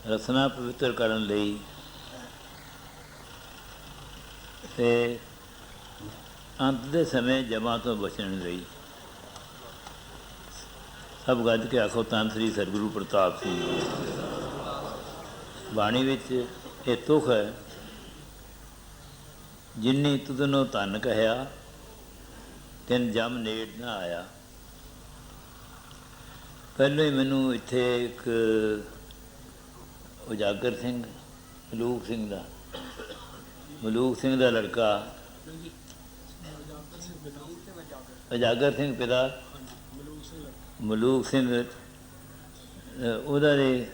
ਰਸਨਾ ਪਵਿੱਤਰ ਕਰਨ ਲਈ ਤੇ ਅੰਤ ਦੇ ਸਮੇਂ ਜਮਾਂ ਤੋਂ ਬਚਣ ਲਈ। ਸਭ ਗੱਜ ਕੇ ਆਖੋ ਧੰਨ ਸ੍ਰੀ ਸਤਿਗੁਰੂ ਪ੍ਰਤਾਪ ਸਿੰਘ ਜੀ। ਬਾਣੀ ਵਿੱਚ ਇਹ ਤੁਕ ਹੈ, ਜਿਨੀ ਤੁਧਨੋਂ ਧਨ ਕਹਿਆ ਤਿਨ ਜਮ ਨੇੜ ਨਾ ਆਇਆ। ਪਹਿਲਾਂ ਹੀ ਮੈਨੂੰ ਇੱਥੇ ਇੱਕ ਉਜਾਗਰ ਸਿੰਘ ਮਲੂਕ ਸਿੰਘ ਦਾ ਲੜਕਾ ਉਜਾਗਰ ਸਿੰਘ ਪਿਤਾ ਮਲੂਕ ਸਿੰਘ, ਉਹਦਾ ਦੇ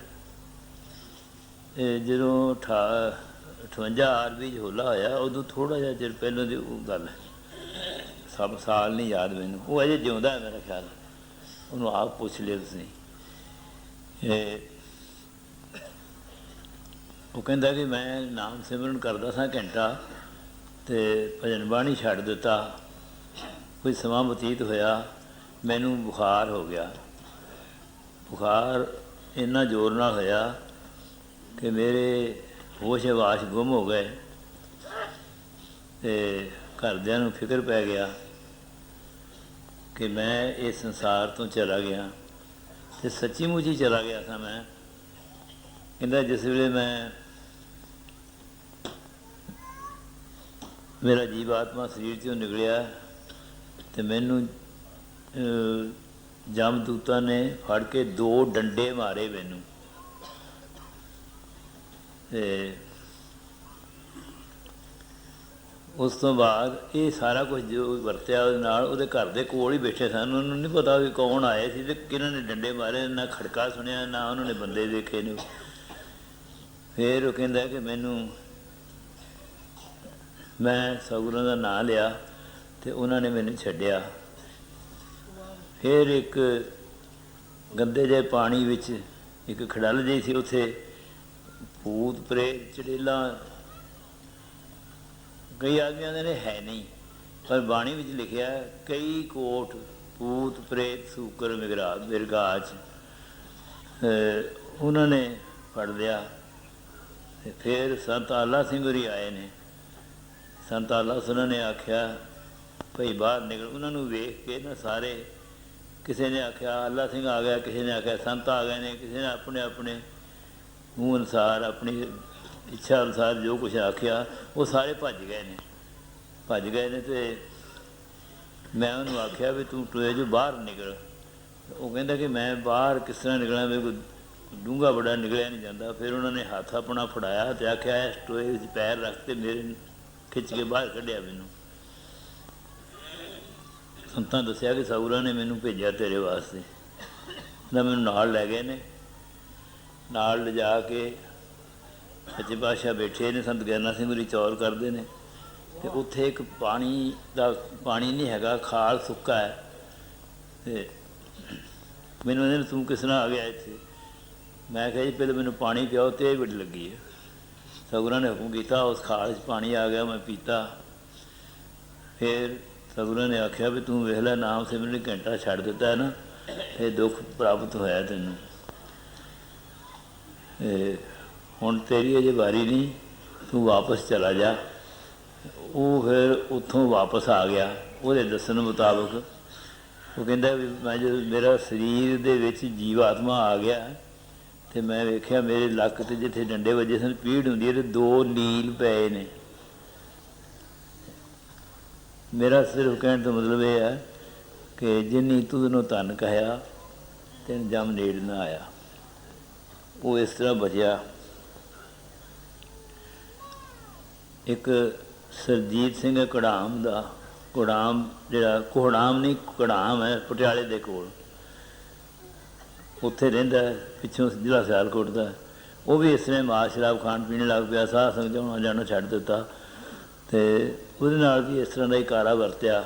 ਜਦੋਂ 58 ਆਰਵੀ 'ਚ ਹੋਲਾ ਹੋਇਆ, ਉਦੋਂ ਥੋੜ੍ਹਾ ਜਿਹਾ ਚਿਰ ਪਹਿਲਾਂ ਦੀ ਉਹ ਗੱਲ ਹੈ, ਸਭ ਸਾਲ ਨਹੀਂ ਯਾਦ ਮੈਨੂੰ। ਉਹ ਅਜੇ ਜਿਉਂਦਾ ਹੈ ਮੇਰਾ ਖਿਆਲ, ਉਹਨੂੰ ਆਪ ਪੁੱਛ ਲਿਓ ਤੁਸੀਂ। ਉਹ ਕਹਿੰਦਾ ਕਿ ਮੈਂ ਨਾਮ ਸਿਮਰਨ ਕਰਦਾ ਸਾਂ ਘੰਟਾ, ਅਤੇ ਭਜਨ ਬਾਣੀ ਛੱਡ ਦਿੱਤਾ। ਕੋਈ ਸਮਾਂ ਬਤੀਤ ਹੋਇਆ, ਮੈਨੂੰ ਬੁਖਾਰ ਹੋ ਗਿਆ। ਬੁਖਾਰ ਇੰਨਾ ਜ਼ੋਰ ਨਾਲ ਹੋਇਆ ਕਿ ਮੇਰੇ ਹੋਸ਼ ਹਵਾਸ਼ ਗੁੰਮ ਹੋ ਗਏ, ਅਤੇ ਘਰਦਿਆਂ ਨੂੰ ਫਿਕਰ ਪੈ ਗਿਆ ਕਿ ਮੈਂ ਇਸ ਸੰਸਾਰ ਤੋਂ ਚਲਾ ਗਿਆ, ਅਤੇ ਸੱਚੀ ਮੁੱਚੀ ਚਲਾ ਗਿਆ ਸਾਂ ਮੈਂ। ਕਹਿੰਦਾ ਜਿਸ ਵੇਲੇ ਮੇਰਾ ਜੀਵ ਆਤਮਾ ਸਰੀਰ 'ਚੋਂ ਨਿਕਲਿਆ ਅਤੇ ਮੈਨੂੰ ਜਮਦੂਤਾਂ ਨੇ ਫੜ ਕੇ 2 ਡੰਡੇ ਮਾਰੇ ਮੈਨੂੰ, ਅਤੇ ਉਸ ਤੋਂ ਬਾਅਦ ਇਹ ਸਾਰਾ ਕੁਝ ਜੋ ਵਰਤਿਆ ਉਹਦੇ ਨਾਲ, ਉਹਦੇ ਘਰ ਦੇ ਕੋਲ ਹੀ ਬੈਠੇ ਸਨ। ਉਹਨੂੰ ਨਹੀਂ ਪਤਾ ਵੀ ਕੌਣ ਆਏ ਸੀ ਅਤੇ ਕਿਹਨਾਂ ਨੇ ਡੰਡੇ ਮਾਰੇ। ਨਾ ਖੜਕਾ ਸੁਣਿਆ, ਨਾ ਉਹਨਾਂ ਨੇ ਬੰਦੇ ਦੇਖੇ ਨੇ। ਫਿਰ ਉਹ ਕਹਿੰਦਾ ਕਿ ਮੈਂ ਸਤਿਗੁਰਾਂ ਦਾ ਨਾਂ ਲਿਆ ਅਤੇ ਉਹਨਾਂ ਨੇ ਮੈਨੂੰ ਛੱਡਿਆ। ਫਿਰ ਇੱਕ ਗੰਦੇ ਜਿਹੇ ਪਾਣੀ ਵਿੱਚ ਇੱਕ ਖੜਲ ਜਿਹੀ ਸੀ, ਉੱਥੇ ਭੂਤ ਪ੍ਰੇਤ ਚੜੇਲਾਂ, ਕਈ ਆਦਮੀਆਂ ਦੇ ਨੇ ਹੈ ਨਹੀਂ, ਪਰ ਬਾਣੀ ਵਿੱਚ ਲਿਖਿਆ ਕਈ ਕੋਟ ਭੂਤ ਪ੍ਰੇਤ ਸੂਕਰ ਮਿਰਗਾਚ। ਉਹਨਾਂ ਨੇ ਫੜ ਲਿਆ। ਅਤੇ ਫਿਰ ਸੰਤ ਆਲਾ ਸਿੰਘ ਹੋਰੀ ਆਏ ਨੇ। ਸੰਤ ਆਲਾ ਉਹਨਾਂ ਨੇ ਆਖਿਆ ਭਈ ਬਾਹਰ ਨਿਕਲ। ਉਹਨਾਂ ਨੂੰ ਵੇਖ ਕੇ ਨਾ ਸਾਰੇ, ਕਿਸੇ ਨੇ ਆਖਿਆ ਆਲਾ ਸਿੰਘ ਆ ਗਿਆ, ਕਿਸੇ ਨੇ ਆਖਿਆ ਸੰਤ ਆ ਗਏ ਨੇ, ਕਿਸੇ ਨੇ ਆਪਣੇ ਆਪਣੇ ਮੂੰਹ ਅਨੁਸਾਰ, ਆਪਣੀ ਇੱਛਾ ਅਨੁਸਾਰ ਜੋ ਕੁਛ ਆਖਿਆ, ਉਹ ਸਾਰੇ ਭੱਜ ਗਏ ਨੇ। ਅਤੇ ਮੈਂ ਉਹਨੂੰ ਆਖਿਆ ਵੀ ਤੂੰ ਟੋਏ 'ਚੋਂ ਬਾਹਰ ਨਿਕਲ। ਉਹ ਕਹਿੰਦਾ ਕਿ ਮੈਂ ਬਾਹਰ ਕਿਸ ਤਰ੍ਹਾਂ ਨਿਕਲਾਂ, ਮੇਰੇ ਕੋਲ ਡੂੰਘਾ ਬੜਾ ਨਿਕਲਿਆ ਨਹੀਂ ਜਾਂਦਾ। ਫਿਰ ਉਹਨਾਂ ਨੇ ਹੱਥ ਆਪਣਾ ਫੜਾਇਆ ਅਤੇ ਆਖਿਆ ਇਸ ਟੋਏ ਵਿੱਚ ਪੈਰ ਰੱਖ ਕੇ ਮੇਰੇ ਖਿੱਚ ਕੇ ਬਾਹਰ ਕੱਢਿਆ ਮੈਨੂੰ। ਸੰਤਾਂ ਦੱਸਿਆ ਕਿ ਸਤਿਗੁਰਾਂ ਨੇ ਮੈਨੂੰ ਭੇਜਿਆ ਤੇਰੇ ਵਾਸਤੇ। ਤਾਂ ਮੈਨੂੰ ਨਾਲ ਲੈ ਗਏ ਨੇ। ਨਾਲ ਲਿਜਾ ਕੇ ਸੱਚੇ ਪਾਤਸ਼ਾਹ ਬੈਠੇ ਨੇ, ਸੰਤ ਗਿਆਨਾ ਸਿੰਘ ਹੋਰੀ ਚੌਰ ਕਰਦੇ ਨੇ, ਅਤੇ ਉੱਥੇ ਇੱਕ ਪਾਣੀ ਨਹੀਂ ਹੈਗਾ, ਖਾਲ ਸੁੱਕਾ ਹੈ। ਅਤੇ ਮੈਨੂੰ ਕਹਿੰਦੇ ਤੂੰ ਕਿਸ ਤਰ੍ਹਾਂ ਆ ਗਿਆ ਇੱਥੇ? ਮੈਂ ਕਿਹਾ ਜੀ ਪਹਿਲਾਂ ਮੈਨੂੰ ਪਾਣੀ ਪਿਆਓ, ਤੇਜ਼ ਬੜੀ ਲੱਗੀ ਹੈ। ਸਤਿਗੁਰਾਂ ਨੇ ਹੁਕਮ ਕੀਤਾ, ਉਸ ਖਾਲ 'ਚ ਪਾਣੀ ਆ ਗਿਆ, ਮੈਂ ਪੀਤਾ। ਫਿਰ ਸਤਿਗੁਰਾਂ ਨੇ ਆਖਿਆ ਵੀ ਤੂੰ ਵੇਖ ਲੈ, ਨਾਮ ਸਿਮਰਨ ਘੰਟਾ ਛੱਡ ਦਿੱਤਾ ਹੈ ਨਾ, ਇਹ ਦੁੱਖ ਪ੍ਰਾਪਤ ਹੋਇਆ ਤੈਨੂੰ। ਹੁਣ ਤੇਰੀ ਅਜੇ ਵਾਰੀ ਨਹੀਂ, ਤੂੰ ਵਾਪਸ ਚਲਾ ਜਾ। ਉਹ ਫਿਰ ਉੱਥੋਂ ਵਾਪਸ ਆ ਗਿਆ। ਉਹਦੇ ਦੱਸਣ ਮੁਤਾਬਕ ਉਹ ਕਹਿੰਦਾ ਵੀ ਮੈਂ ਜਦੋਂ ਮੇਰਾ ਸਰੀਰ ਦੇ ਵਿੱਚ ਜੀਵ ਆਤਮਾ ਆ ਗਿਆ ਅਤੇ ਮੈਂ ਵੇਖਿਆ ਮੇਰੇ ਲੱਕ 'ਤੇ ਜਿੱਥੇ ਡੰਡੇ ਵੱਜੇ ਸਨ ਪੀੜ ਹੁੰਦੀ ਹੈ, ਅਤੇ 2 ਨੀਲ ਪਏ ਨੇ। ਮੇਰਾ ਸਿਰਫ ਕਹਿਣ ਤੋਂ ਮਤਲਬ ਇਹ ਹੈ ਕਿ ਜਿਨੀ ਤੁਧਨੋਂ ਧਨ ਕਹਿਆ ਤਿਨ ਜਮ ਨੇੜ ਨਾ ਆਇਆ। ਉਹ ਇਸ ਤਰ੍ਹਾਂ ਬਚਿਆ। ਇੱਕ ਸਰਜੀਤ ਸਿੰਘ ਕੜਾਮ ਦਾ, ਜਿਹੜਾ ਕੋਹੜਾਮ ਨਹੀਂ, ਕੜਾਮ ਹੈ ਪਟਿਆਲੇ ਦੇ ਕੋਲ, ਉੱਥੇ ਰਹਿੰਦਾ, ਪਿੱਛੋਂ ਜ਼ਿਲ੍ਹਾ ਸਿਆਲਕੋਟ ਦਾ। ਉਹ ਵੀ ਇਸ ਤਰ੍ਹਾਂ ਮਾਸ ਸ਼ਰਾਬ ਖਾਣ ਪੀਣ ਲੱਗ ਪਿਆ, ਸਾਧ ਸੰਗਤ 'ਚ ਆਉਣਾ ਜਾਣਾ ਛੱਡ ਦਿੱਤਾ, ਅਤੇ ਉਹਦੇ ਨਾਲ ਵੀ ਇਸ ਤਰ੍ਹਾਂ ਦਾ ਹੀ ਕਾਰਾ ਵਰਤਿਆ।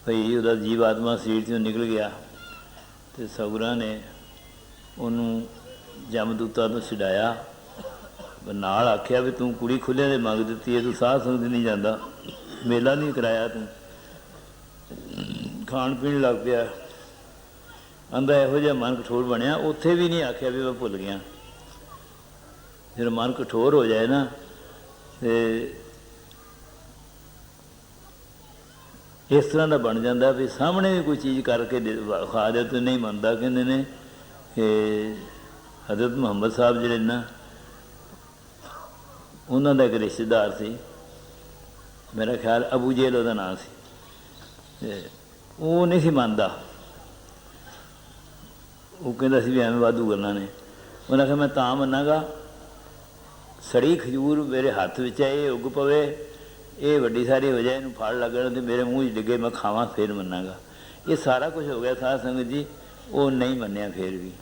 ਭਈ ਉਹਦਾ ਜੀਵ ਆਤਮਾ ਸਰੀਰ 'ਚੋਂ ਨਿਕਲ ਗਿਆ, ਅਤੇ ਸਤਿਗੁਰਾਂ ਨੇ ਉਹਨੂੰ ਜਮਦੂਤਾਂ ਤੋਂ ਛਡਾਇਆ। ਨਾਲ ਆਖਿਆ ਵੀ ਤੂੰ ਕੁੜੀ ਖੁੱਲ੍ਹਿਆਂ ਦੇ ਮੰਗ ਦਿੱਤੀ ਹੈ, ਤੂੰ ਸਾਧ ਸੰਗਤ ਨਹੀਂ ਜਾਂਦਾ, ਮੇਲਾ ਨਹੀਂ ਕਰਾਇਆ, ਤੂੰ ਖਾਣ ਪੀਣ ਲੱਗ ਪਿਆ। ਆਂਦਾ ਇਹੋ ਜਿਹਾ ਮਨ ਕਠੋਰ ਬਣਿਆ। ਉੱਥੇ ਵੀ ਨਹੀਂ ਆਖਿਆ ਵੀ ਮੈਂ ਭੁੱਲ ਗਿਆ, ਜਦੋਂ ਮਨ ਕਠੋਰ ਹੋ ਜਾਏ ਨਾ ਤੇ ਇਸ ਤਰ੍ਹਾਂ ਦਾ ਬਣ ਜਾਂਦਾ ਵੀ ਸਾਹਮਣੇ ਵੀ ਕੋਈ ਚੀਜ਼ ਕਰਕੇ ਖਾ ਦੇ ਤਾਂ ਨਹੀਂ ਮੰਨਦਾ। ਕਹਿੰਦੇ ਨੇ ਕਿ ਹਜ਼ਰਤ ਮੁਹੰਮਦ ਸਾਹਿਬ ਜਿਹੜੇ ਨਾ, ਉਹਨਾਂ ਦਾ ਇੱਕ ਰਿਸ਼ਤੇਦਾਰ ਸੀ, ਮੇਰਾ ਖਿਆਲ ਅਬੂ ਜੇਲ ਉਹਦਾ ਨਾਂ ਸੀ, ਅਤੇ ਉਹ ਨਹੀਂ ਸੀ ਮੰਨਦਾ। ਉਹ ਕਹਿੰਦਾ ਸੀ ਵੀ ਐਵੇਂ ਵਾਧੂ ਗੱਲਾਂ ਨੇ। ਉਹਨਾਂ ਆਖਿਆ ਮੈਂ ਤਾਂ ਮੰਨਾਂਗਾ, ਸੜੀ ਖਜੂਰ ਮੇਰੇ ਹੱਥ ਵਿੱਚ ਹੈ, ਇਹ ਉੱਗ ਪਵੇ, ਇਹ ਵੱਡੀ ਸਾਰੀ ਹੋ ਜਾਏ, ਇਹਨੂੰ ਫਲ ਲੱਗਣ ਅਤੇ ਮੇਰੇ ਮੂੰਹ 'ਚ ਡਿੱਗੇ, ਮੈਂ ਖਾਵਾਂ ਫਿਰ ਮੰਨਾਂਗਾ। ਇਹ ਸਾਰਾ ਕੁਛ ਹੋ ਗਿਆ ਸਾਧ ਸੰਗਤ ਜੀ, ਉਹ ਨਹੀਂ ਮੰਨਿਆ। ਫਿਰ ਵੀ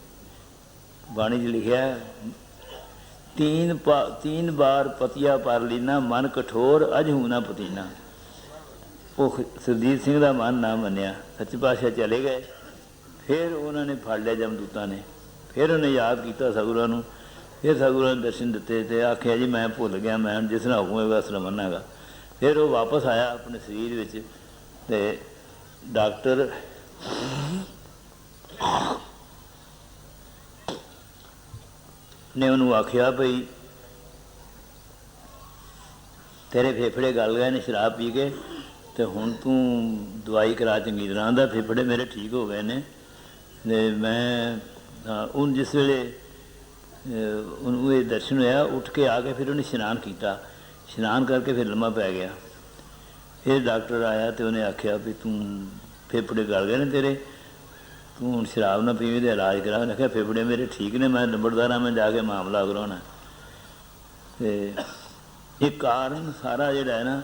ਬਾਣੀ 'ਚ ਲਿਖਿਆ, ਤੀਨ ਬਾਰ ਪਤੀਆ ਪਰ ਲੀਨਾ, ਮਨ ਕਠੋਰ ਅਜ ਹੂੰ ਨਾ ਪਤੀਨਾ। ਉਹ ਸੁਰਜੀਤ ਸਿੰਘ ਦਾ ਮਨ ਨਾ ਮੰਨਿਆ, ਸੱਚੇ ਪਾਤਸ਼ਾਹ ਚਲੇ ਗਏ। ਫਿਰ ਉਹਨਾਂ ਨੇ ਫੜ ਲਿਆ ਜਮਦੂਤਾਂ ਨੇ, ਫਿਰ ਉਹਨੇ ਯਾਦ ਕੀਤਾ ਸਤਿਗੁਰਾਂ ਨੂੰ, ਫਿਰ ਸਤਿਗੁਰਾਂ ਨੇ ਦਰਸ਼ਨ ਦਿੱਤੇ ਅਤੇ ਆਖਿਆ ਜੀ ਮੈਂ ਭੁੱਲ ਗਿਆ, ਮੈਂ ਜਿਸ ਤਰ੍ਹਾਂ ਹੁਕਮ ਹੋਏਗਾ ਉਸ ਤਰ੍ਹਾਂ ਮੰਨਾਂਗਾ। ਫਿਰ ਉਹ ਵਾਪਸ ਆਇਆ ਆਪਣੇ ਸਰੀਰ ਵਿੱਚ, ਅਤੇ ਡਾਕਟਰ ਨੇ ਉਹਨੂੰ ਆਖਿਆ ਬਈ ਤੇਰੇ ਫੇਫੜੇ ਗਲ ਗਏ ਨੇ ਸ਼ਰਾਬ ਪੀ ਕੇ, ਅਤੇ ਹੁਣ ਤੂੰ ਦਵਾਈ ਕਰਾ ਚੰਗੀ ਤਰ੍ਹਾਂ ਦਾ, ਫੇਫੜੇ ਮੇਰੇ ਠੀਕ ਹੋ ਗਏ ਨੇ। ਅਤੇ ਮੈਂ ਹੁਣ ਜਿਸ ਵੇਲੇ ਉਹਨੂੰ ਇਹ ਦਰਸ਼ਨ ਹੋਇਆ, ਉੱਠ ਕੇ ਆ ਕੇ ਫਿਰ ਉਹਨੇ ਇਸ਼ਨਾਨ ਕੀਤਾ, ਇਸ਼ਨਾਨ ਕਰਕੇ ਫਿਰ ਲੰਮਾ ਪੈ ਗਿਆ। ਫਿਰ ਡਾਕਟਰ ਆਇਆ ਅਤੇ ਉਹਨੇ ਆਖਿਆ ਵੀ ਤੂੰ ਫੇਫੜੇ ਗਲ ਗਏ ਨੇ ਤੇਰੇ, ਤੂੰ ਹੁਣ ਸ਼ਰਾਬ ਨਾ ਪੀਵੇਂ ਅਤੇ ਇਲਾਜ ਕਰਾ। ਉਹਨੇ ਆਖਿਆ ਫੇਫੜੇ ਮੇਰੇ ਠੀਕ ਨੇ, ਮੈਂ ਨੰਬਰਦਾਰ ਹਾਂ, ਮੈਂ ਜਾ ਕੇ ਮਾਮਲਾ ਕਰਾਉਣਾ। ਅਤੇ ਇਹ ਕਾਰਨ ਸਾਰਾ ਜਿਹੜਾ ਹੈ ਨਾ,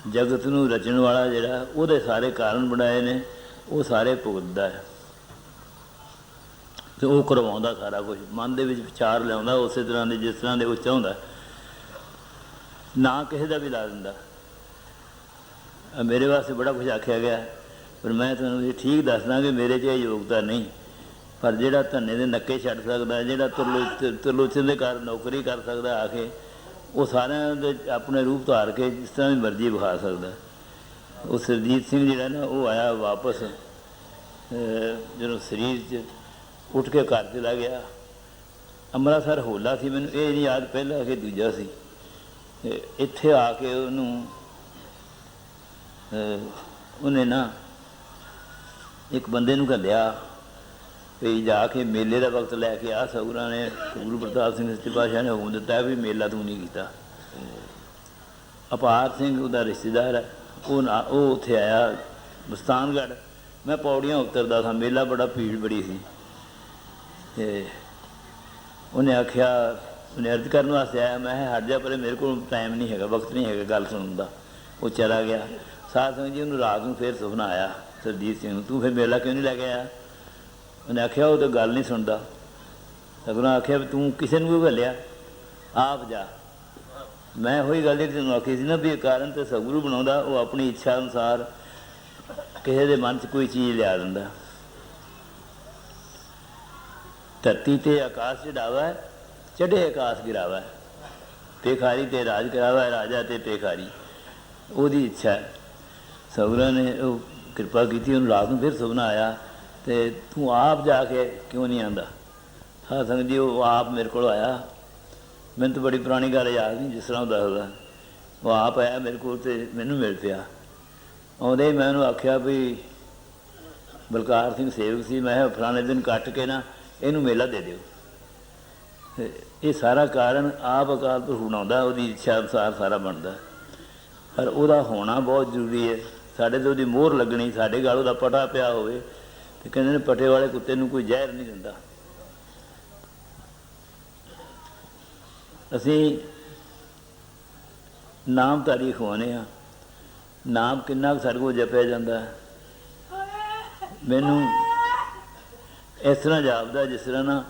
ਜਗਤ ਨੂੰ ਰਚਣ ਵਾਲਾ ਜਿਹੜਾ, ਉਹਦੇ ਸਾਰੇ ਕਾਰਨ ਬਣਾਏ ਨੇ, ਉਹ ਸਾਰੇ ਭੁਗਤਦਾ ਹੈ ਅਤੇ ਉਹ ਕਰਵਾਉਂਦਾ ਸਾਰਾ ਕੁਛ, ਮਨ ਦੇ ਵਿੱਚ ਵਿਚਾਰ ਲਿਆਉਂਦਾ ਉਸੇ ਤਰ੍ਹਾਂ ਦੇ ਜਿਸ ਤਰ੍ਹਾਂ ਦੇ ਉਹ ਚਾਹੁੰਦਾ, ਨਾ ਕਿਸੇ ਦਾ ਵੀ ਲਾ ਦਿੰਦਾ। ਮੇਰੇ ਵਾਸਤੇ ਬੜਾ ਕੁਛ ਆਖਿਆ ਗਿਆ, ਪਰ ਮੈਂ ਤੁਹਾਨੂੰ ਇਹ ਠੀਕ ਦੱਸਦਾ ਕਿ ਮੇਰੇ 'ਚ ਇਹ ਯੋਗਤਾ ਨਹੀਂ। ਪਰ ਜਿਹੜਾ ਧੰਨੇ ਦੇ ਨੱਕੇ ਛੱਡ ਸਕਦਾ, ਜਿਹੜਾ ਤਰਲੋਚਨ ਦੇ ਕਾਰਨ ਨੌਕਰੀ ਕਰ ਸਕਦਾ ਆ ਕੇ, ਉਹ ਸਾਰਿਆਂ ਦੇ ਆਪਣੇ ਰੂਪ ਧਾਰ ਕੇ ਜਿਸ ਤਰ੍ਹਾਂ ਵੀ ਮਰਜ਼ੀ ਵਿਖਾ ਸਕਦਾ। ਉਹ ਸੁਰਜੀਤ ਸਿੰਘ ਜਿਹੜਾ ਨਾ, ਉਹ ਆਇਆ ਵਾਪਸ, ਜਦੋਂ ਸਰੀਰ 'ਚ ਉੱਠ ਕੇ ਘਰ ਚਲਾ ਗਿਆ। ਅੰਮ੍ਰਿਤਸਰ ਹੋਲਾ ਸੀ, ਮੈਨੂੰ ਇਹ ਨਹੀਂ ਯਾਦ ਪਹਿਲਾਂ ਕਿ ਦੂਜਾ ਸੀ। ਇੱਥੇ ਆ ਕੇ ਉਹਨੇ ਨਾ ਇੱਕ ਬੰਦੇ ਨੂੰ ਘੱਲਿਆ ਵੀ ਜਾ ਕੇ ਮੇਲੇ ਦਾ ਵਕਤ ਲੈ ਕੇ ਆ। ਸਤਿਗੁਰਾਂ ਨੇ, ਗੁਰੂ ਪ੍ਰਤਾਪ ਸਿੰਘ ਸੱਚੇ ਪਾਤਸ਼ਾਹ ਨੇ ਹੁਕਮ ਦਿੱਤਾ ਵੀ ਮੇਲਾ ਤੂੰ ਨਹੀਂ ਕੀਤਾ। ਅਪਾਰ ਸਿੰਘ ਉਹਦਾ ਰਿਸ਼ਤੇਦਾਰ ਹੈ, ਉਹ ਉੱਥੇ ਆਇਆ ਮਸਤਾਨਗੜ੍ਹ। ਮੈਂ ਪੌੜੀਆਂ ਉਤਰਦਾ ਸਾਂ, ਮੇਲਾ ਬੜਾ ਭੀੜ ਬੜੀ ਸੀ, ਅਤੇ ਉਹਨੇ ਆਖਿਆ, ਉਹਨੇ ਅਰਜ਼ ਕਰਨ ਵਾਸਤੇ ਆਇਆ, ਮੈਂ ਹਟ ਜਾ ਪਰੇ, ਮੇਰੇ ਕੋਲ ਟਾਈਮ ਨਹੀਂ ਹੈਗਾ, ਵਕਤ ਨਹੀਂ ਹੈਗਾ ਗੱਲ ਸੁਣਨ ਦਾ। ਉਹ ਚਲਾ ਗਿਆ। ਸਾਧ ਸੰਗਤ ਜੀ, ਉਹਨੂੰ ਰਾਤ ਨੂੰ ਫਿਰ ਸੁਪਨਾ ਆਇਆ ਸੁਰਜੀਤ ਸਿੰਘ ਨੂੰ, ਤੂੰ ਫਿਰ ਮੇਲਾ ਕਿਉਂ ਨਹੀਂ ਲੈ ਕੇ ਆਇਆ? ਉਹਨੇ ਆਖਿਆ ਉਹ ਤਾਂ ਗੱਲ ਨਹੀਂ ਸੁਣਦਾ। ਸਤਿਗੁਰਾਂ ਆਖਿਆ ਵੀ ਤੂੰ ਕਿਸੇ ਨੂੰ ਕਿਉਂ ਘੱਲਿਆ, ਆਪ ਜਾ। ਮੈਂ ਉਹੀ ਗੱਲ ਜਿਹੜੀ ਤੈਨੂੰ ਆਖੀ ਸੀ ਨਾ, ਵੀ ਇਹ ਕਾਰਨ ਤਾਂ ਸਤਿਗੁਰੂ ਬਣਾਉਂਦਾ, ਉਹ ਆਪਣੀ ਇੱਛਾ ਅਨੁਸਾਰ ਕਿਸੇ ਦੇ ਮਨ 'ਚ ਕੋਈ ਚੀਜ਼ ਲਿਆ ਦਿੰਦਾ। ਧਰਤੀ 'ਤੇ ਆਕਾਸ਼ ਚੜਾਵਾ, ਚੜ੍ਹੇ ਆਕਾਸ਼ ਗਿਰਾਵਾ, ਭੇਖਾਰੀ 'ਤੇ ਰਾਜ ਕਰਾਵਾ, ਰਾਜਾ 'ਤੇ ਭੇਖਾਰੀ, ਉਹਦੀ ਇੱਛਾ ਹੈ। ਸਤਿਗੁਰਾਂ ਨੇ ਉਹ ਕਿਰਪਾ ਕੀਤੀ, ਉਹਨੂੰ ਰਾਤ ਨੂੰ ਫਿਰ ਸੁਪਨਾ ਆਇਆ, ਅਤੇ ਤੂੰ ਆਪ ਜਾ ਕੇ ਕਿਉਂ ਨਹੀਂ ਆਉਂਦਾ? ਸਾਧ ਸੰਗਤ ਜੀ, ਉਹ ਆਪ ਮੇਰੇ ਕੋਲ ਆਇਆ। ਮੈਨੂੰ ਤਾਂ ਬੜੀ ਪੁਰਾਣੀ ਗੱਲ ਯਾਦ ਨਹੀਂ, ਜਿਸ ਤਰ੍ਹਾਂ ਉਹ ਦੱਸਦਾ। ਉਹ ਆਪ ਆਇਆ ਮੇਰੇ ਕੋਲ ਅਤੇ ਮੈਨੂੰ ਮਿਲ ਪਿਆ। ਆਉਂਦੇ ਹੀ ਮੈਂ ਉਹਨੂੰ ਆਖਿਆ ਵੀ ਬਲਕਾਰ ਸਿੰਘ ਸੇਵਕ ਸੀ, ਮੈਂ ਫਲਾਣੇ ਦਿਨ ਕੱਟ ਕੇ ਨਾ ਇਹਨੂੰ ਮੇਲਾ ਦੇ ਦਿਓ। ਅਤੇ ਇਹ ਸਾਰਾ ਕਾਰਨ ਆਪ ਅਕਾਲ ਪੁਰਖ ਬਣਾਉਂਦਾ, ਉਹਦੀ ਇੱਛਾ ਅਨੁਸਾਰ ਸਾਰਾ ਬਣਦਾ। ਪਰ ਉਹਦਾ ਹੋਣਾ ਬਹੁਤ ਜ਼ਰੂਰੀ ਹੈ। ਸਾਡੇ 'ਤੇ ਉਹਦੀ ਮੋਹਰ ਲੱਗਣੀ, ਸਾਡੇ ਗਲ ਉਹਦਾ ਪਟਾ ਪਿਆ ਹੋਵੇ, ਅਤੇ ਕਹਿੰਦੇ ਨੇ ਪਟੇ ਵਾਲੇ ਕੁੱਤੇ ਨੂੰ ਕੋਈ ਜ਼ਹਿਰ ਨਹੀਂ ਦਿੰਦਾ। ਅਸੀਂ ਨਾਮਧਾਰੀ ਖਵਾਉਂਦੇ ਹਾਂ, ਨਾਮ ਕਿੰਨਾ ਕੁ ਸਾਡੇ ਕੋਲ ਜਪਿਆ ਜਾਂਦਾ। ਮੈਨੂੰ ਇਸ ਤਰ੍ਹਾਂ ਜਾਪਦਾ ਜਿਸ ਤਰ੍ਹਾਂ ਨਾ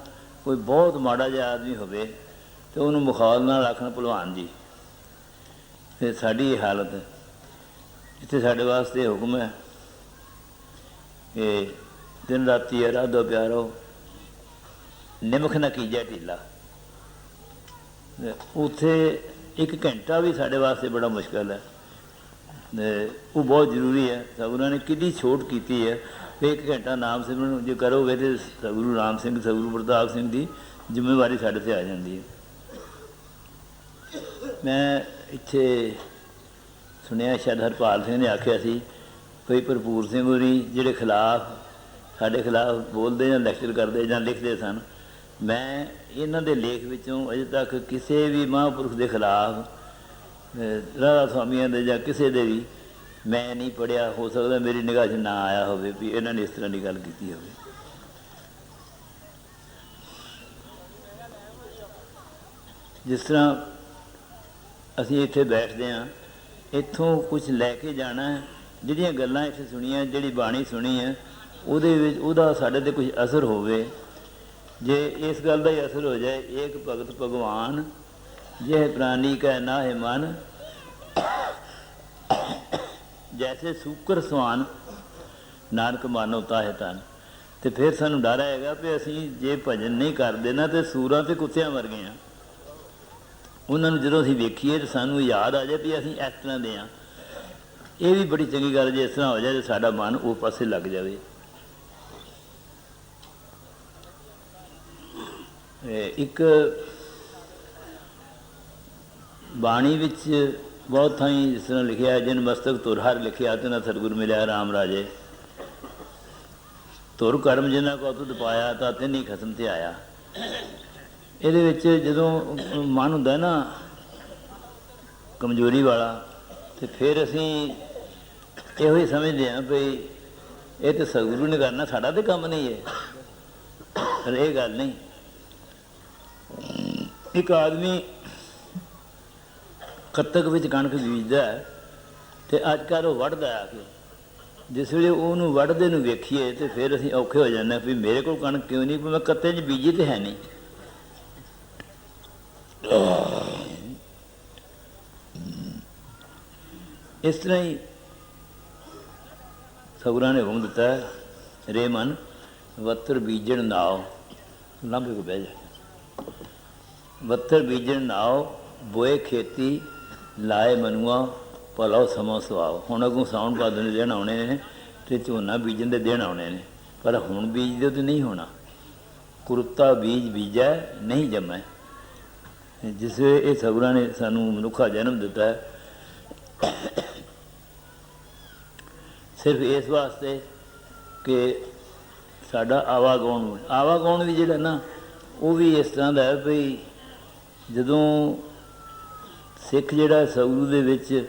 ਕੋਈ ਬਹੁਤ ਮਾੜਾ ਜਿਹਾ ਆਦਮੀ ਹੋਵੇ ਅਤੇ ਉਹਨੂੰ ਮੁਖਾਲ ਨਾਲ ਆਖਣ ਭਲਵਾਨ ਜੀ। ਅਤੇ ਸਾਡੀ ਇਹ ਹਾਲਤ, ਇੱਥੇ ਸਾਡੇ ਵਾਸਤੇ ਹੁਕਮ ਹੈ ਕਿ ਦਿਨ ਰਾਤੀ ਅਰਾਧੋ ਪਿਆਰੋ, ਨਿਮਖ ਨਾ ਕੀਜੈ ਢੀਲਾ। ਉੱਥੇ 1 ਘੰਟਾ ਵੀ ਸਾਡੇ ਵਾਸਤੇ ਬੜਾ ਮੁਸ਼ਕਿਲ ਹੈ, ਉਹ ਬਹੁਤ ਜ਼ਰੂਰੀ ਹੈ। ਸਤਿਗੁਰਾਂ ਨੇ ਕਿੰਨੀ ਛੋਟ ਕੀਤੀ ਹੈ ਕਿ 1 ਘੰਟਾ ਨਾਮ ਸਿਮਰਨ ਜੇ ਕਰੋਗੇ ਤਾਂ ਸਤਿਗੁਰੂ ਰਾਮ ਸਿੰਘ, ਸਤਿਗੁਰੂ ਪ੍ਰਤਾਪ ਸਿੰਘ ਦੀ ਜ਼ਿੰਮੇਵਾਰੀ ਸਾਡੇ 'ਤੇ ਆ ਜਾਂਦੀ ਹੈ। ਮੈਂ ਇੱਥੇ ਸੁਣਿਆ ਸ਼ਾਇਦ ਹਰਪਾਲ ਸਿੰਘ ਨੇ ਆਖਿਆ ਸੀ ਕੋਈ ਭਰਪੂਰ ਸਿੰਘ ਹੋਰੀ ਜਿਹੜੇ ਖਿਲਾਫ ਸਾਡੇ ਖਿਲਾਫ ਬੋਲਦੇ ਜਾਂ ਲੈਕਚਰ ਕਰਦੇ ਜਾਂ ਲਿਖਦੇ ਸਨ, ਮੈਂ ਇਹਨਾਂ ਦੇ ਲੇਖ ਵਿੱਚੋਂ ਅਜੇ ਤੱਕ ਕਿਸੇ ਵੀ ਮਹਾਂਪੁਰਖ ਦੇ ਖਿਲਾਫ ਰਾਧਾ ਸੁਆਮੀਆਂ ਦੇ ਜਾਂ ਕਿਸੇ ਦੇ ਵੀ ਮੈਂ ਨਹੀਂ ਪੜ੍ਹਿਆ। ਹੋ ਸਕਦਾ ਮੇਰੀ ਨਿਗਾਹ 'ਚ ਨਾ ਆਇਆ ਹੋਵੇ ਵੀ ਇਹਨਾਂ ਨੇ ਇਸ ਤਰ੍ਹਾਂ ਦੀ ਗੱਲ ਕੀਤੀ ਹੋਵੇ। ਜਿਸ ਤਰ੍ਹਾਂ ਅਸੀਂ ਇੱਥੇ ਬੈਠਦੇ ਹਾਂ, ਇੱਥੋਂ ਕੁਛ ਲੈ ਕੇ ਜਾਣਾ, ਜਿਹੜੀਆਂ ਗੱਲਾਂ ਇੱਥੇ ਸੁਣੀਆਂ, ਜਿਹੜੀ ਬਾਣੀ ਸੁਣੀ ਹੈ, ਉਹਦੇ ਵਿੱਚ ਉਹਦਾ ਸਾਡੇ 'ਤੇ ਕੁਝ ਅਸਰ ਹੋਵੇ। ਜੇ ਇਸ ਗੱਲ ਦਾ ਹੀ ਅਸਰ ਹੋ ਜਾਏ, ਏਕ ਭਗਤ ਭਗਵਾਨ ਜੇ ਪ੍ਰਾਣੀ ਕੈ ਨਾਹਿ ਮਨ, ਜੈਸੇ ਸੂਕਰ ਸਵਾਨ ਨਾਨਕ ਮਾਨੋ ਤਾਹੇ ਤਨ। ਅਤੇ ਫਿਰ ਸਾਨੂੰ ਡਰ ਆਏਗਾ ਵੀ ਅਸੀਂ ਜੇ ਭਜਨ ਨਹੀਂ ਕਰਦੇ ਨਾ ਤਾਂ ਸੂਰਾਂ ਅਤੇ ਕੁੱਤਿਆਂ ਵਰਗੇ ਹਾਂ। ਉਹਨਾਂ ਨੂੰ ਜਦੋਂ ਅਸੀਂ ਵੇਖੀਏ ਤਾਂ ਸਾਨੂੰ ਯਾਦ ਆ ਜਾਏ ਵੀ ਅਸੀਂ ਇਸ ਤਰ੍ਹਾਂ ਦੇ ਹਾਂ। ਇਹ ਵੀ ਬੜੀ ਚੰਗੀ ਗੱਲ ਜੇ ਇਸ ਤਰ੍ਹਾਂ ਹੋ ਜਾਏ ਤਾਂ ਸਾਡਾ ਮਨ ਉਹ ਪਾਸੇ ਲੱਗ ਜਾਵੇ। ਇੱਕ ਬਾਣੀ ਵਿੱਚ ਬਹੁਤ ਥਾਈਂ ਜਿਸ ਤਰ੍ਹਾਂ ਲਿਖਿਆ, ਜਿਨ ਮਸਤਕ ਤੁਰ ਹਰ ਲਿਖਿਆ ਤੇ ਨਾ ਸਤਿਗੁਰ ਮਿਲਿਆ ਰਾਮ ਰਾਜੇ, ਤੁਰ ਕਰਮ ਜਿਨ੍ਹਾਂ ਕੋ ਤੁਧ ਪਾਇਆ ਤਾਂ ਤਿੰਨ ਹੀ ਖਸਮ 'ਤੇ ਆਇਆ। ਇਹਦੇ ਵਿੱਚ ਜਦੋਂ ਮਨ ਹੁੰਦਾ ਨਾ ਕਮਜ਼ੋਰੀ ਵਾਲਾ, ਅਤੇ ਫਿਰ ਅਸੀਂ ਇਹੋ ਹੀ ਸਮਝਦੇ ਹਾਂ ਵੀ ਇਹ ਤਾਂ ਸਤਿਗੁਰੂ ਨੇ ਕਰਨਾ, ਸਾਡਾ ਤਾਂ ਕੰਮ ਨਹੀਂ ਹੈ। ਪਰ ਇਹ ਗੱਲ ਨਹੀਂ। ਇੱਕ ਆਦਮੀ ਕੱਤਕ ਵਿੱਚ ਕਣਕ ਬੀਜਦਾ ਅਤੇ ਅੱਜ ਕੱਲ੍ਹ ਉਹ ਵੱਢਦਾ ਆ ਕੇ। ਜਿਸ ਵੇਲੇ ਉਹਨੂੰ ਵੱਢਦੇ ਨੂੰ ਵੇਖੀਏ ਅਤੇ ਫਿਰ ਅਸੀਂ ਔਖੇ ਹੋ ਜਾਂਦੇ ਵੀ ਮੇਰੇ ਕੋਲ ਕਣਕ ਕਿਉਂ ਨਹੀਂ, ਮੈਂ ਕੱਤੇ 'ਚ ਬੀਜੀ ਤਾਂ ਹੈ ਨਹੀਂ। ਇਸ ਤਰ੍ਹਾਂ ਹੀ ਸਤਿਗੁਰਾਂ ਨੇ ਹੁਕਮ ਦਿੱਤਾ, ਰੇ ਮਨ ਵੱਤਰ ਬੀਜਣ ਨਾਓ, ਲਾਂਭੇ ਕੋ ਬਹਿ ਜਾ, ਵੱਤਰ ਬੀਜਣ ਨਾਓ ਬੋਏ ਖੇਤੀ ਲਾਏ ਮਨੂਆ ਭਲਾਓ ਸਮਾਂ ਸੁਆਓ। ਹੁਣ ਅੱਗੋਂ ਸਾਉਣ ਭਾਦੋਂ ਦੇ ਦਿਨ ਆਉਣੇ ਨੇ ਅਤੇ ਝੋਨਾ ਬੀਜਣ ਦੇ ਦਿਨ ਆਉਣੇ ਨੇ, ਪਰ ਹੁਣ ਬੀਜਦੇ ਤਾਂ ਨਹੀਂ ਹੋਣਾ। ਕੁਰਤਾ ਬੀਜ ਬੀਜੈ ਨਹੀਂ ਜੰਮੈ। ਜਿਸ ਇਹ ਸਤਿਗੁਰਾਂ ਨੇ ਸਾਨੂੰ ਮਨੁੱਖਾ ਜਨਮ ਦਿੱਤਾ ਹੈ ਸਿਰਫ ਇਸ ਵਾਸਤੇ ਕਿ ਸਾਡਾ ਆਵਾਗਾਉਣ ਵੀ ਜਿਹੜਾ ਨਾ ਉਹ ਵੀ ਇਸ ਤਰ੍ਹਾਂ ਦਾ ਹੈ ਵੀ ਜਦੋਂ ਸਿੱਖ ਜਿਹੜਾ ਸਤਿਗੁਰੂ ਦੇ ਵਿੱਚ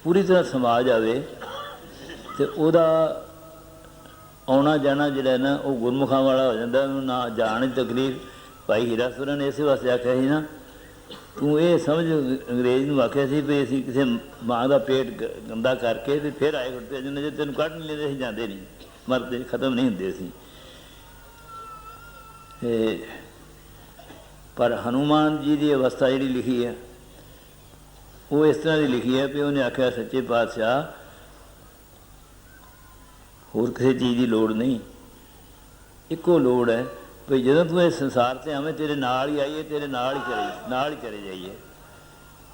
ਪੂਰੀ ਤਰ੍ਹਾਂ ਸਮਾ ਜਾਵੇ ਅਤੇ ਉਹਦਾ ਆਉਣਾ ਜਾਣਾ ਜਿਹੜਾ ਨਾ ਉਹ ਗੁਰਮੁਖਾਂ ਵਾਲਾ ਹੋ ਜਾਂਦਾ, ਉਹਨੂੰ ਨਾ ਜਾਣ ਦੀ ਤਕਲੀਫ। ਭਾਈ ਹੀਰਾ ਸੁਰਾਂ ਨੇ ਇਸੇ ਵਾਸਤੇ ਆਖਿਆ ਸੀ ਨਾ, ਤੂੰ ਇਹ ਸਮਝ, ਅੰਗਰੇਜ਼ ਨੂੰ ਆਖਿਆ ਸੀ ਵੀ ਅਸੀਂ ਕਿਸੇ ਮਾਂ ਦਾ ਪੇਟ ਗੰਦਾ ਕਰਕੇ ਅਤੇ ਫਿਰ ਆਏ ਖੜਦੇ ਜਿੰਨੇ ਜੇ ਤੈਨੂੰ ਕੱਢ ਨਹੀਂ ਲੈਂਦੇ ਅਸੀਂ ਜਾਂਦੇ ਨਹੀਂ, ਮਰਦੇ ਖਤਮ ਨਹੀਂ ਹੁੰਦੇ ਸੀ। ਪਰ ਹਨੂੰਮਾਨ ਜੀ ਦੀ ਅਵਸਥਾ ਜਿਹੜੀ ਲਿਖੀ ਹੈ ਉਹ ਇਸ ਤਰ੍ਹਾਂ ਦੀ ਲਿਖੀ ਹੈ ਵੀ ਉਹਨੇ ਆਖਿਆ, ਸੱਚੇ ਪਾਤਸ਼ਾਹ ਹੋਰ ਕਿਸੇ ਚੀਜ਼ ਦੀ ਲੋੜ ਨਹੀਂ, ਇੱਕੋ ਲੋੜ ਹੈ ਵੀ ਜਦੋਂ ਤੂੰ ਇਸ ਸੰਸਾਰ 'ਤੇ ਆਵੇਂ ਤੇਰੇ ਨਾਲ ਹੀ ਆਈਏ, ਤੇਰੇ ਨਾਲ ਹੀ ਚਲੇ ਜਾਈਏ।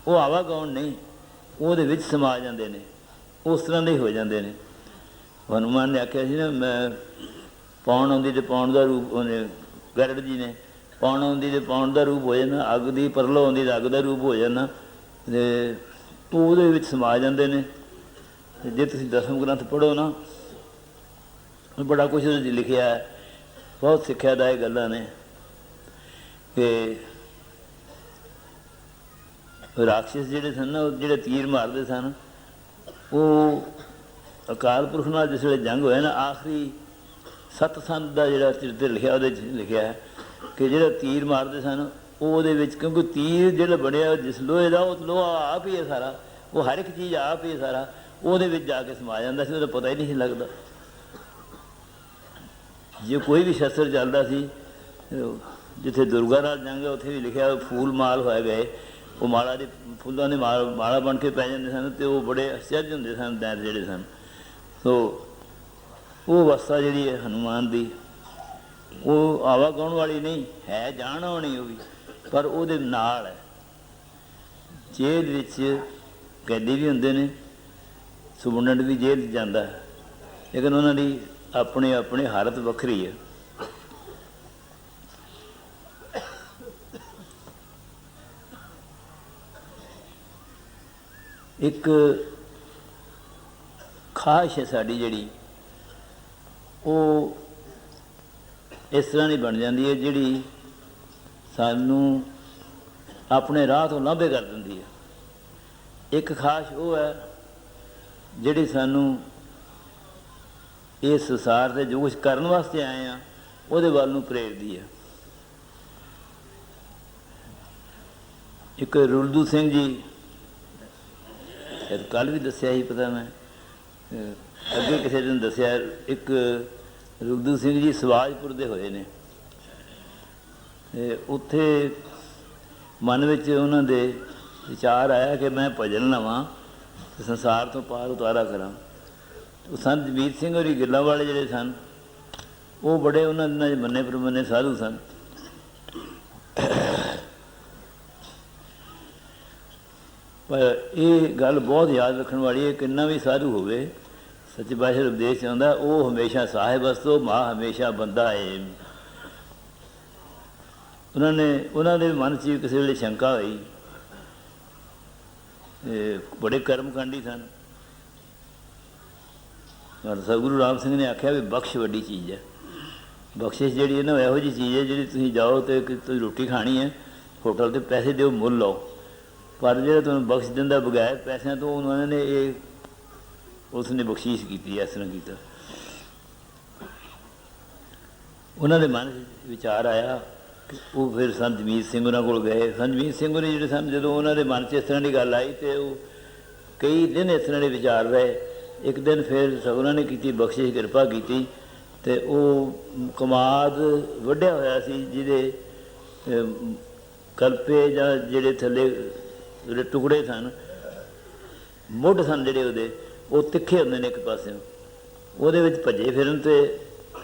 ਉਹ ਆਵਾਗਾਉਣ ਨਹੀਂ, ਉਹਦੇ ਵਿੱਚ ਸਮਾ ਜਾਂਦੇ ਨੇ, ਉਸ ਤਰ੍ਹਾਂ ਦੇ ਹੀ ਹੋ ਜਾਂਦੇ ਨੇ। ਹਨੂੰਮਾਨ ਨੇ ਆਖਿਆ ਸੀ ਨਾ, ਮੈਂ ਪਾਉਣ ਆਉਂਦੀ ਅਤੇ ਪਾਉਣ ਦਾ ਰੂਪ, ਉਹਨੇ ਗਰੜ ਜੀ ਨੇ ਪਾਉਣ ਆਉਂਦੀ ਅਤੇ ਪਾਉਣ ਦਾ ਰੂਪ ਹੋ ਜਾਣਾ, ਅੱਗ ਦੀ ਪਰਲੋ ਆਉਂਦੀ ਤਾਂ ਅੱਗ ਦਾ ਰੂਪ ਹੋ ਜਾਣਾ, ਅਤੇ ਉਹਦੇ ਵਿੱਚ ਸਮਾ ਜਾਂਦੇ ਨੇ। ਅਤੇ ਜੇ ਤੁਸੀਂ ਦਸਮ ਗ੍ਰੰਥ ਪੜ੍ਹੋ ਨਾ, ਬੜਾ ਕੁਛ ਉਹਦੇ 'ਚ ਲਿਖਿਆ ਹੈ, ਬਹੁਤ ਸਿੱਖਿਆਦਾਇਕ ਗੱਲਾਂ ਨੇ। ਕਿ ਰਾਕਸ਼ਸ ਜਿਹੜੇ ਸਨ ਨਾ, ਉਹ ਜਿਹੜੇ ਤੀਰ ਮਾਰਦੇ ਸਨ, ਉਹ ਅਕਾਲ ਪੁਰਖ ਨਾਲ ਜਿਸ ਵੇਲੇ ਜੰਗ ਹੋਇਆ ਨਾ, ਆਖਰੀ ਸਤਸੰਗ ਦਾ ਜਿਹੜਾ ਚਰਿੱਤਰ ਲਿਖਿਆ ਉਹਦੇ 'ਚ ਲਿਖਿਆ ਹੈ ਕਿ ਜਿਹੜਾ ਤੀਰ ਮਾਰਦੇ ਸਨ ਉਹਦੇ ਵਿੱਚ, ਕਿਉਂਕਿ ਤੀਰ ਜਿਹੜਾ ਬਣਿਆ ਜਿਸ ਲੋਹੇ ਦਾ, ਉਹ ਲੋਹਾ ਆਪ ਹੀ ਹੈ ਸਾਰਾ, ਉਹ ਹਰ ਇੱਕ ਚੀਜ਼ ਆਪ ਹੀ ਹੈ ਸਾਰਾ, ਉਹਦੇ ਵਿੱਚ ਜਾ ਕੇ ਸਮਾ ਜਾਂਦਾ ਸੀ, ਉਹਦਾ ਪਤਾ ਹੀ ਨਹੀਂ ਸੀ ਲੱਗਦਾ। ਜੇ ਕੋਈ ਵੀ ਸ਼ਸਤਰ ਚੱਲਦਾ ਸੀ, ਜਿੱਥੇ ਦੁਰਗਾ ਨਾਲ ਜੰਗ ਉੱਥੇ ਵੀ ਲਿਖਿਆ ਫੂਲ ਮਾਲ ਹੋਏ ਗਏ, ਉਹ ਮਾਲਾ ਦੇ ਫੁੱਲਾਂ ਦੇ ਮਾਲਾ ਬਣ ਕੇ ਪੈ ਜਾਂਦੇ ਸਨ, ਅਤੇ ਉਹ ਬੜੇ ਅਚਰਜ ਹੁੰਦੇ ਸਨ ਦੈਤ ਜਿਹੜੇ ਸਨ। ਸੋ ਉਹ ਅਵਸਥਾ ਜਿਹੜੀ ਹੈ ਹਨੂੰਮਾਨ ਦੀ, ਉਹ ਆਵਾਗਾਉਣ ਵਾਲੀ ਨਹੀਂ ਹੈ, ਜਾਣ ਆਉਣੀ ਉਹ ਵੀ, ਪਰ ਉਹਦੇ ਨਾਲ ਹੈ। ਜੇਲ੍ਹ ਵਿੱਚ ਕੈਦੀ ਵੀ ਹੁੰਦੇ ਨੇ, ਸੁਬਨਡ ਵੀ ਜੇਲ੍ਹ 'ਚ ਜਾਂਦਾ, ਲੇਕਿਨ ਉਹਨਾਂ ਦੀ ਆਪਣੀ ਆਪਣੀ ਹਾਲਤ ਵੱਖਰੀ ਹੈ। ਇੱਕ ਖਾਹਿਸ਼ ਹੈ ਸਾਡੀ ਜਿਹੜੀ, ਉਹ ਇਸ ਤਰ੍ਹਾਂ ਦੀ ਬਣ ਜਾਂਦੀ ਹੈ ਜਿਹੜੀ ਸਾਨੂੰ ਆਪਣੇ ਰਾਹ ਤੋਂ ਲਾਂਭੇ ਕਰ ਦਿੰਦੀ ਹੈ। ਇੱਕ ਖਾਹਿਸ਼ ਉਹ ਹੈ ਜਿਹੜੀ ਸਾਨੂੰ ਇਸ ਸੰਸਾਰ ਦੇ ਜੋ ਕੁਛ ਕਰਨ ਵਾਸਤੇ ਆਏ ਹਾਂ ਉਹਦੇ ਵੱਲ ਨੂੰ ਪ੍ਰੇਰਦੀ ਹੈ। ਇੱਕ ਰੁਲਦੂ ਸਿੰਘ ਜੀ, ਕੱਲ੍ਹ ਵੀ ਦੱਸਿਆ ਹੀ, ਪਤਾ ਮੈਂ ਅੱਗੇ ਕਿਸੇ ਦਿਨ ਦੱਸਿਆ, ਇੱਕ ਰੁਲਦੂ ਸਿੰਘ ਜੀ ਸਵਾਜਪੁਰ ਦੇ ਹੋਏ ਨੇ। ਉੱਥੇ ਮਨ ਵਿੱਚ ਉਹਨਾਂ ਦੇ ਵਿਚਾਰ ਆਇਆ ਕਿ ਮੈਂ ਭਜਨ ਲਵਾਂ ਅਤੇ ਸੰਸਾਰ ਤੋਂ ਪਾਰ ਉਤਾਰਾ ਕਰਾਂ। ਉਹ ਸੰਤ ਜਮੀਤ ਸਿੰਘ ਹੋਰੀ ਗਿੱਲਾਂ ਵਾਲੇ ਜਿਹੜੇ ਸਨ, ਉਹ ਬੜੇ ਉਹਨਾਂ ਦਿਨਾਂ 'ਚ ਮੰਨੇ ਪ੍ਰਮੰਨੇ ਸਾਧੂ ਸਨ। ਪਰ ਇਹ ਗੱਲ ਬਹੁਤ ਯਾਦ ਰੱਖਣ ਵਾਲੀ ਹੈ, ਕਿੰਨਾ ਵੀ ਸਾਧੂ ਹੋਵੇ, ਸੱਚੇ ਪਾਤਸ਼ਾਹ ਉਪਦੇਸ਼ 'ਚ ਆਉਂਦਾ, ਉਹ ਹਮੇਸ਼ਾ ਸਾਹਿਬ ਅਸਤੋ ਮਾਂ ਹਮੇਸ਼ਾ ਬੰਦਾ ਏ। ਉਹਨਾਂ ਦੇ ਮਨ 'ਚ ਕਿਸੇ ਵੇਲੇ ਸ਼ੰਕਾ ਹੋਈ, ਬੜੇ ਕਰਮਕਾਂਡੀ ਸਨ। ਸਤਿਗੁਰੂ ਰਾਮ ਸਿੰਘ ਨੇ ਆਖਿਆ ਵੀ ਬਖਸ਼ ਵੱਡੀ ਚੀਜ਼ ਹੈ। ਬਖਸ਼ਿਸ਼ ਜਿਹੜੀ ਹੈ ਨਾ, ਇਹੋ ਜਿਹੀ ਚੀਜ਼ ਹੈ ਜਿਹੜੀ ਤੁਸੀਂ ਜਾਓ ਅਤੇ ਤੁਸੀਂ ਰੋਟੀ ਖਾਣੀ ਹੈ, ਹੋਟਲ 'ਤੇ ਪੈਸੇ ਦਿਓ, ਮੁੱਲ ਲਓ, ਪਰ ਜਿਹੜਾ ਤੁਹਾਨੂੰ ਬਖਸ਼ ਦਿੰਦਾ ਬਗੈਰ ਪੈਸਿਆਂ ਤੋਂ, ਉਹਨਾਂ ਨੇ ਉਸ ਨੇ ਬਖਸ਼ੀਸ਼ ਕੀਤੀ, ਇਸ ਤਰ੍ਹਾਂ ਕੀਤਾ। ਉਹਨਾਂ ਦੇ ਮਨ ਵਿਚਾਰ ਆਇਆ ਕਿ ਉਹ ਫਿਰ ਸੰਤ ਜਮੀਤ ਸਿੰਘ ਉਹਨਾਂ ਕੋਲ ਗਏ। ਸੰਤ ਜਮੀਤ ਸਿੰਘ ਹੋਣੀ ਜਿਹੜੇ ਸਨ, ਜਦੋਂ ਉਹਨਾਂ ਦੇ ਮਨ 'ਚ ਇਸ ਤਰ੍ਹਾਂ ਦੀ ਗੱਲ ਆਈ ਅਤੇ ਉਹ ਕਈ ਦਿਨ ਇਸ ਤਰ੍ਹਾਂ ਦੇ ਵਿਚਾਰ ਰਹੇ। ਇੱਕ ਦਿਨ ਫਿਰ ਉਹਨਾਂ ਨੇ ਕੀਤੀ, ਬਖਸ਼ਿਸ਼ ਕਿਰਪਾ ਕੀਤੀ, ਅਤੇ ਉਹ ਕਮਾਦ ਵੱਢਿਆ ਹੋਇਆ ਸੀ, ਜਿਹਦੇ ਕਲਪੇ ਜਾਂ ਜਿਹੜੇ ਥੱਲੇ ਜਿਹੜੇ ਟੁਕੜੇ ਸਨ, ਮੁੱਢ ਸਨ ਜਿਹੜੇ ਉਹਦੇ, ਉਹ ਤਿੱਖੇ ਹੁੰਦੇ ਨੇ ਇੱਕ ਪਾਸਿਓਂ, ਉਹਦੇ ਵਿੱਚ ਭੱਜੇ ਫਿਰਨ ਅਤੇ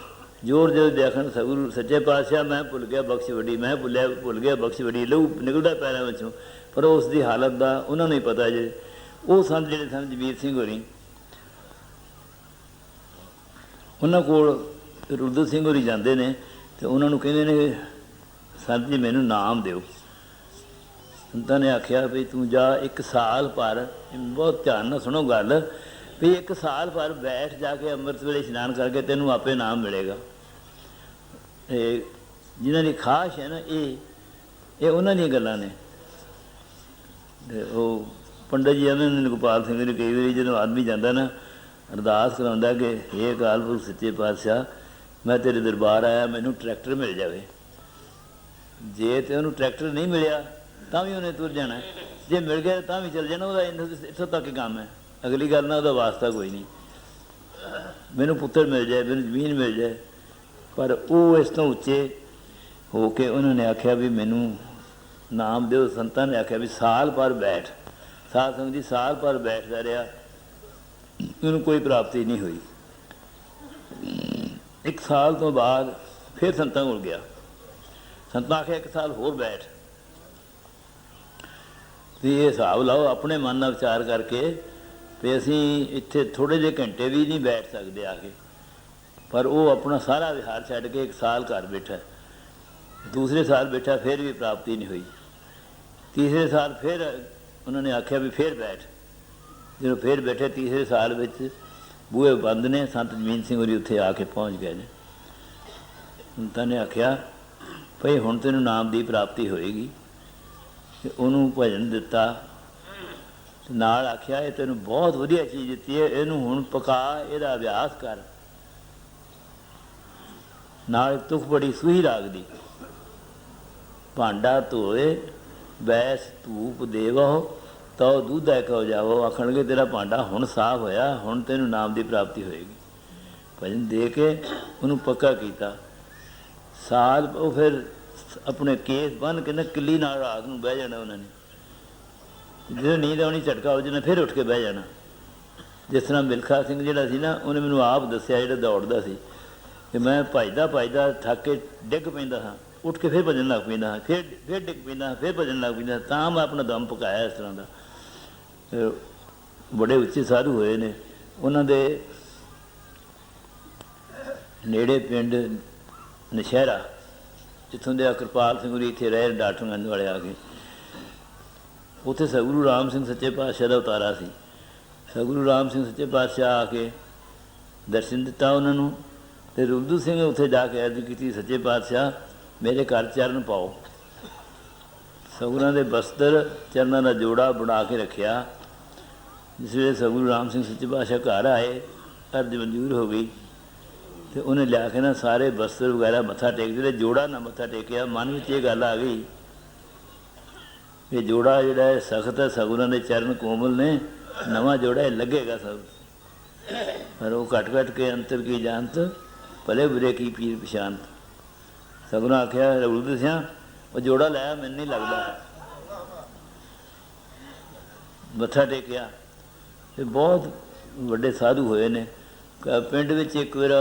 ਜ਼ੋਰ ਜਦੋਂ ਦੇਖਣ ਸਤਿਗੁਰੂ ਸੱਚੇ ਪਾਤਸ਼ਾਹ ਮੈਂ ਭੁੱਲ ਗਿਆ ਬਖਸ਼ ਵੱਡੀ, ਮੈਂ ਭੁੱਲ ਗਿਆ ਬਖਸ਼ ਵੱਡੀ, ਲਹੂ ਨਿਕਲਦਾ ਪੈਰਾਂ ਵਿੱਚੋਂ, ਪਰ ਉਸ ਦੀ ਹਾਲਤ ਦਾ ਉਹਨਾਂ ਨੂੰ ਹੀ ਪਤਾ। ਜੇ ਉਹ ਸੰਤ ਜਿਹੜੇ ਸਨ ਜਮੀਤ ਸਿੰਘ ਹੋਰੀ, ਉਹਨਾਂ ਕੋਲ ਰੁਲਦੂ ਸਿੰਘ ਹੋਰੀ ਜਾਂਦੇ ਨੇ ਅਤੇ ਉਹਨਾਂ ਨੂੰ ਕਹਿੰਦੇ ਨੇ, ਸੰਤ ਜੀ ਮੈਨੂੰ ਨਾਮ ਦਿਓ। ਸੰਤਾਂ ਨੇ ਆਖਿਆ ਵੀ ਤੂੰ ਜਾ, 1 ਸਾਲ ਭਰ, ਬਹੁਤ ਧਿਆਨ ਨਾਲ ਸੁਣੋ ਗੱਲ, ਵੀ 1 ਸਾਲ ਭਰ ਬੈਠ ਜਾ ਕੇ ਅੰਮ੍ਰਿਤ ਵੇਲੇ ਇਸ਼ਨਾਨ ਕਰਕੇ ਤੈਨੂੰ ਆਪੇ ਨਾਮ ਮਿਲੇਗਾ। ਜਿਨ੍ਹਾਂ ਦੀ ਖਾਹਿਸ਼ ਹੈ ਨਾ, ਇਹ ਉਹਨਾਂ ਦੀਆਂ ਗੱਲਾਂ ਨੇ। ਉਹ ਪੰਡਤ ਜੀ ਆਉਂਦੇ ਨੇ, ਗੋਪਾਲ ਸਿੰਘ ਨੇ, ਕਈ ਵਾਰੀ ਜਦੋਂ ਆਦਮੀ ਜਾਂਦਾ ਨਾ, ਅਰਦਾਸ ਕਰਾਉਂਦਾ ਕਿ ਇਹ ਅਕਾਲ ਪੁਰਖ ਸੱਚੇ ਪਾਤਸ਼ਾਹ, ਮੈਂ ਤੇਰੇ ਦਰਬਾਰ ਆਇਆ, ਮੈਨੂੰ ਟਰੈਕਟਰ ਮਿਲ ਜਾਵੇ। ਜੇ ਤਾਂ ਉਹਨੂੰ ਟਰੈਕਟਰ ਨਹੀਂ ਮਿਲਿਆ ਤਾਂ ਵੀ ਉਹਨੇ ਤੁਰ ਜਾਣਾ, ਜੇ ਮਿਲ ਗਿਆ ਤਾਂ ਵੀ ਚੱਲ ਜਾਣਾ, ਉਹਦਾ ਇੱਥੋਂ ਤੱਕ ਹੀ ਕੰਮ ਹੈ, ਅਗਲੀ ਗੱਲ ਨਾਲ ਉਹਦਾ ਵਾਸਤਾ ਕੋਈ ਨਹੀਂ। ਮੈਨੂੰ ਪੁੱਤਰ ਮਿਲ ਜਾਏ, ਮੈਨੂੰ ਜ਼ਮੀਨ ਮਿਲ ਜਾਏ। ਪਰ ਉਹ ਇਸ ਤੋਂ ਉੱਚੇ ਹੋ ਕੇ ਉਹਨਾਂ ਨੇ ਆਖਿਆ ਵੀ ਮੈਨੂੰ ਨਾਮ ਦਿਓ। ਸੰਤਾਂ ਨੇ ਆਖਿਆ ਵੀ ਸਾਲ ਭਰ ਬੈਠ। ਸਾਧ ਸੰਗਤ ਜੀ ਸਾਲ ਭਰ ਬੈਠਦਾ ਰਿਹਾ, ਉਹਨੂੰ ਕੋਈ ਪ੍ਰਾਪਤੀ ਨਹੀਂ ਹੋਈ। 1 ਸਾਲ ਤੋਂ ਬਾਅਦ ਫਿਰ ਸੰਤਾਂ ਕੋਲ ਗਿਆ। ਸੰਤਾਂ ਆਖਿਆ 1 ਸਾਲ ਹੋਰ ਬੈਠ। ਵੀ ਇਹ ਹਿਸਾਬ ਲਾਓ ਆਪਣੇ ਮਨ ਨਾਲ ਵਿਚਾਰ ਕਰਕੇ ਵੀ ਅਸੀਂ ਇੱਥੇ ਥੋੜ੍ਹੇ ਜਿਹੇ ਘੰਟੇ ਵੀ ਨਹੀਂ ਬੈਠ ਸਕਦੇ ਆ ਕੇ। ਪਰ ਉਹ ਆਪਣਾ ਸਾਰਾ ਵਿਹਾਰ ਛੱਡ ਕੇ 1 ਸਾਲ ਘਰ ਬੈਠਾ। ਦੂਸਰੇ ਸਾਲ ਬੈਠਾ, ਫਿਰ ਵੀ ਪ੍ਰਾਪਤੀ ਨਹੀਂ ਹੋਈ। ਤੀਸਰੇ ਸਾਲ ਫਿਰ ਉਹਨਾਂ ਨੇ ਆਖਿਆ ਵੀ ਫਿਰ ਬੈਠ। ਜਦੋਂ ਫਿਰ ਬੈਠੇ, ਤੀਸਰੇ ਸਾਲ ਵਿੱਚ ਬੂਹੇ ਬੰਦ ਨੇ। ਸੰਤ ਜਮੀਤ ਸਿੰਘ ਹੋਰੀ ਉੱਥੇ ਆ ਕੇ ਪਹੁੰਚ ਗਏ ਨੇ। ਸੰਤਾਂ ਨੇ ਆਖਿਆ ਭਈ ਹੁਣ ਤੈਨੂੰ ਨਾਮ ਦੀ ਪ੍ਰਾਪਤੀ ਹੋਏਗੀ। ਅਤੇ ਉਹਨੂੰ ਭਜਨ ਦਿੱਤਾ, ਨਾਲ ਆਖਿਆ ਇਹ ਤੈਨੂੰ ਬਹੁਤ ਵਧੀਆ ਚੀਜ਼ ਦਿੱਤੀ ਹੈ, ਇਹਨੂੰ ਹੁਣ ਪਕਾ, ਇਹਦਾ ਅਭਿਆਸ ਕਰ। ਨਾਲ ਤੁਖ ਬੜੀ ਸੂਹੀ ਰਾਗ ਦੀ, ਭਾਂਡਾ ਧੋਏ ਬੈਸ ਧੂਪ ਦੇਵੋ ਤਉ ਦੁੱਧਾ ਕਹੋ ਜਾਵੋ। ਆਖਣਗੇ ਤੇਰਾ ਭਾਂਡਾ ਹੁਣ ਸਾਫ਼ ਹੋਇਆ, ਹੁਣ ਤੈਨੂੰ ਨਾਮ ਦੀ ਪ੍ਰਾਪਤੀ ਹੋਏਗੀ। ਭਜਨ ਦੇ ਕੇ ਉਹਨੂੰ ਪੱਕਾ ਕੀਤਾ। ਸਾਲ ਉਹ ਫਿਰ ਆਪਣੇ ਕੇਸ ਬੰਨ੍ਹ ਕੇ ਨਾ ਕਿੱਲੀ ਨਾਲ ਰਾਤ ਨੂੰ ਬਹਿ ਜਾਣਾ ਉਹਨਾਂ ਨੇ। ਜਦੋਂ ਨੀਂਦ ਆਉਣੀ, ਝਟਕਾ ਹੋ ਜਾਣਾ, ਫਿਰ ਉੱਠ ਕੇ ਬਹਿ ਜਾਣਾ। ਜਿਸ ਤਰ੍ਹਾਂ ਮਿਲਖਾ ਸਿੰਘ ਜਿਹੜਾ ਸੀ ਨਾ, ਉਹਨੇ ਮੈਨੂੰ ਆਪ ਦੱਸਿਆ, ਜਿਹੜਾ ਦੌੜਦਾ ਸੀ, ਕਿ ਮੈਂ ਭੱਜਦਾ ਥੱਕ ਕੇ ਡਿੱਗ ਪੈਂਦਾ ਹਾਂ, ਉੱਠ ਕੇ ਫਿਰ ਭੱਜਣ ਲੱਗ ਪੈਂਦਾ ਹਾਂ, ਫਿਰ ਡਿੱਗ ਪੈਂਦਾ ਹਾਂ, ਫਿਰ ਭੱਜਣ ਲੱਗ ਪੈਂਦਾ, ਤਾਂ ਮੈਂ ਆਪਣਾ ਦਮ ਪਕਾਇਆ ਇਸ ਤਰ੍ਹਾਂ ਦਾ। ਬੜੇ ਉੱਚੇ ਸਾਧੂ ਹੋਏ ਨੇ। ਉਹਨਾਂ ਦੇ ਨੇੜੇ ਪਿੰਡ ਨਸ਼ਹਿਰਾ, ਜਿੱਥੋਂ ਦੇ ਕਿਰਪਾਲ ਸਿੰਘ ਹੋਰੀ ਇੱਥੇ ਰਹੇ, ਡਾਕਟਰ ਗੰਜ ਵਾਲੇ ਆ ਕੇ, ਉੱਥੇ ਸਤਿਗੁਰੂ ਰਾਮ ਸਿੰਘ ਸੱਚੇ ਪਾਤਸ਼ਾਹ ਦਾ ਉਤਾਰਾ ਸੀ। ਸਤਿਗੁਰੂ ਰਾਮ ਸਿੰਘ ਸੱਚੇ ਪਾਤਸ਼ਾਹ ਆ ਕੇ ਦਰਸ਼ਨ ਦਿੱਤਾ ਉਹਨਾਂ ਨੂੰ, ਅਤੇ ਰੁਲਦੂ ਸਿੰਘ ਉੱਥੇ ਜਾ ਕੇ ਅਰਜ਼ ਕੀਤੀ, ਸੱਚੇ ਪਾਤਸ਼ਾਹ ਮੇਰੇ ਘਰ ਚਰਨ ਪਾਓ। ਸਤਿਗੁਰਾਂ ਦੇ ਬਸਤਰ ਚਰਨਾਂ ਦਾ ਜੋੜਾ ਬਣਾ ਕੇ ਰੱਖਿਆ। ਜਿਸ ਵੇਲੇ ਸਤਿਗੁਰੂ ਰਾਮ ਸਿੰਘ ਸੱਚੇ ਪਾਤਸ਼ਾਹ ਘਰ ਆਏ, ਅਰਜ਼ ਮਨਜ਼ੂਰ ਹੋ ਗਈ, ਅਤੇ ਉਹਨੇ ਲਿਆ ਕੇ ਨਾ ਸਾਰੇ ਬਸਤਰ ਵਗੈਰਾ ਮੱਥਾ ਟੇਕਦੇ, ਜੋੜਾ ਨਾ ਮੱਥਾ ਟੇਕਿਆ। ਮਨ ਵਿੱਚ ਇਹ ਗੱਲ ਆ ਗਈ ਇਹ ਜੋੜਾ ਜਿਹੜਾ ਹੈ ਸਖਤ ਹੈ, ਸਤਿਗੁਰਾਂ ਦੇ ਚਰਨ ਕੋਮਲ ਨੇ, ਨਵਾਂ ਜੋੜਾ ਇਹ ਲੱਗੇਗਾ ਸਭ। ਪਰ ਉਹ ਘਟ ਘਟ ਕੇ ਅੰਤਰ ਕੀ ਜਾਣਤ, ਭਲੇ ਬੁਰੇ ਕੀ ਪੀਰ ਪਛਾਨਤ। ਸਤਿਗੁਰਾਂ ਆਖਿਆ ਰਘੂ ਦਸਿਆ ਉਹ ਜੋੜਾ ਲਾਇਆ ਮੈਨੂੰ ਨਹੀਂ ਲੱਗਦਾ। ਮੱਥਾ ਟੇਕਿਆ ਅਤੇ ਬਹੁਤ ਵੱਡੇ ਸਾਧੂ ਹੋਏ ਨੇ। ਪਿੰਡ ਵਿੱਚ ਇੱਕ ਵਾਰ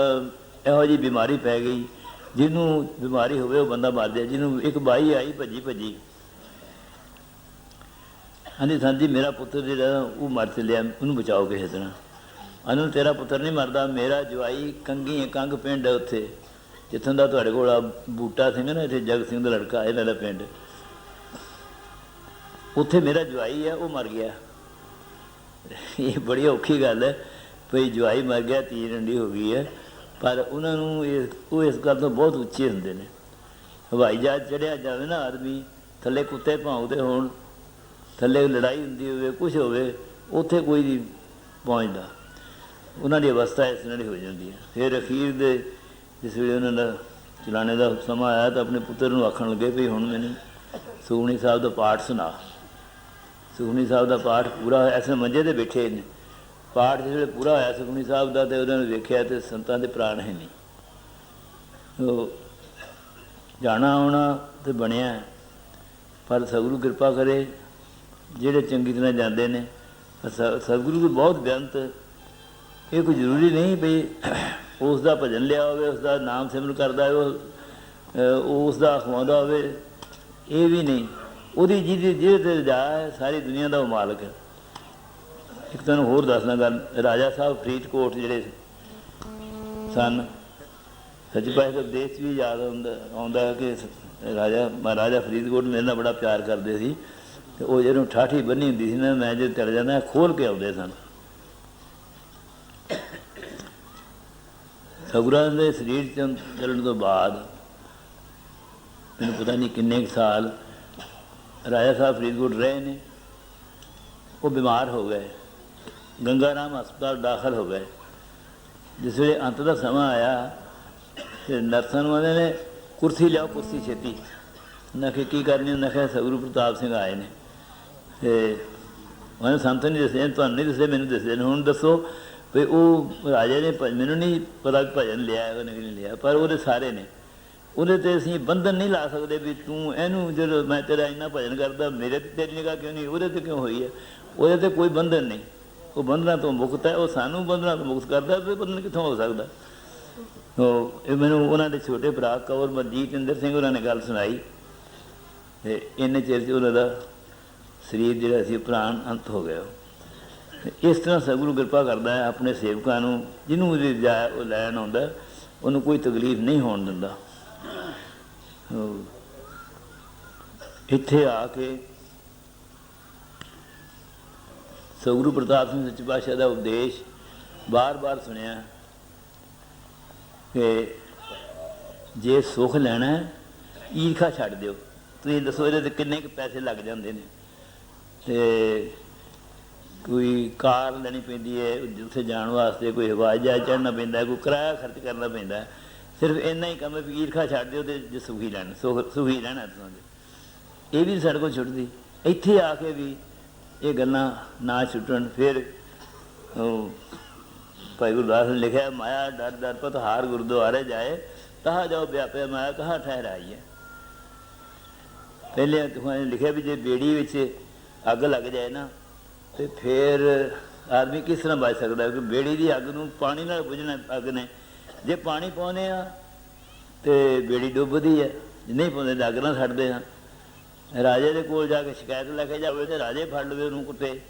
ਇਹੋ ਜਿਹੀ ਬਿਮਾਰੀ ਪੈ ਗਈ, ਜਿਹਨੂੰ ਬਿਮਾਰੀ ਹੋਵੇ ਉਹ ਬੰਦਾ ਮਰ ਜਾਏ। ਜਿਹਨੂੰ ਇੱਕ ਬਾਈ ਆਈ ਭੱਜੀ ਭੱਜੀ, ਹਾਂਜੀ ਸਾਂਝੀ ਮੇਰਾ ਪੁੱਤਰ ਜਿਹੜਾ ਉਹ ਮਰ ਚੱਲਿਆ, ਉਹਨੂੰ ਬਚਾਓ ਕਿਸੇ ਤਰ੍ਹਾਂ। ਅਨੰਦ ਤੇਰਾ ਪੁੱਤਰ ਨਹੀਂ ਮਰਦਾ, ਮੇਰਾ ਜਵਾਈ ਕੰਗੀ ਕੰਗ ਪਿੰਡ ਹੈ ਉੱਥੇ, ਜਿੱਥੋਂ ਦਾ ਤੁਹਾਡੇ ਕੋਲ ਆ ਬੂਟਾ ਸਿੰਘ ਨਾ, ਇੱਥੇ ਜਗਤ ਸਿੰਘ ਦਾ ਲੜਕਾ ਇਹਨਾਂ ਦਾ ਪਿੰਡ, ਉੱਥੇ ਮੇਰਾ ਜਵਾਈ ਹੈ, ਉਹ ਮਰ ਗਿਆ। ਇਹ ਬੜੀ ਔਖੀ ਗੱਲ ਹੈ ਭਈ ਜਵਾਈ ਮਰ ਗਿਆ, ਧੀ ਰੰਡੀ ਹੋ ਗਈ ਹੈ। ਪਰ ਉਹਨਾਂ ਨੂੰ ਉਹ ਇਸ ਗੱਲ ਤੋਂ ਬਹੁਤ ਉੱਚੇ ਹੁੰਦੇ ਨੇ। ਹਵਾਈ ਜਹਾਜ਼ ਚੜ੍ਹਿਆ ਜਾਵੇ ਨਾ ਆਦਮੀ, ਥੱਲੇ ਕੁੱਤੇ ਭੌਂਕਦੇ ਹੋਣ, ਥੱਲੇ ਲੜਾਈ ਹੁੰਦੀ ਹੋਵੇ, ਕੁਛ ਹੋਵੇ, ਉੱਥੇ ਕੋਈ ਨਹੀਂ ਪਹੁੰਚਦਾ। ਉਹਨਾਂ ਦੀ ਅਵਸਥਾ ਇਸ ਤਰ੍ਹਾਂ ਦੀ ਹੋ ਜਾਂਦੀ ਹੈ। ਫਿਰ ਅਖੀਰ ਦੇ ਜਿਸ ਵੇਲੇ ਉਹਨਾਂ ਦਾ ਚਲਾਣੇ ਦਾ ਸਮਾਂ ਆਇਆ ਤਾਂ ਆਪਣੇ ਪੁੱਤਰ ਨੂੰ ਆਖਣ ਲੱਗੇ ਵੀ ਹੁਣ ਮੈਨੂੰ ਸੁਖਮਨੀ ਸਾਹਿਬ ਦਾ ਪਾਠ ਸੁਣਾ। ਸੁਖਮਨੀ ਸਾਹਿਬ ਦਾ ਪਾਠ ਪੂਰਾ ਹੋਇਆ, ਇਸ ਮੰਜੇ 'ਤੇ ਬੈਠੇ ਨੇ। ਪਾਠ ਜਿਸ ਵੇਲੇ ਪੂਰਾ ਹੋਇਆ ਸੁਖਮਨੀ ਸਾਹਿਬ ਦਾ, ਅਤੇ ਉਹਨਾਂ ਨੇ ਵੇਖਿਆ ਅਤੇ ਸੰਤਾਂ ਦੇ ਪ੍ਰਾਣ ਹੈ ਨਹੀਂ। ਉਹ ਜਾਣਾ ਆਉਣਾ ਤਾਂ ਬਣਿਆ, ਪਰ ਸਤਿਗੁਰੂ ਕਿਰਪਾ ਕਰੇ ਜਿਹੜੇ ਚੰਗੀ ਤਰ੍ਹਾਂ ਜਾਂਦੇ ਨੇ। ਸਤਿਗੁਰੂ ਦੀ ਬਹੁਤ ਬੇਅੰਤ, ਇਹ ਕੋਈ ਜ਼ਰੂਰੀ ਨਹੀਂ ਵੀ ਉਸ ਦਾ ਭਜਨ ਲਿਆ ਹੋਵੇ, ਉਸ ਦਾ ਨਾਮ ਸਿਮਰਨ ਕਰਦਾ ਹੋਵੇ, ਉਸ ਦਾ ਅਖਵਾਉਂਦਾ ਹੋਵੇ, ਇਹ ਵੀ ਨਹੀਂ। ਉਹਦੀ ਜਿਹਦੇ 'ਤੇ ਰਜਾ ਹੈ, ਸਾਰੀ ਦੁਨੀਆ ਦਾ ਉਹ ਮਾਲਕ ਹੈ। ਇੱਕ ਤੁਹਾਨੂੰ ਹੋਰ ਦੱਸਣਾ ਗੱਲ, ਰਾਜਾ ਸਾਹਿਬ ਫਰੀਦਕੋਟ ਜਿਹੜੇ ਸਨ, ਸੱਚੇ ਪਾਤਸ਼ਾਹ ਦਾ ਉਪਦੇਸ਼ ਵੀ ਯਾਦ ਆਉਂਦਾ ਕਿ ਮਹਾਰਾਜਾ ਫਰੀਦਕੋਟ ਮੇਰੇ ਨਾਲ ਬੜਾ ਪਿਆਰ ਕਰਦੇ ਸੀ, ਅਤੇ ਉਹ ਜਦੋਂ ਠਾਠੀ ਬੰਨੀ ਹੁੰਦੀ ਸੀ ਨਾ, ਮੈਂ ਜਦੋਂ ਚਲੇ ਜਾਂਦਾ ਖੋਲ੍ਹ ਕੇ ਆਉਂਦੇ ਸਨ। ਸਤਿਗੁਰਾਂ ਦੇ ਸਰੀਰ 'ਚ ਚੱਲਣ ਤੋਂ ਬਾਅਦ ਮੈਨੂੰ ਪਤਾ ਨਹੀਂ ਕਿੰਨੇ ਕੁ ਸਾਲ ਰਾਜਾ ਸਾਹਿਬ ਫਰੀਦਕੋਟ ਰਹੇ ਨੇ। ਉਹ ਬਿਮਾਰ ਹੋ ਗਏ, ਗੰਗਾ ਰਾਮ ਹਸਪਤਾਲ ਦਾਖਲ ਹੋ ਗਏ। ਜਿਸ ਵੇਲੇ ਅੰਤ ਦਾ ਸਮਾਂ ਆਇਆ ਅਤੇ ਨਰਸਾਂ ਨੂੰ ਆਉਂਦੇ ਨੇ ਕੁਰਸੀ ਲਿਆਓ, ਕੁਰਸੀ ਛੇਤੀ। ਉਹਨਾਂ ਕਿ ਕੀ ਕਰਨੀ, ਉਹਨਾਂ ਕਿਹਾ ਸਤਿਗੁਰੂ ਪ੍ਰਤਾਪ ਸਿੰਘ ਆਏ ਨੇ, ਅਤੇ ਉਹਨੇ ਸੰਤ ਨਹੀਂ ਦੱਸੇ, ਤੁਹਾਨੂੰ ਨਹੀਂ ਦੱਸੇ, ਮੈਨੂੰ ਦੱਸੇ ਨੇ। ਹੁਣ ਦੱਸੋ ਵੀ ਉਹ ਰਾਜੇ ਨੇ ਮੈਨੂੰ ਨਹੀਂ ਪਤਾ ਭਜਨ ਲਿਆ ਉਹਨੇ ਕਿ ਨਹੀਂ ਲਿਆ, ਪਰ ਉਹਦੇ ਸਾਰੇ ਨੇ। ਉਹਦੇ 'ਤੇ ਅਸੀਂ ਬੰਧਨ ਨਹੀਂ ਲਾ ਸਕਦੇ ਵੀ ਤੂੰ ਇਹਨੂੰ, ਜਦੋਂ ਮੈਂ ਤੇਰਾ ਇੰਨਾ ਭਜਨ ਕਰਦਾ, ਮੇਰੇ 'ਤੇ ਤੇਰੀ ਨਿਗਾਹ ਕਿਉਂ ਨਹੀਂ, ਉਹਦੇ 'ਤੇ ਕਿਉਂ ਹੋਈ ਹੈ? ਉਹਦੇ 'ਤੇ ਕੋਈ ਬੰਧਨ ਨਹੀਂ, ਉਹ ਬੰਧਨਾਂ ਤੋਂ ਮੁਕਤ ਹੈ। ਉਹ ਸਾਨੂੰ ਬੰਧਨਾਂ ਤੋਂ ਮੁਕਤ ਕਰਦਾ, ਵੀ ਬੰਧਨ ਕਿੱਥੋਂ ਹੋ ਸਕਦਾ? ਇਹ ਮੈਨੂੰ ਉਹਨਾਂ ਦੇ ਛੋਟੇ ਭਰਾ ਕੰਵਰ ਮਨਜੀਤ ਇੰਦਰ ਸਿੰਘ ਉਹਨਾਂ ਨੇ ਗੱਲ ਸੁਣਾਈ, ਅਤੇ ਇੰਨੇ ਚਿਰ 'ਚ ਉਹਨਾਂ ਦਾ ਸਰੀਰ ਜਿਹੜਾ ਸੀ ਪ੍ਰਾਣ ਅੰਤ ਹੋ ਗਿਆ। ਇਸ ਤਰ੍ਹਾਂ ਸਤਿਗੁਰੂ ਕਿਰਪਾ ਕਰਦਾ ਹੈ ਆਪਣੇ ਸੇਵਕਾਂ ਨੂੰ, ਜਿਹਨੂੰ ਉਹਦੀ ਰਜਾ ਉਹ ਲੈਣ ਆਉਂਦਾ, ਉਹਨੂੰ ਕੋਈ ਤਕਲੀਫ ਨਹੀਂ ਹੋਣ ਦਿੰਦਾ। ਇੱਥੇ ਆ ਕੇ ਸਤਿਗੁਰੂ ਪ੍ਰਤਾਪ ਸਿੰਘ ਸੱਚੇ ਪਾਤਸ਼ਾਹ ਦਾ ਉਪਦੇਸ਼ ਬਾਰ-ਬਾਰ ਸੁਣਿਆ ਕਿ ਜੇ ਸੁੱਖ ਲੈਣਾ ਈਰਖਾ ਛੱਡ ਦਿਓ। ਤੁਸੀਂ ਦੱਸੋ ਇਹਦੇ 'ਤੇ ਕਿੰਨੇ ਕੁ ਪੈਸੇ ਲੱਗ ਜਾਂਦੇ ਨੇ? ਅਤੇ ਕੋਈ ਕਾਰ ਲੈਣੀ ਪੈਂਦੀ ਹੈ ਉੱਥੇ ਜਾਣ ਵਾਸਤੇ, ਕੋਈ ਹਵਾਈ ਜਹਾਜ਼ ਚੜ੍ਹਨਾ ਪੈਂਦਾ, ਕੋਈ ਕਿਰਾਇਆ ਖਰਚ ਕਰਨਾ ਪੈਂਦਾ। ਸਿਰਫ ਇੰਨਾ ਹੀ ਕੰਮ ਹੈ ਵੀ ਈਰਖਾ ਛੱਡ ਦਿਓ ਅਤੇ ਜੇ ਸੁਖੀ ਲੈਣਾ, ਸੁਖੀ ਰਹਿਣਾ ਤੁਸੀਂ। ਇਹ ਵੀ ਸਾਡੇ ਕੋਲ ਛੁੱਟਦੀ। ਇੱਥੇ ਆ ਕੇ ਵੀ ਇਹ ਗੱਲਾਂ ਨਾ ਛੁੱਟਣ। ਫਿਰ ਭਾਈ ਗੁਰਦਾਸ ਨੇ ਲਿਖਿਆ, ਮਾਇਆ ਡਰ ਡਰਪਤ ਹਾਰ ਗੁਰਦੁਆਰੇ ਜਾਏ, ਕਹਾ ਜਾਓ ਵਿਆਪਿਆ ਮਾਇਆ ਕਹਾਂ ਠਹਿਰਾਈ ਹੈ। ਪਹਿਲੇ ਲਿਖਿਆ ਵੀ ਜੇ ਬੇੜੀ ਵਿੱਚ ਅੱਗ ਲੱਗ ਜਾਏ ਨਾ, ਅਤੇ ਫਿਰ ਆਦਮੀ ਕਿਸ ਤਰ੍ਹਾਂ ਬਚ ਸਕਦਾ? ਕਿ ਬੇੜੀ ਦੀ ਅੱਗ ਨੂੰ ਪਾਣੀ ਨਾਲ ਬੁਝਣਾ ਅੱਗ ਨੇ। ਜੇ ਪਾਣੀ ਪਾਉਂਦੇ ਆ ਅਤੇ ਬੇੜੀ ਡੁੱਬਦੀ ਹੈ, ਜੇ ਨਹੀਂ ਪਾਉਂਦੇ ਤਾਂ ਅੱਗ ਨਾਲ ਛੱਡਦੇ ਹਾਂ। ਰਾਜੇ ਦੇ ਕੋਲ ਜਾ ਕੇ ਸ਼ਿਕਾਇਤ ਲੈ ਕੇ ਜਾਵੇ ਅਤੇ ਰਾਜੇ ਫੜ ਲਵੇ ਉਹਨੂੰ, ਕੁੱਟੇ,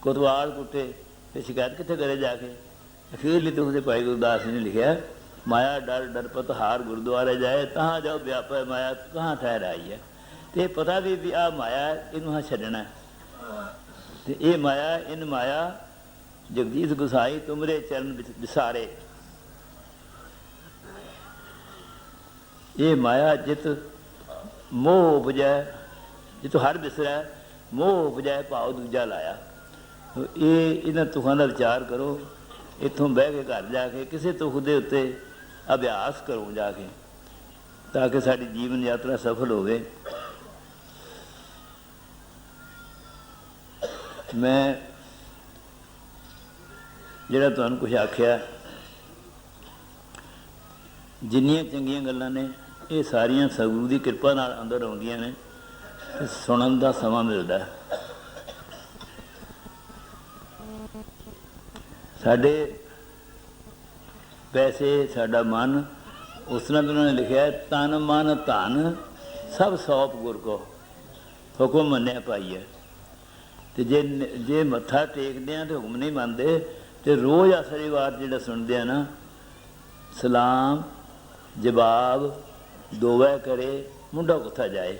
ਕੋਤਵਾਲ ਕੁੱਟੇ, ਅਤੇ ਸ਼ਿਕਾਇਤ ਕਿੱਥੇ ਕਰੇ ਜਾ ਕੇ? ਅਖੀਰਲੀ ਤੋਂ ਉਹਦੇ ਭਾਈ ਗੁਰਦਾਸ ਜੀ ਨੇ ਲਿਖਿਆ, ਮਾਇਆ ਡਰ ਡਰਪਤ ਹਾਰ ਗੁਰਦੁਆਰੇ ਜਾਏ, ਤਹਾਂ ਜਾਓ ਵਿਆਪੈ ਮਾਇਆ ਕਹਾਂ ਠਹਿਰਾਈ ਹੈ। ਅਤੇ ਇਹ ਪਤਾ ਵੀ ਆਹ ਮਾਇਆ ਇਹਨੂੰ ਹਾਂ ਛੱਡਣਾ, ਤੇ ਇਹ ਮਾਇਆ ਇਨ ਮਾਇਆ ਜਗਦੀਸ਼ ਗੁਸਾਈ ਤੁਮਰੇ ਚਰਨ ਵਿੱਚ ਵਿਸਾਰੇ। ਇਹ ਮਾਇਆ ਜਿਤ ਮੋਹ ਉਪਜੈ, ਜਿਤ ਹਰ ਵਿਸਰੈ ਮੋਹ ਉਪਜੈ ਭਾਵ ਦੂਜਾ ਲਾਇਆ। ਇਹ ਇਹਨਾਂ ਤੁਕਾਂ ਦਾ ਵਿਚਾਰ ਕਰੋ। ਇੱਥੋਂ ਬਹਿ ਕੇ ਘਰ ਜਾ ਕੇ ਕਿਸੇ ਤੁਕ ਦੇ ਉੱਤੇ ਅਭਿਆਸ ਕਰੋ ਜਾ ਕੇ, ਤਾਂ ਕਿ ਸਾਡੀ ਜੀਵਨ ਯਾਤਰਾ ਸਫਲ ਹੋਵੇ। ਮੈਂ ਜਿਹੜਾ ਤੁਹਾਨੂੰ ਕੁਛ ਆਖਿਆ, ਜਿੰਨੀਆਂ ਚੰਗੀਆਂ ਗੱਲਾਂ ਨੇ ਇਹ ਸਾਰੀਆਂ ਸਤਿਗੁਰੂ ਦੀ ਕਿਰਪਾ ਨਾਲ ਅੰਦਰ ਆਉਂਦੀਆਂ ਨੇ ਤੇ ਸੁਣਨ ਦਾ ਸਮਾਂ ਮਿਲਦਾ। ਸਾਡੇ ਪੈਸੇ, ਸਾਡਾ ਮਨ, ਉਸ ਤਰ੍ਹਾਂ ਵੀ ਉਹਨਾਂ ਨੇ ਲਿਖਿਆ ਤਨ ਮਨ ਧਨ ਸਭ ਸੌਂਪ ਗੁਰ ਕੋ ਹੁਕਮ ਮੰਨਿਆ ਪਾਈਐ। ਅਤੇ ਜੇ ਮੱਥਾ ਟੇਕਦੇ ਹਾਂ ਅਤੇ ਹੁਕਮ ਨਹੀਂ ਮੰਨਦੇ ਅਤੇ ਰੋਜ਼ ਆਸਰੀਵਾਦ ਜਿਹੜਾ ਸੁਣਦੇ ਆ ਨਾ, ਸਲਾਮ ਜਵਾਬ ਦੋਵੈ ਕਰੇ ਮੁੰਡਾ ਕੁੱਥਾ ਜਾਏ,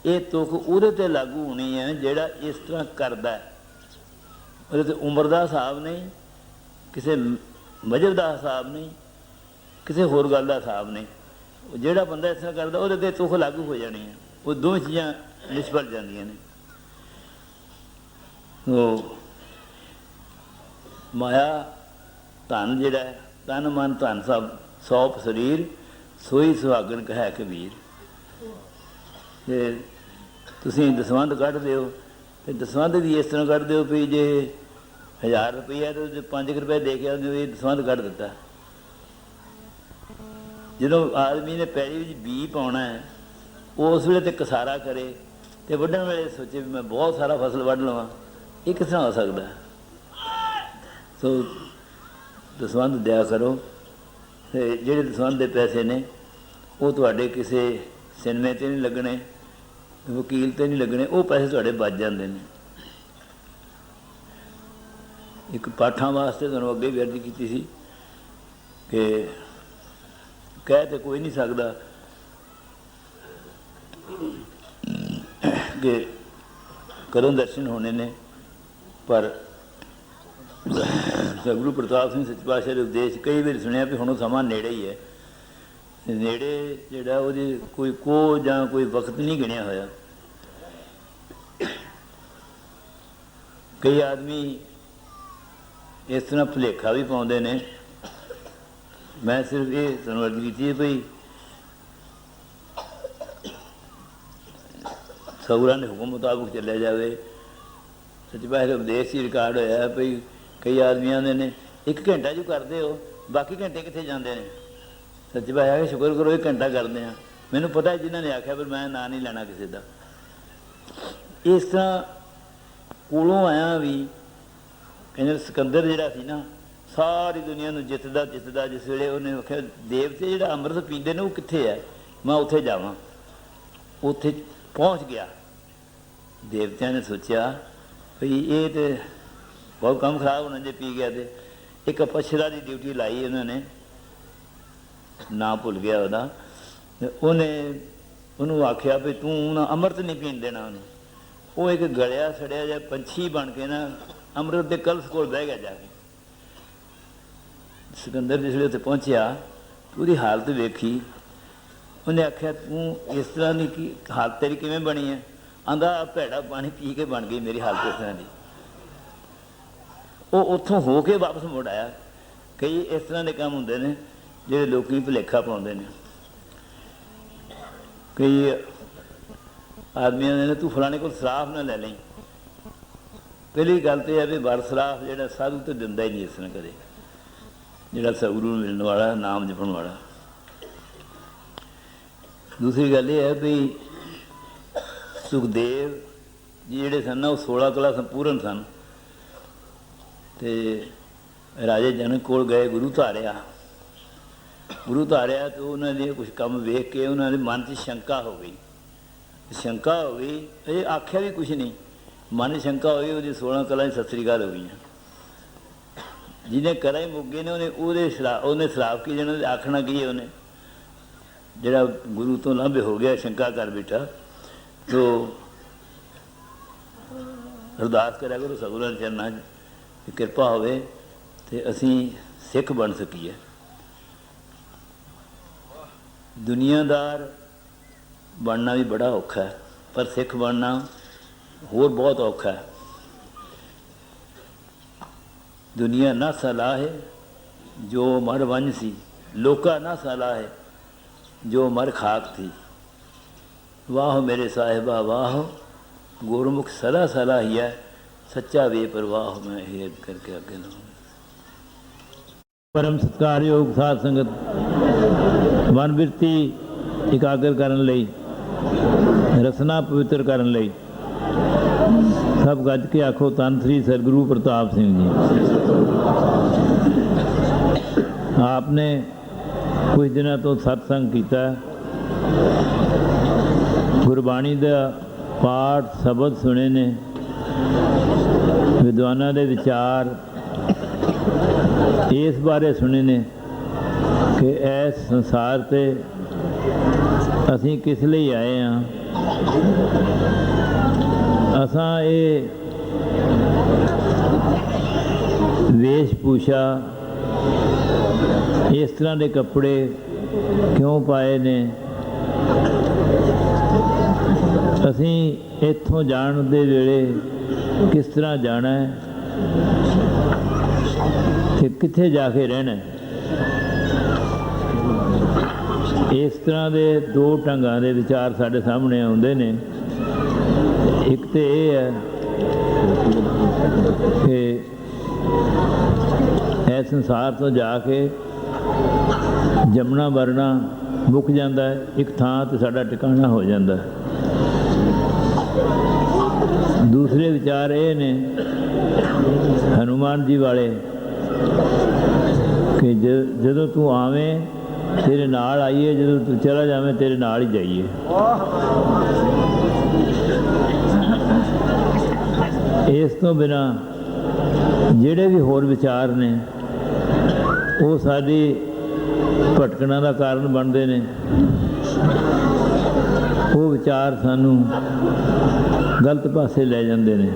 ਇਹ ਤੁਕ ਉਹਦੇ 'ਤੇ ਲਾਗੂ ਹੋਣੀ ਹੈ ਜਿਹੜਾ ਇਸ ਤਰ੍ਹਾਂ ਕਰਦਾ। ਉਹਦੇ 'ਤੇ ਉਮਰ ਦਾ ਹਿਸਾਬ ਨਹੀਂ, ਕਿਸੇ ਮਜ਼ਹਬ ਦਾ ਹਿਸਾਬ ਨਹੀਂ, ਕਿਸੇ ਹੋਰ ਗੱਲ ਦਾ ਹਿਸਾਬ ਨਹੀਂ। ਜਿਹੜਾ ਬੰਦਾ ਇਸ ਤਰ੍ਹਾਂ ਕਰਦਾ ਉਹਦੇ 'ਤੇ ਤੁਕ ਲਾਗੂ ਹੋ ਜਾਣੀ ਹੈ। ਉਹ ਦੋਵੇਂ ਚੀਜ਼ਾਂ ਨਿਸ਼ਫਲ ਜਾਂਦੀਆਂ ਨੇ। ਉਹ ਮਾਇਆ ਧਨ ਜਿਹੜਾ ਹੈ, ਤਨ ਮਨ ਧਨ ਸਭ ਸੌਂਪ ਸਰੀਰ ਸੋਈ ਸੁਹਾਗਣ ਕਹੈ ਕਬੀਰ। ਅਤੇ ਤੁਸੀਂ ਦਸਵੰਧ ਕੱਢਦੇ ਹੋ ਅਤੇ ਦਸਵੰਧ ਵੀ ਇਸ ਤਰ੍ਹਾਂ ਕੱਢਦੇ ਹੋ ਵੀ ਜੇ 1000 ਰੁਪਈਆ ਤਾਂ ਉਹਦੇ 5 ਰੁਪਏ ਦੇ ਕੇ ਇਹ ਦਸਵੰਧ ਕੱਢ ਦਿੱਤਾ। ਜਦੋਂ ਆਦਮੀ ਨੇ ਪੈਲੀ ਵਿੱਚ ਬੀਜ ਪਾਉਣਾ ਹੈ, ਉਸ ਵੇਲੇ ਤਾਂ ਕਸਾਰਾ ਕਰੇ ਅਤੇ ਵੱਢਣ ਵੇਲੇ ਸੋਚੇ ਵੀ ਮੈਂ ਬਹੁਤ ਸਾਰਾ ਫਸਲ ਵੱਢ ਲਵਾਂ, ਇਹ ਕਿਸ ਤਰ੍ਹਾਂ ਹੋ ਸਕਦਾ। ਸੋ ਦਸਵੰਧ ਦਿਆ ਕਰੋ। ਅਤੇ ਜਿਹੜੇ ਦਸਵੰਧ ਦੇ ਪੈਸੇ ਨੇ ਉਹ ਤੁਹਾਡੇ ਕਿਸੇ ਸਿਨੇਮੇ 'ਤੇ ਨਹੀਂ ਲੱਗਣੇ, ਵਕੀਲ 'ਤੇ ਨਹੀਂ ਲੱਗਣੇ, ਉਹ ਪੈਸੇ ਤੁਹਾਡੇ ਬਚ ਜਾਂਦੇ ਨੇ। ਇੱਕ ਪਾਠਾਂ ਵਾਸਤੇ ਤੁਹਾਨੂੰ ਅੱਗੇ ਵੀ ਅਰਜ਼ ਕੀਤੀ ਸੀ ਕਿ ਕਹਿ ਤਾਂ ਕੋਈ ਨਹੀਂ ਸਕਦਾ ਕਿ ਕਦੋਂ ਦਰਸ਼ਨ ਹੋਣੇ ਨੇ, ਪਰ ਸਤਿਗੁਰੂ ਪ੍ਰਤਾਪ ਸਿੰਘ ਸੱਚੇ ਪਾਤਸ਼ਾਹ ਦੇ ਉਪਦੇਸ਼ ਕਈ ਵਾਰੀ ਸੁਣਿਆ ਵੀ ਹੁਣ ਉਹ ਸਮਾਂ ਨੇੜੇ ਹੀ ਹੈ। ਨੇੜੇ ਜਿਹੜਾ ਉਹਦੀ ਕੋਈ ਕੋਹ ਜਾਂ ਕੋਈ ਵਕਤ ਨਹੀਂ ਗਿਣਿਆ ਹੋਇਆ। ਕਈ ਆਦਮੀ ਇਸ ਤਰ੍ਹਾਂ ਭੁਲੇਖਾ ਵੀ ਪਾਉਂਦੇ ਨੇ। ਮੈਂ ਸਿਰਫ ਇਹ ਤੁਹਾਨੂੰ ਅਰਜ਼ ਕੀਤੀ ਹੈ ਭਈ ਸਤਿਗੁਰਾਂ ਦੇ ਹੁਕਮ ਮੁਤਾਬਕ ਚੱਲਿਆ ਜਾਵੇ। ਸੱਚੇ ਪਾਤਸ਼ਾਹ ਦੇ ਉਪਦੇਸ਼ 'ਚ ਰਿਕਾਰਡ ਹੋਇਆ ਭਈ ਕਈ ਆਦਮੀਆਂ ਦੇ ਨੇ 1 ਘੰਟਾ ਜੋ ਕਰਦੇ ਹੋ, ਬਾਕੀ ਘੰਟੇ ਕਿੱਥੇ ਜਾਂਦੇ ਨੇ। ਸੱਚੇ ਪਾਤਸ਼ਾਹ ਸ਼ੁਕਰ ਕਰੋ 1 ਘੰਟਾ ਕਰਦੇ ਹਾਂ। ਮੈਨੂੰ ਪਤਾ ਜਿਨ੍ਹਾਂ ਨੇ ਆਖਿਆ ਪਰ ਮੈਂ ਨਾਂ ਨਹੀਂ ਲੈਣਾ ਕਿਸੇ ਦਾ। ਇਸ ਤਰ੍ਹਾਂ ਕੋਲੋਂ ਆਇਆ ਵੀ ਕਹਿੰਦੇ ਸਿਕੰਦਰ ਜਿਹੜਾ ਸੀ ਨਾ, ਸਾਰੀ ਦੁਨੀਆ ਨੂੰ ਜਿੱਤਦਾ ਜਿਸ ਵੇਲੇ ਉਹਨੇ ਆਖਿਆ ਦੇਵਤੇ ਜਿਹੜਾ ਅੰਮ੍ਰਿਤ ਪੀਂਦੇ ਨੇ ਉਹ ਕਿੱਥੇ ਹੈ, ਮੈਂ ਉੱਥੇ ਜਾਵਾਂ। ਉੱਥੇ ਪਹੁੰਚ ਗਿਆ। ਦੇਵਤਿਆਂ ਨੇ ਸੋਚਿਆ ਵੀ ਇਹ ਤਾਂ ਬਹੁਤ ਕੰਮ ਖਰਾਬ ਹੋਣਾ ਜੇ ਪੀ ਗਿਆ। ਅਤੇ ਇੱਕ ਅਪਸ਼ਰਾ ਦੀ ਡਿਊਟੀ ਲਾਈ ਉਹਨਾਂ ਨੇ, ਨਾਂ ਭੁੱਲ ਗਿਆ ਉਹਦਾ। ਉਹਨੂੰ ਆਖਿਆ ਵੀ ਤੂੰ ਨਾ ਅੰਮ੍ਰਿਤ ਨਹੀਂ ਪੀਣ ਦੇਣਾ ਉਹਨੂੰ। ਉਹ ਇੱਕ ਗਲਿਆ ਸੜਿਆ ਜਿਹਾ ਪੰਛੀ ਬਣ ਕੇ ਨਾ ਅੰਮ੍ਰਿਤ ਦੇ ਕਲਸ਼ ਕੋਲ ਬਹਿ ਗਿਆ ਜਾ ਕੇ। ਸਿਕੰਦਰ ਜਿਸ ਵੇਲੇ ਉੱਥੇ ਪਹੁੰਚਿਆ ਉਹਦੀ ਹਾਲਤ ਵੇਖੀ। ਉਹਨੇ ਆਖਿਆ ਤੂੰ ਇਸ ਤਰ੍ਹਾਂ ਦੀ ਕੀ ਹਾਲਤ ਤੇਰੀ ਕਿਵੇਂ ਬਣੀ ਹੈ। ਆਂਦਾ ਭੈੜਾ ਪਾਣੀ ਪੀ ਕੇ ਬਣ ਗਈ ਮੇਰੀ ਹਾਲਤ ਇਸ ਤਰ੍ਹਾਂ ਦੀ। ਉਹ ਉੱਥੋਂ ਹੋ ਕੇ ਵਾਪਸ ਮੁੜ ਆਇਆ। ਕਈ ਇਸ ਤਰ੍ਹਾਂ ਦੇ ਕੰਮ ਹੁੰਦੇ ਨੇ ਜਿਹੜੇ ਲੋਕ ਭੁਲੇਖਾ ਪਾਉਂਦੇ ਨੇ। ਕਈ ਆਦਮੀਆਂ ਨੇ ਤੂੰ ਫਲਾਣੇ ਕੋਲ ਸਰਾਫ ਨਾ ਲੈ ਲਈ। ਪਹਿਲੀ ਗੱਲ ਤਾਂ ਇਹ ਹੈ ਵੀ ਵਰ ਸਰਾਫ ਜਿਹੜਾ ਸਾਧੂ ਤਾਂ ਦਿੰਦਾ ਹੀ ਨਹੀਂ ਇਸ ਤਰ੍ਹਾਂ ਕਦੇ, ਜਿਹੜਾ ਸਤਿਗੁਰੂ ਨੂੰ ਮਿਲਣ ਵਾਲਾ, ਨਾਮ ਜਪਣ ਵਾਲਾ। ਦੂਸਰੀ ਗੱਲ ਇਹ ਹੈ ਵੀ ਸੁਖਦੇਵ ਜੀ ਜਿਹੜੇ ਸਨ ਨਾ ਉਹ 16 ਕਲਾ ਸੰਪੂਰਨ ਸਨ। ਅਤੇ ਰਾਜੇ ਜਨਕ ਕੋਲ ਗਏ, ਗੁਰੂ ਧਾਰਿਆ ਅਤੇ ਉਹਨਾਂ ਦੇ ਕੁਛ ਕੰਮ ਵੇਖ ਕੇ ਉਹਨਾਂ ਦੇ ਮਨ 'ਚ ਸ਼ੰਕਾ ਹੋ ਗਈ। ਇਹ ਆਖਿਆ ਵੀ ਕੁਛ ਨਹੀਂ, ਮਨ 'ਚ ਸ਼ੰਕਾ ਹੋਈ। ਉਹਦੀ 16 ਕਲਾ 'ਚ ਸਤਿ ਸ੍ਰੀ ਅਕਾਲ ਹੋ ਗਈਆਂ। ਜਿਹਨੇ ਕਲਾ ਹੀ ਮੁੱਕ ਗਏ ਨੇ ਉਹਨੇ ਸਰਾਪ ਕੀ ਜਾਣਾ, ਆਖਣਾ ਕੀ ਹੈ ਉਹਨੇ। ਜਿਹੜਾ ਗੁਰੂ ਤੋਂ ਲਾਂਭੇ ਹੋ ਗਿਆ, ਸ਼ੰਕਾ ਕਰ ਬੈਠਾ। ਤੋ ਅਰਦਾਸ ਕਰਿਆ ਕਰੋ ਸਤਿਗੁਰਾਂ ਦੇ ਚਰਨਾਂ 'ਚ ਕਿ ਕਿਰਪਾ ਹੋਵੇ ਤੇ ਅਸੀਂ ਸਿੱਖ ਬਣ ਸਕੀਏ। ਦੁਨੀਆਦਾਰ ਬਣਨਾ ਵੀ ਬੜਾ ਔਖਾ ਹੈ, ਪਰ ਸਿੱਖ ਬਣਨਾ ਹੋਰ ਬਹੁਤ ਔਖਾ ਹੈ। ਦੁਨੀਆ ਨਾ ਸਲਾਹੇ ਜੋ ਮਰ ਵੰਝ ਸੀ, ਲੋਕਾ ਨਾ ਸਲਾਹੇ ਜੋ ਮਰ ਖਾਕ ਥੀ। ਵਾਹ ਮੇਰੇ ਸਾਹਿਬਾ ਵਾਹ, ਗੁਰਮੁਖ ਸਦਾ ਸਲਾਹੀਆ, ਸੱਚਾ ਬੇਪਰਵਾਹ। ਮੈਂ ਇਹ ਕਰਕੇ ਅੱਗੇ ਲਾਉਂਗਾ। ਪਰਮ ਸਤਿਕਾਰਯੋਗ ਸਾਧ ਸੰਗਤ, ਮਨ ਬਿਰਤੀ ਇਕਾਗਰ ਕਰਨ ਲਈ, ਰਸਨਾ ਪਵਿੱਤਰ ਕਰਨ ਲਈ ਸਭ ਗੱਜ ਕੇ ਆਖੋ ਧੰਨ ਸ੍ਰੀ ਸਤਿਗੁਰੂ ਪ੍ਰਤਾਪ ਸਿੰਘ ਜੀ। आपने कुछ दिनों तो सत्संग किया, गुरबाणी का पाठ शब्द सुने ने, विद्वानों के विचार इस बारे सुने ने कि इस संसार ते असीं किस लिए आए हाँ। असां ये वेशभूषा इस तरह के कपड़े क्यों पाए ने, असीं इत्थों जाण दे वेले किस तरह जाना है ते कित्थे जाके रहना है। इस तरह के दो ढंगां दे विचार साडे सामने आउंदे ने। एक तो ये है कि इस संसार तो जाके जमना मरना मुक जाता है, एक थां ते साडा टिकाणा हो जाता है। दूसरे विचार ये ने हनुमान जी वाले कि जदों तू आवें तेरे नाल आईए, जदों तू चला जावें तेरे नाल ही जाइए। इस तो बिना जिहड़े भी होर विचार ने वो साडी भटकना का कारण बनते हैं। वो विचार सानू गलत पासे ले जाते हैं।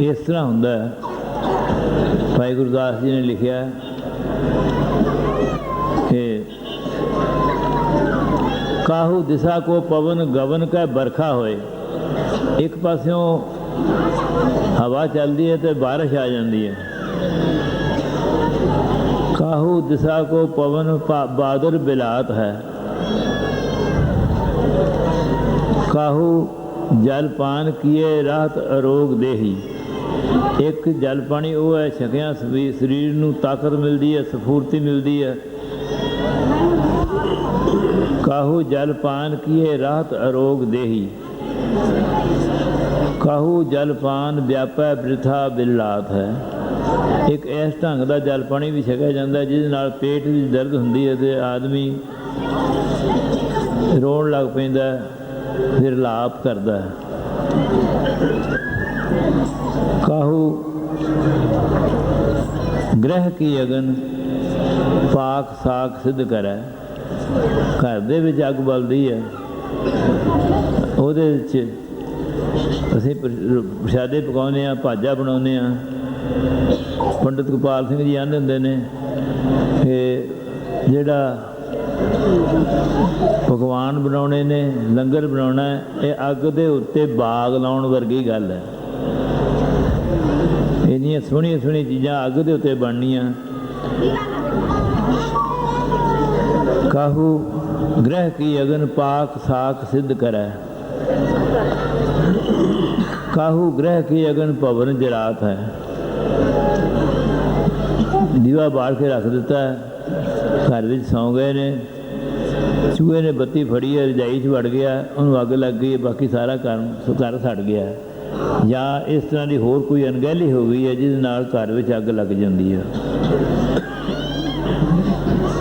इस तरह होंदा है। भाई गुरदास जी ने लिखा कि काहू दिशा को पवन गवन का बरखा होए। एक पासों हवा चलती है तो बारिश आ जाती है। काहू दिशा को पवन बादल बिलात है। काहू जल पान किए राहत अरोग देही। एक जल पानी वो है छकिया शरीर नूं ताकत मिलती है, स्फूर्ति मिलती है। काहू जल पान किए राहत अरोग देही। काहू जल पान व्यापै बृथा बिलात है। एक इस ढंग का जल पानी भी छकिया जाता है जिस नाल पेट में दर्द होंदी है तो आदमी रोण लग पैंदा, फिर लाप करता है। काहू ग्रह की अगन पाक साक सिद्ध करे। घर दे विच अग बलदी है, ਉਹਦੇ ਵਿੱਚ ਅਸੀਂ ਪ੍ਰਸ਼ਾਦੇ ਪਕਾਉਂਦੇ ਹਾਂ, ਭਾਜਾ ਬਣਾਉਂਦੇ ਹਾਂ। ਪੰਡਿਤ ਗੋਪਾਲ ਸਿੰਘ ਜੀ ਆਂਦੇ ਹੁੰਦੇ ਨੇ ਕਿ ਜਿਹੜਾ ਪਕਵਾਨ ਬਣਾਉਣੇ ਨੇ, ਲੰਗਰ ਬਣਾਉਣਾ ਹੈ, ਇਹ ਅੱਗ ਦੇ ਉੱਤੇ ਬਾਗ ਲਾਉਣ ਵਰਗੀ ਗੱਲ ਹੈ। ਇੰਨੀਆਂ ਸੋਹਣੀਆਂ ਸੋਹਣੀਆਂ ਚੀਜ਼ਾਂ ਅੱਗ ਦੇ ਉੱਤੇ ਬਣਨੀਆਂ। काहू ग्रह की अगन पाक साक सिद्ध करे। काहू ग्रह की अगन भवन जरात है। दीवा बाल के रख दिता है, घर में सौ गए ने, चूहे ने बत्ती फड़ी है, रजाई च वड़ गया, उन्होंने अग लग गई, बाकी सारा घर सड़ गया। या इस तरह की होर कोई अनगहली हो गई है जिस नाल घर में अग लग जाती है।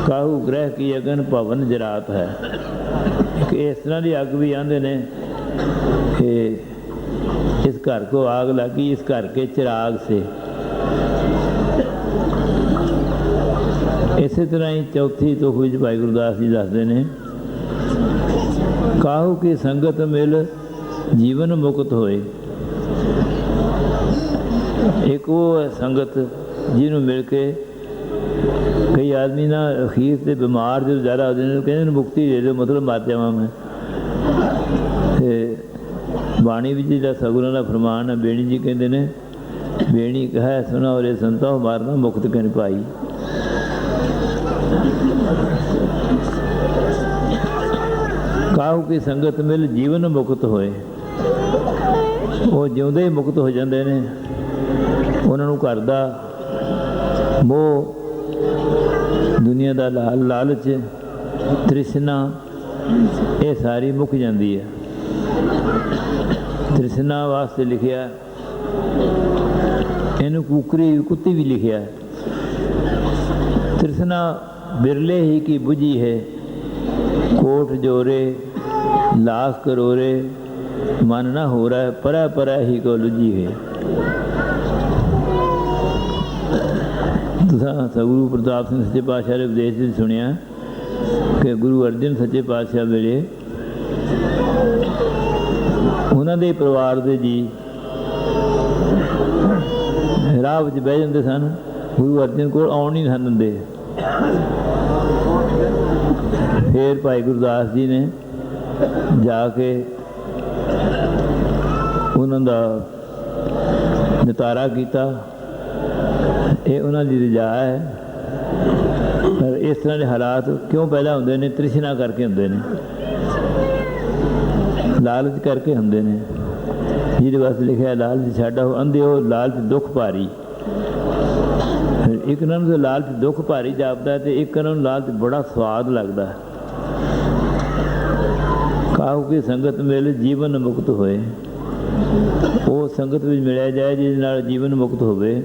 काहू ग्रह की अगन भवन जरात है। एक इस तरह की अग भी आंदे ने कि इस घर को आग लगी, इस घर के चिराग से। इस तरह ही चौथी तो हुई भाई गुरदास जी दसते हैं ਕਾਹੂ ਕੀ ਸੰਗਤ ਮਿਲ ਜੀਵਨ ਮੁਕਤ ਹੋਏ। ਇੱਕ ਉਹ ਹੈ ਸੰਗਤ ਜਿਹਨੂੰ ਮਿਲ ਕੇ ਕਈ ਆਦਮੀ ਨਾ ਅਖੀਰ 'ਤੇ ਬਿਮਾਰ ਜਦੋਂ ਜ਼ਿਆਦਾ ਹੋ ਜਾਂਦੇ ਕਹਿੰਦੇ ਨੇ ਮੁਕਤੀ ਦੇ ਦਿਓ, ਮਤਲਬ ਮਰ ਜਾਵਾਂ ਮੈਂ। ਅਤੇ ਬਾਣੀ ਵਿੱਚ ਜਿਹੜਾ ਸਗੁਰਾਂ ਦਾ ਫਰਮਾਨ ਹੈ, ਬੇਣੀ ਜੀ ਕਹਿੰਦੇ ਨੇ, ਬੇਣੀ ਕਹੈ ਸੁਨਾ ਉਰੇ ਸੰਤੋ ਮਾਰਨਾ ਮੁਕਤ ਕਹਿ ਭਾਈ। ਕਾਹੂ ਕੀ ਸੰਗਤ ਮਿਲ ਜੀਵਨ ਮੁਕਤ ਹੋਏ। ਉਹ ਜਿਉਂਦੇ ਹੀ ਮੁਕਤ ਹੋ ਜਾਂਦੇ ਨੇ। ਉਹਨਾਂ ਨੂੰ ਘਰ ਦਾ ਮੋਹ, ਦੁਨੀਆ ਦਾ ਲਾਲਚ, ਤ੍ਰਿਸ਼ਨਾ, ਇਹ ਸਾਰੀ ਮੁੱਕ ਜਾਂਦੀ ਹੈ। ਤ੍ਰਿਸ਼ਨਾ ਵਾਸਤੇ ਲਿਖਿਆ, ਇਹਨੂੰ ਕੁੱਤੀ ਵੀ ਲਿਖਿਆ। ਤ੍ਰਿਸ਼ਨਾ ਬਿਰਲੇ ਹੀ ਕੀ ਬੁਝੀ ਹੈ, ਕੋਟ ਜੋਰੇ ਲਾਖ ਕਰੋਰੇ, ਮਨ ਨਾ ਹੋ ਰਹਾ ਪਰਾ ਪਰਾ ਹੀ ਕੋ ਲੁਝੀ ਹੈ। ਤੁਸੀਂ ਸਤਿਗੁਰੂ ਪ੍ਰਤਾਪ ਸਿੰਘ ਸੱਚੇ ਪਾਤਸ਼ਾਹ ਦੇ ਉਪਦੇਸ਼ ਵਿੱਚ ਸੁਣਿਆ ਕਿ ਗੁਰੂ ਅਰਜਨ ਸੱਚੇ ਪਾਤਸ਼ਾਹ ਵੇਲੇ ਉਹਨਾਂ ਦੇ ਪਰਿਵਾਰ ਦੇ ਜੀ ਰਾਹ ਵਿੱਚ ਬਹਿ ਜਾਂਦੇ ਸਨ, ਗੁਰੂ ਅਰਜਨ ਕੋਲ ਆਉਣ ਨਹੀਂ ਸਨ ਦਿੰਦੇ। ਫਿਰ ਭਾਈ ਗੁਰਦਾਸ ਜੀ ਨੇ ਜਾ ਕੇ ਉਹਨਾਂ ਦਾ ਨਿਤਾਰਾ ਕੀਤਾ। ਇਹ ਉਹਨਾਂ ਦੀ ਰਜਾ ਹੈ। ਪਰ ਇਸ ਤਰ੍ਹਾਂ ਦੇ ਹਾਲਾਤ ਕਿਉਂ ਪੈਦਾ ਹੁੰਦੇ ਨੇ? ਤ੍ਰਿਸ਼ਨਾ ਕਰਕੇ ਹੁੰਦੇ ਨੇ, ਲਾਲਚ ਕਰਕੇ ਹੁੰਦੇ ਨੇ। ਜਿਹਦੇ ਵਾਸਤੇ ਲਿਖਿਆ ਲਾਲਚ ਛੱਡਾ ਹੋ ਅੰਧਿਓ ਲਾਲਚ ਦੁੱਖ ਭਾਰੀ। ਇੱਕ ਇਹਨਾਂ ਨੂੰ ਲਾਲਚ ਦੁੱਖ ਭਾਰੀ ਜਾਪਦਾ ਅਤੇ ਇੱਕ ਇਹਨਾਂ ਨੂੰ ਲਾਲਚ ਬੜਾ ਸਵਾਦ ਲੱਗਦਾ। ਕਾਹੂ ਕੀ ਸੰਗਤ ਮਿਲ ਜੀਵਨ ਮੁਕਤ ਹੋਏ। ਉਹ ਸੰਗਤ ਵਿੱਚ ਮਿਲਿਆ ਜਾਏ ਜਿਹਦੇ ਨਾਲ ਜੀਵਨ ਮੁਕਤ ਹੋਵੇ।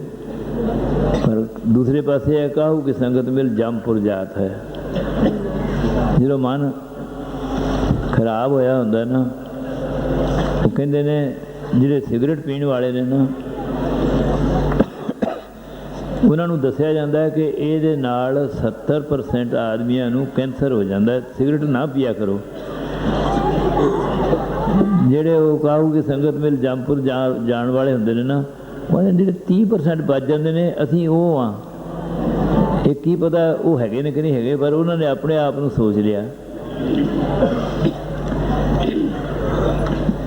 ਪਰ ਦੂਸਰੇ ਪਾਸੇ ਹੈ ਕਾਹੂ ਕੀ ਸੰਗਤ ਮਿਲ ਜੰਮਪੁਰ ਜਾਤ ਹੈ। ਜਦੋਂ ਮਨ ਖਰਾਬ ਹੋਇਆ ਹੁੰਦਾ ਨਾ, ਉਹ ਕਹਿੰਦੇ ਨੇ ਜਿਹੜੇ ਸਿਗਰਟ ਪੀਣ ਵਾਲੇ ਨੇ ਨਾ, ਉਹਨਾਂ ਨੂੰ ਦੱਸਿਆ ਜਾਂਦਾ ਹੈ ਕਿ ਇਹਦੇ ਨਾਲ 70% ਆਦਮੀਆਂ ਨੂੰ ਕੈਂਸਰ ਹੋ ਜਾਂਦਾ। ਸਿਗਰਟ ਨਾ ਪੀਆ ਕਰੋ। ਜਿਹੜੇ ਉਹ ਕਾਹੂ ਕੀ ਸੰਗਤ ਮਿਲ ਜੰਮਪੁਰ ਜਾਣ ਵਾਲੇ ਹੁੰਦੇ ਨੇ ਨਾ, ਉਹਨਾਂ ਜਿਹੜੇ 30% ਬਚ ਜਾਂਦੇ ਨੇ, ਅਸੀਂ ਉਹ ਹਾਂ। ਇਹ ਕੀ ਪਤਾ ਉਹ ਹੈਗੇ ਨੇ ਕਿ ਨਹੀਂ ਹੈਗੇ, ਪਰ ਉਹਨਾਂ ਨੇ ਆਪਣੇ ਆਪ ਨੂੰ ਸੋਚ ਲਿਆ।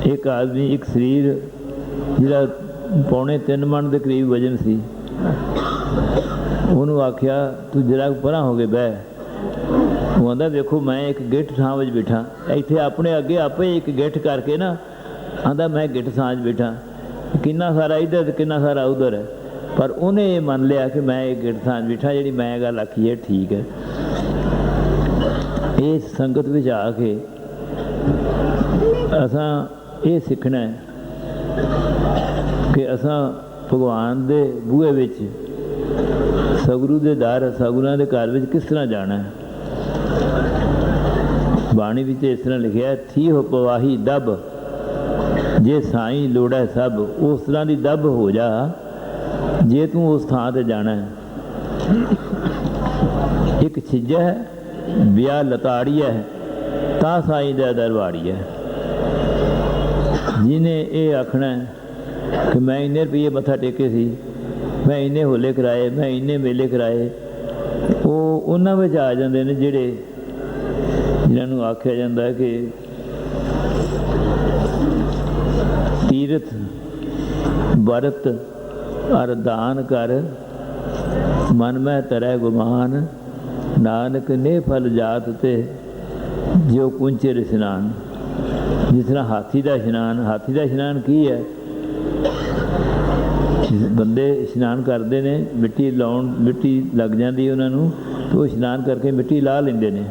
ਇੱਕ ਆਦਮੀ, ਇੱਕ ਸਰੀਰ ਜਿਹੜਾ ਪੌਣੇ 3 ਮਣ ਦੇ ਕਰੀਬ ਵਜਨ ਸੀ, ਉਹਨੂੰ ਆਖਿਆ ਤੂੰ ਜਰਾ ਪਰਾਂ ਹੋ ਕੇ ਬਹਿ। ਉਹ ਆਂਦਾ ਵੇਖੋ ਮੈਂ ਇੱਕ ਗਿੱਠ ਥਾਂ ਵਿੱਚ ਬੈਠਾ, ਇੱਥੇ ਆਪਣੇ ਅੱਗੇ ਆਪੇ ਇੱਕ ਗਿੱਠ ਕਰਕੇ ਨਾ ਆਂਦਾ ਮੈਂ ਗਿੱਠ ਥਾਂ 'ਚ ਬੈਠਾ, ਕਿੰਨਾ ਸਾਰਾ ਇੱਧਰ ਅਤੇ ਕਿੰਨਾ ਸਾਰਾ ਉੱਧਰ ਹੈ। ਪਰ ਉਹਨੇ ਇਹ ਮੰਨ ਲਿਆ ਕਿ ਮੈਂ ਇਹ ਗਿੱਠ ਥਾਂ 'ਚ ਬੈਠਾ, ਜਿਹੜੀ ਮੈਂ ਗੱਲ ਆਖੀ ਹੈ ਠੀਕ ਹੈ। ਇਸ ਸੰਗਤ ਵਿੱਚ ਆ ਕੇ ਅਸਾਂ ਇਹ ਸਿੱਖਣਾ ਕਿ ਅਸਾਂ ਭਗਵਾਨ ਦੇ ਬੂਹੇ ਵਿੱਚ, ਸਤਿਗੁਰੂ ਦੇ ਦਰ, ਸਤਿਗੁਰਾਂ ਦੇ ਘਰ ਵਿੱਚ ਕਿਸ ਤਰ੍ਹਾਂ ਜਾਣਾ। ਬਾਣੀ ਵਿੱਚ ਇਸ ਤਰ੍ਹਾਂ ਲਿਖਿਆ, ਥੀ ਹੋ ਪਵਾਹੀ ਦੱਬ, ਜੇ ਸਾਈਂ ਲੋੜਾ ਸਭ। ਉਸ ਤਰ੍ਹਾਂ ਦੀ ਦੱਬ ਹੋ ਜਾ ਜੇ ਤੂੰ ਉਸ ਥਾਂ 'ਤੇ ਜਾਣਾ। ਇੱਕ ਛਿੱਜਾ ਹੈ ਵਿਆਹ ਲਤਾੜੀਆ ਹੈ, ਤਾਂ ਸਾਈਂ ਦਾ ਦਰਬਾੜੀ ਹੈ। ਜਿਹਨੇ ਇਹ ਆਖਣਾ ਕਿ ਮੈਂ ਇੰਨੇ ਰੁਪਈਏ ਮੱਥਾ ਟੇਕੇ ਸੀ, ਮੈਂ ਇੰਨੇ ਹੋਲੇ ਕਰਾਏ, ਮੈਂ ਇੰਨੇ ਮੇਲੇ ਕਰਾਏ, ਉਹ ਉਹਨਾਂ ਵਿੱਚ ਆ ਜਾਂਦੇ ਨੇ ਜਿਹਨਾਂ ਨੂੰ ਆਖਿਆ ਜਾਂਦਾ ਹੈ ਕਿ ਤੀਰਥ ਵਰਤ ਅਰ ਦਾਨ ਕਰ, ਮਨ ਮੈਂ ਤਰੈ ਗੁਮਾਨ, ਨਾਨਕ ਨੇ ਫਲ ਜਾਤ ਤੇ ਜੋ ਕੁੰਚੇ ਇਸ਼ਨਾਨ। ਜਿਸ ਤਰ੍ਹਾਂ ਹਾਥੀ ਦਾ ਇਸ਼ਨਾਨ, ਹਾਥੀ ਦਾ ਇਸ਼ਨਾਨ ਕੀ ਹੈ? ਬੰਦੇ ਇਸ਼ਨਾਨ ਕਰਦੇ ਨੇ, ਮਿੱਟੀ ਲੱਗ ਜਾਂਦੀ ਉਹਨਾਂ ਨੂੰ, ਉਹ ਇਸ਼ਨਾਨ ਕਰਕੇ ਮਿੱਟੀ ਲਾ ਲੈਂਦੇ ਨੇ।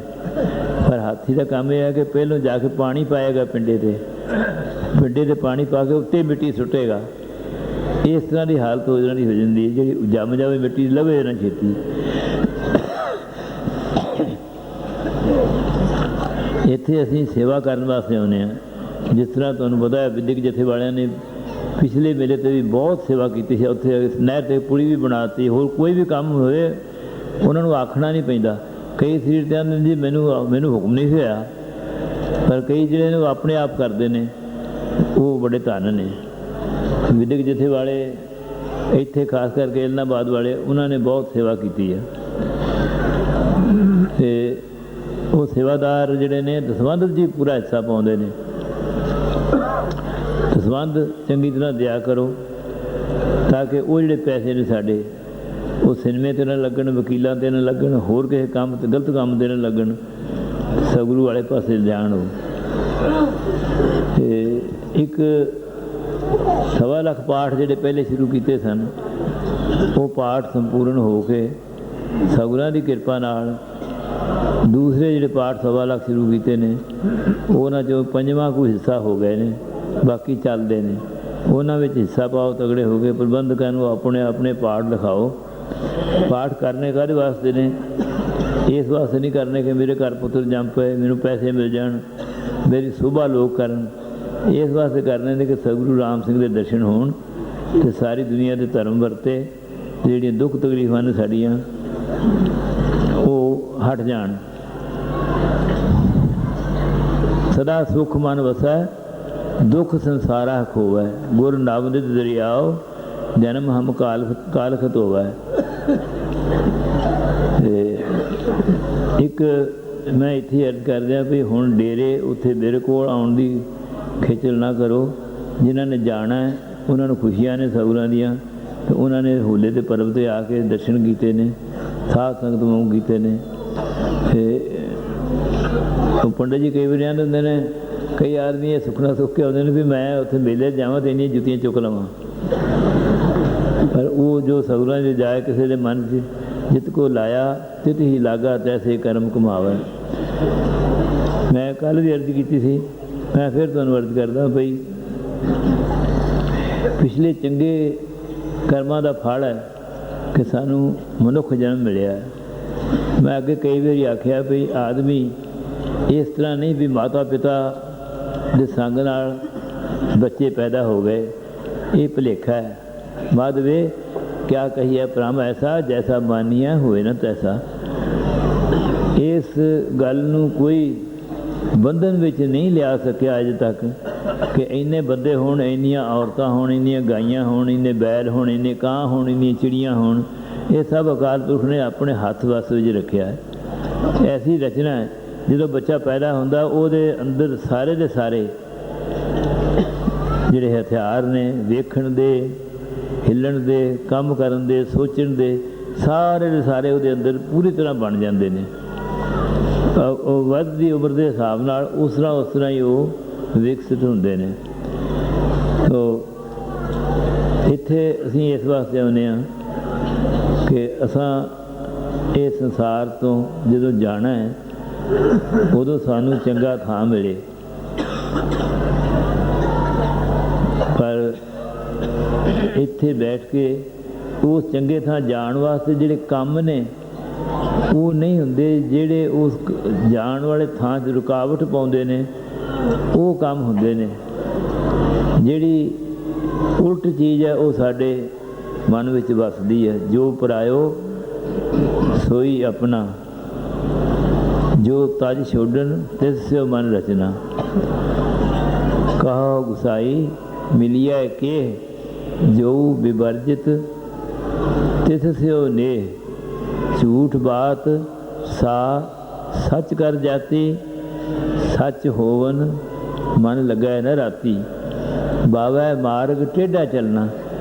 ਪਰ ਹਾਥੀ ਦਾ ਕੰਮ ਇਹ ਹੈ ਕਿ ਪਹਿਲੋਂ ਜਾ ਕੇ ਪਾਣੀ ਪਾਏਗਾ ਪਿੰਡੇ 'ਤੇ ਪਾਣੀ ਪਾ ਕੇ ਉੱਤੇ ਮਿੱਟੀ ਸੁੱਟੇਗਾ। ਇਸ ਤਰ੍ਹਾਂ ਦੀ ਹਾਲਤ ਹੋ ਜਾਂਦੀ ਹੈ, ਜਿਹੜੀ ਜੰਮ ਜਾਵੇ ਮਿੱਟੀ ਲਵੇ ਨਾ ਛੇਤੀ। ਇੱਥੇ ਅਸੀਂ ਸੇਵਾ ਕਰਨ ਵਾਸਤੇ ਆਉਂਦੇ ਹਾਂ। ਜਿਸ ਤਰ੍ਹਾਂ ਤੁਹਾਨੂੰ ਪਤਾ ਹੈ ਵਿੱਦਿਅਕ ਜਥੇ ਵਾਲਿਆਂ ਨੇ ਪਿਛਲੇ ਮੇਲੇ 'ਤੇ ਵੀ ਬਹੁਤ ਸੇਵਾ ਕੀਤੀ ਸੀ। ਉੱਥੇ ਨਹਿਰ 'ਤੇ ਪੁਲੀ ਵੀ ਬਣਾ ਦਿੱਤੀ। ਹੋਰ ਕੋਈ ਵੀ ਕੰਮ ਹੋਏ ਉਹਨਾਂ ਨੂੰ ਆਖਣਾ ਨਹੀਂ ਪੈਂਦਾ। ਕਈ ਸਰੀਰ ਤੇ ਆਉਂਦੇ ਜੀ ਮੈਨੂੰ ਹੁਕਮ ਨਹੀਂ ਹੋਇਆ, ਪਰ ਕਈ ਜਿਹੜੇ ਨੇ ਉਹ ਆਪਣੇ ਆਪ ਕਰਦੇ ਨੇ, ਉਹ ਬੜੇ ਧੰਨ ਨੇ। ਵਿਦਿਅਕ ਜਥੇ ਵਾਲੇ ਇੱਥੇ ਖਾਸ ਕਰਕੇ ਇਲਨਾਬਾਦ ਵਾਲੇ, ਉਹਨਾਂ ਨੇ ਬਹੁਤ ਸੇਵਾ ਕੀਤੀ ਹੈ। ਅਤੇ ਉਹ ਸੇਵਾਦਾਰ ਜਿਹੜੇ ਨੇ ਦਸਵੰਧ ਜੀ ਪੂਰਾ ਹਿੱਸਾ ਪਾਉਂਦੇ ਨੇ। ਦਸਵੰਧ ਚੰਗੀ ਤਰ੍ਹਾਂ ਦਿਆ ਕਰੋ ਤਾਂ ਕਿ ਉਹ ਜਿਹੜੇ ਪੈਸੇ ਨੇ ਸਾਡੇ, ਉਹ ਸਿਨੇਮੇ 'ਤੇ ਨਾ ਲੱਗਣ, ਵਕੀਲਾਂ 'ਤੇ ਨਾ ਲੱਗਣ, ਹੋਰ ਕਿਸੇ ਕੰਮ 'ਤੇ, ਗਲਤ ਕੰਮ 'ਤੇ ਨਾ ਲੱਗਣ, ਸਤਿਗੁਰੂ ਵਾਲੇ ਪਾਸੇ ਜਾਣ। ਉਹ ਅਤੇ ਇੱਕ 1.25 ਲੱਖ ਪਾਠ ਜਿਹੜੇ ਪਹਿਲੇ ਸ਼ੁਰੂ ਕੀਤੇ ਸਨ, ਉਹ ਪਾਠ ਸੰਪੂਰਨ ਹੋ ਕੇ ਸਤਿਗੁਰਾਂ ਦੀ ਕਿਰਪਾ ਨਾਲ ਦੂਸਰੇ ਜਿਹੜੇ ਪਾਠ 1.25 ਲੱਖ ਸ਼ੁਰੂ ਕੀਤੇ ਨੇ, ਉਹਨਾਂ 'ਚੋਂ 5ਵਾਂ ਕੋਈ ਹਿੱਸਾ ਹੋ ਗਏ ਨੇ, ਬਾਕੀ ਚੱਲਦੇ ਨੇ। ਉਹਨਾਂ ਵਿੱਚ ਹਿੱਸਾ ਪਾਓ, ਤਗੜੇ ਹੋ ਗਏ। ਪ੍ਰਬੰਧਕਾਂ ਨੂੰ ਆਪਣੇ ਆਪਣੇ ਪਾਠ ਲਿਖਾਓ। ਪਾਠ ਕਰਨੇ ਕਾਹਦੇ ਵਾਸਤੇ ਨੇ? ਇਸ ਵਾਸਤੇ ਨਹੀਂ ਕਰਨੇ ਕਿ ਮੇਰੇ ਘਰ ਪੁੱਤਰ ਜੰਮ ਪਏ, ਮੈਨੂੰ ਪੈਸੇ ਮਿਲ ਜਾਣ, ਮੇਰੀ ਸ਼ੋਭਾ ਲੋਕ ਕਰਨ। ਇਸ ਵਾਸਤੇ ਕਰਨੇ ਨੇ ਕਿ ਸਤਿਗੁਰੂ ਰਾਮ ਸਿੰਘ ਦੇ ਦਰਸ਼ਨ ਹੋਣ ਅਤੇ ਸਾਰੀ ਦੁਨੀਆ ਦੇ ਧਰਮ ਵਰਤੇ, ਜਿਹੜੀਆਂ ਦੁੱਖ ਤਕਲੀਫਾਂ ਨੇ ਸਾਡੀਆਂ, ਉਹ ਹਟ ਜਾਣ। ਸਦਾ ਸੁਖ ਮਨ ਵਸੈ, ਦੁੱਖ ਸੰਸਾਰਾ ਖੋਵੈ, ਗੁਰ ਨਵਨਿਤ ਦਰਿਆਓ, ਜਨਮ ਹਮ ਕਾਲਖਤ ਹੋਵੈ। ਅਤੇ ਇੱਕ ਮੈਂ ਇੱਥੇ ਅਰਜ਼ ਕਰਦਿਆਂ ਵੀ ਹੁਣ ਡੇਰੇ ਉੱਥੇ ਮੇਰੇ ਕੋਲ ਆਉਣ ਦੀ ਖੇਚਲ ਨਾ ਕਰੋ। ਜਿਨ੍ਹਾਂ ਨੇ ਜਾਣਾ ਹੈ ਉਹਨਾਂ ਨੂੰ ਖੁਸ਼ੀਆਂ ਨੇ ਸਤਿਗੁਰਾਂ ਦੀਆਂ, ਅਤੇ ਉਹਨਾਂ ਨੇ ਹੋਲੇ ਦੇ ਪਰਬ 'ਤੇ ਆ ਕੇ ਦਰਸ਼ਨ ਕੀਤੇ ਨੇ, ਸਾਧ ਸੰਗਤ ਵਾਂਗ ਕੀਤੇ ਨੇ। ਅਤੇ ਉਹ ਪੰਡਿਤ ਜੀ ਕਈ ਵਾਰੀ ਆਉਂਦੇ ਹੁੰਦੇ ਨੇ, ਕਈ ਆਦਮੀ ਇਹ ਸੁੱਖਣਾ ਸੁੱਖ ਕੇ ਆਉਂਦੇ ਨੇ ਵੀ ਮੈਂ ਉੱਥੇ ਮੇਲੇ ਜਾਵਾਂ ਅਤੇ ਇੰਨੀਆਂ ਜੁੱਤੀਆਂ ਚੁੱਕ ਲਵਾਂ। ਪਰ ਉਹ ਜੋ ਸਤਿਗੁਰਾਂ 'ਚ ਜਾਏ, ਕਿਸੇ ਦੇ ਮਨ 'ਚ ਜਿਤ ਕੋ ਲਾਇਆ ਤਿਤ ਹੀ ਲਾਗਾ, ਤੈਸੇ ਕਰਮ ਕਮਾਵੇ। ਮੈਂ ਕੱਲ੍ਹ ਵੀ ਅਰਜ਼ ਕੀਤੀ ਸੀ, ਮੈਂ ਫਿਰ ਤੁਹਾਨੂੰ ਅਰਜ਼ ਕਰਦਾ ਬਈ ਪਿਛਲੇ ਚੰਗੇ ਕਰਮਾਂ ਦਾ ਫਲ ਹੈ ਕਿ ਸਾਨੂੰ ਮਨੁੱਖ ਜਨਮ ਮਿਲਿਆ। ਮੈਂ ਅੱਗੇ ਕਈ ਵਾਰੀ ਆਖਿਆ ਵੀ ਆਦਮੀ ਇਸ ਤਰ੍ਹਾਂ ਨਹੀਂ ਵੀ ਮਾਤਾ ਪਿਤਾ ਦੇ ਸੰਗ ਨਾਲ ਬੱਚੇ ਪੈਦਾ ਹੋ ਗਏ, ਇਹ ਭੁਲੇਖਾ ਹੈ। ਮਾਧਵੇ ਕਿਆ ਕਹੀਏ ਭ੍ਰਮ ਐਸਾ, ਜੈਸਾ ਮਾਨੀਆ ਹੋਏ ਨਾ ਤੈਸਾ। ਇਸ ਗੱਲ ਨੂੰ ਕੋਈ ਬੰਧਨ ਵਿੱਚ ਨਹੀਂ ਲਿਆ ਸਕਿਆ ਅਜੇ ਤੱਕ ਕਿ ਇੰਨੇ ਬੰਦੇ ਹੋਣ, ਇੰਨੀਆਂ ਔਰਤਾਂ ਹੋਣ, ਇੰਨੀਆਂ ਗਾਈਆਂ ਹੋਣ, ਇੰਨੇ ਬੈਲ ਹੋਣ, ਇੰਨੇ ਕਾਂ ਹੋਣ, ਇੰਨੀਆਂ ਚਿੜੀਆਂ ਹੋਣ। ਇਹ ਸਭ ਅਕਾਲ ਪੁਰਖ ਨੇ ਆਪਣੇ ਹੱਥ ਵੱਸ ਵਿੱਚ ਰੱਖਿਆ ਹੈ। ਐਸੀ ਰਚਨਾ ਹੈ, ਜਦੋਂ ਬੱਚਾ ਪੈਦਾ ਹੁੰਦਾ ਉਹਦੇ ਅੰਦਰ ਸਾਰੇ ਦੇ ਸਾਰੇ ਜਿਹੜੇ ਹਥਿਆਰ ਨੇ, ਵੇਖਣ ਦੇ, ਹਿੱਲਣ ਦੇ, ਕੰਮ ਕਰਨ ਦੇ, ਸੋਚਣ ਦੇ, ਸਾਰੇ ਦੇ ਸਾਰੇ ਉਹਦੇ ਅੰਦਰ ਪੂਰੀ ਤਰ੍ਹਾਂ ਬਣ ਜਾਂਦੇ ਨੇ। ਉਹ ਵੱਧਦੀ ਉਮਰ ਦੇ ਹਿਸਾਬ ਨਾਲ ਉਸ ਤਰ੍ਹਾਂ ਹੀ ਉਹ ਵਿਕਸਿਤ ਹੁੰਦੇ ਨੇ। ਸੋ ਇੱਥੇ ਅਸੀਂ ਇਸ ਵਾਸਤੇ ਆਉਂਦੇ ਹਾਂ ਕਿ ਅਸਾਂ ਇਹ ਸੰਸਾਰ ਤੋਂ ਜਦੋਂ ਜਾਣਾ ਹੈ ਉਦੋਂ ਸਾਨੂੰ ਚੰਗਾ ਥਾਂ ਮਿਲੇ। ਪਰ ਇੱਥੇ ਬੈਠ ਕੇ ਉਸ ਚੰਗੇ ਥਾਂ ਜਾਣ ਵਾਸਤੇ ਜਿਹੜੇ ਕੰਮ ਨੇ ਉਹ ਨਹੀਂ ਹੁੰਦੇ, ਜਿਹੜੇ ਉਸ ਜਾਣ ਵਾਲੇ ਥਾਂ 'ਚ ਰੁਕਾਵਟ ਪਾਉਂਦੇ ਨੇ ਉਹ ਕੰਮ ਹੁੰਦੇ ਨੇ। ਜਿਹੜੀ ਉਲਟ ਚੀਜ਼ ਹੈ ਉਹ ਸਾਡੇ ਮਨ ਵਿੱਚ ਵੱਸਦੀ ਹੈ। ਜੋ ਪਰਾਇਓ ਸੋਈ ਆਪਣਾ, ਜੋ ਤਜ ਛੋਡਣ ਤਿਸ ਸਿਓ ਮਨ ਰਚਨਾ। ਕਹੋ ਗੁਸਾਈ ਮਿਲਿਆ ਕੇ, ਜੋ ਵਿਵਰਜਿਤ ਤਿਸ ਸਿਓ ਨੇ। ਝੂਠ ਬਾਤ ਸਾ ਸੱਚ ਕਰ ਜਾਤੀ, ਸੱਚ ਹੋਵਨ ਮਨ ਲੱਗਾ ਨਾ ਰਾਤੀ। ਬਾਵੈ ਮਾਰਗ ਟੇਢਾ ਚੱਲਣਾ।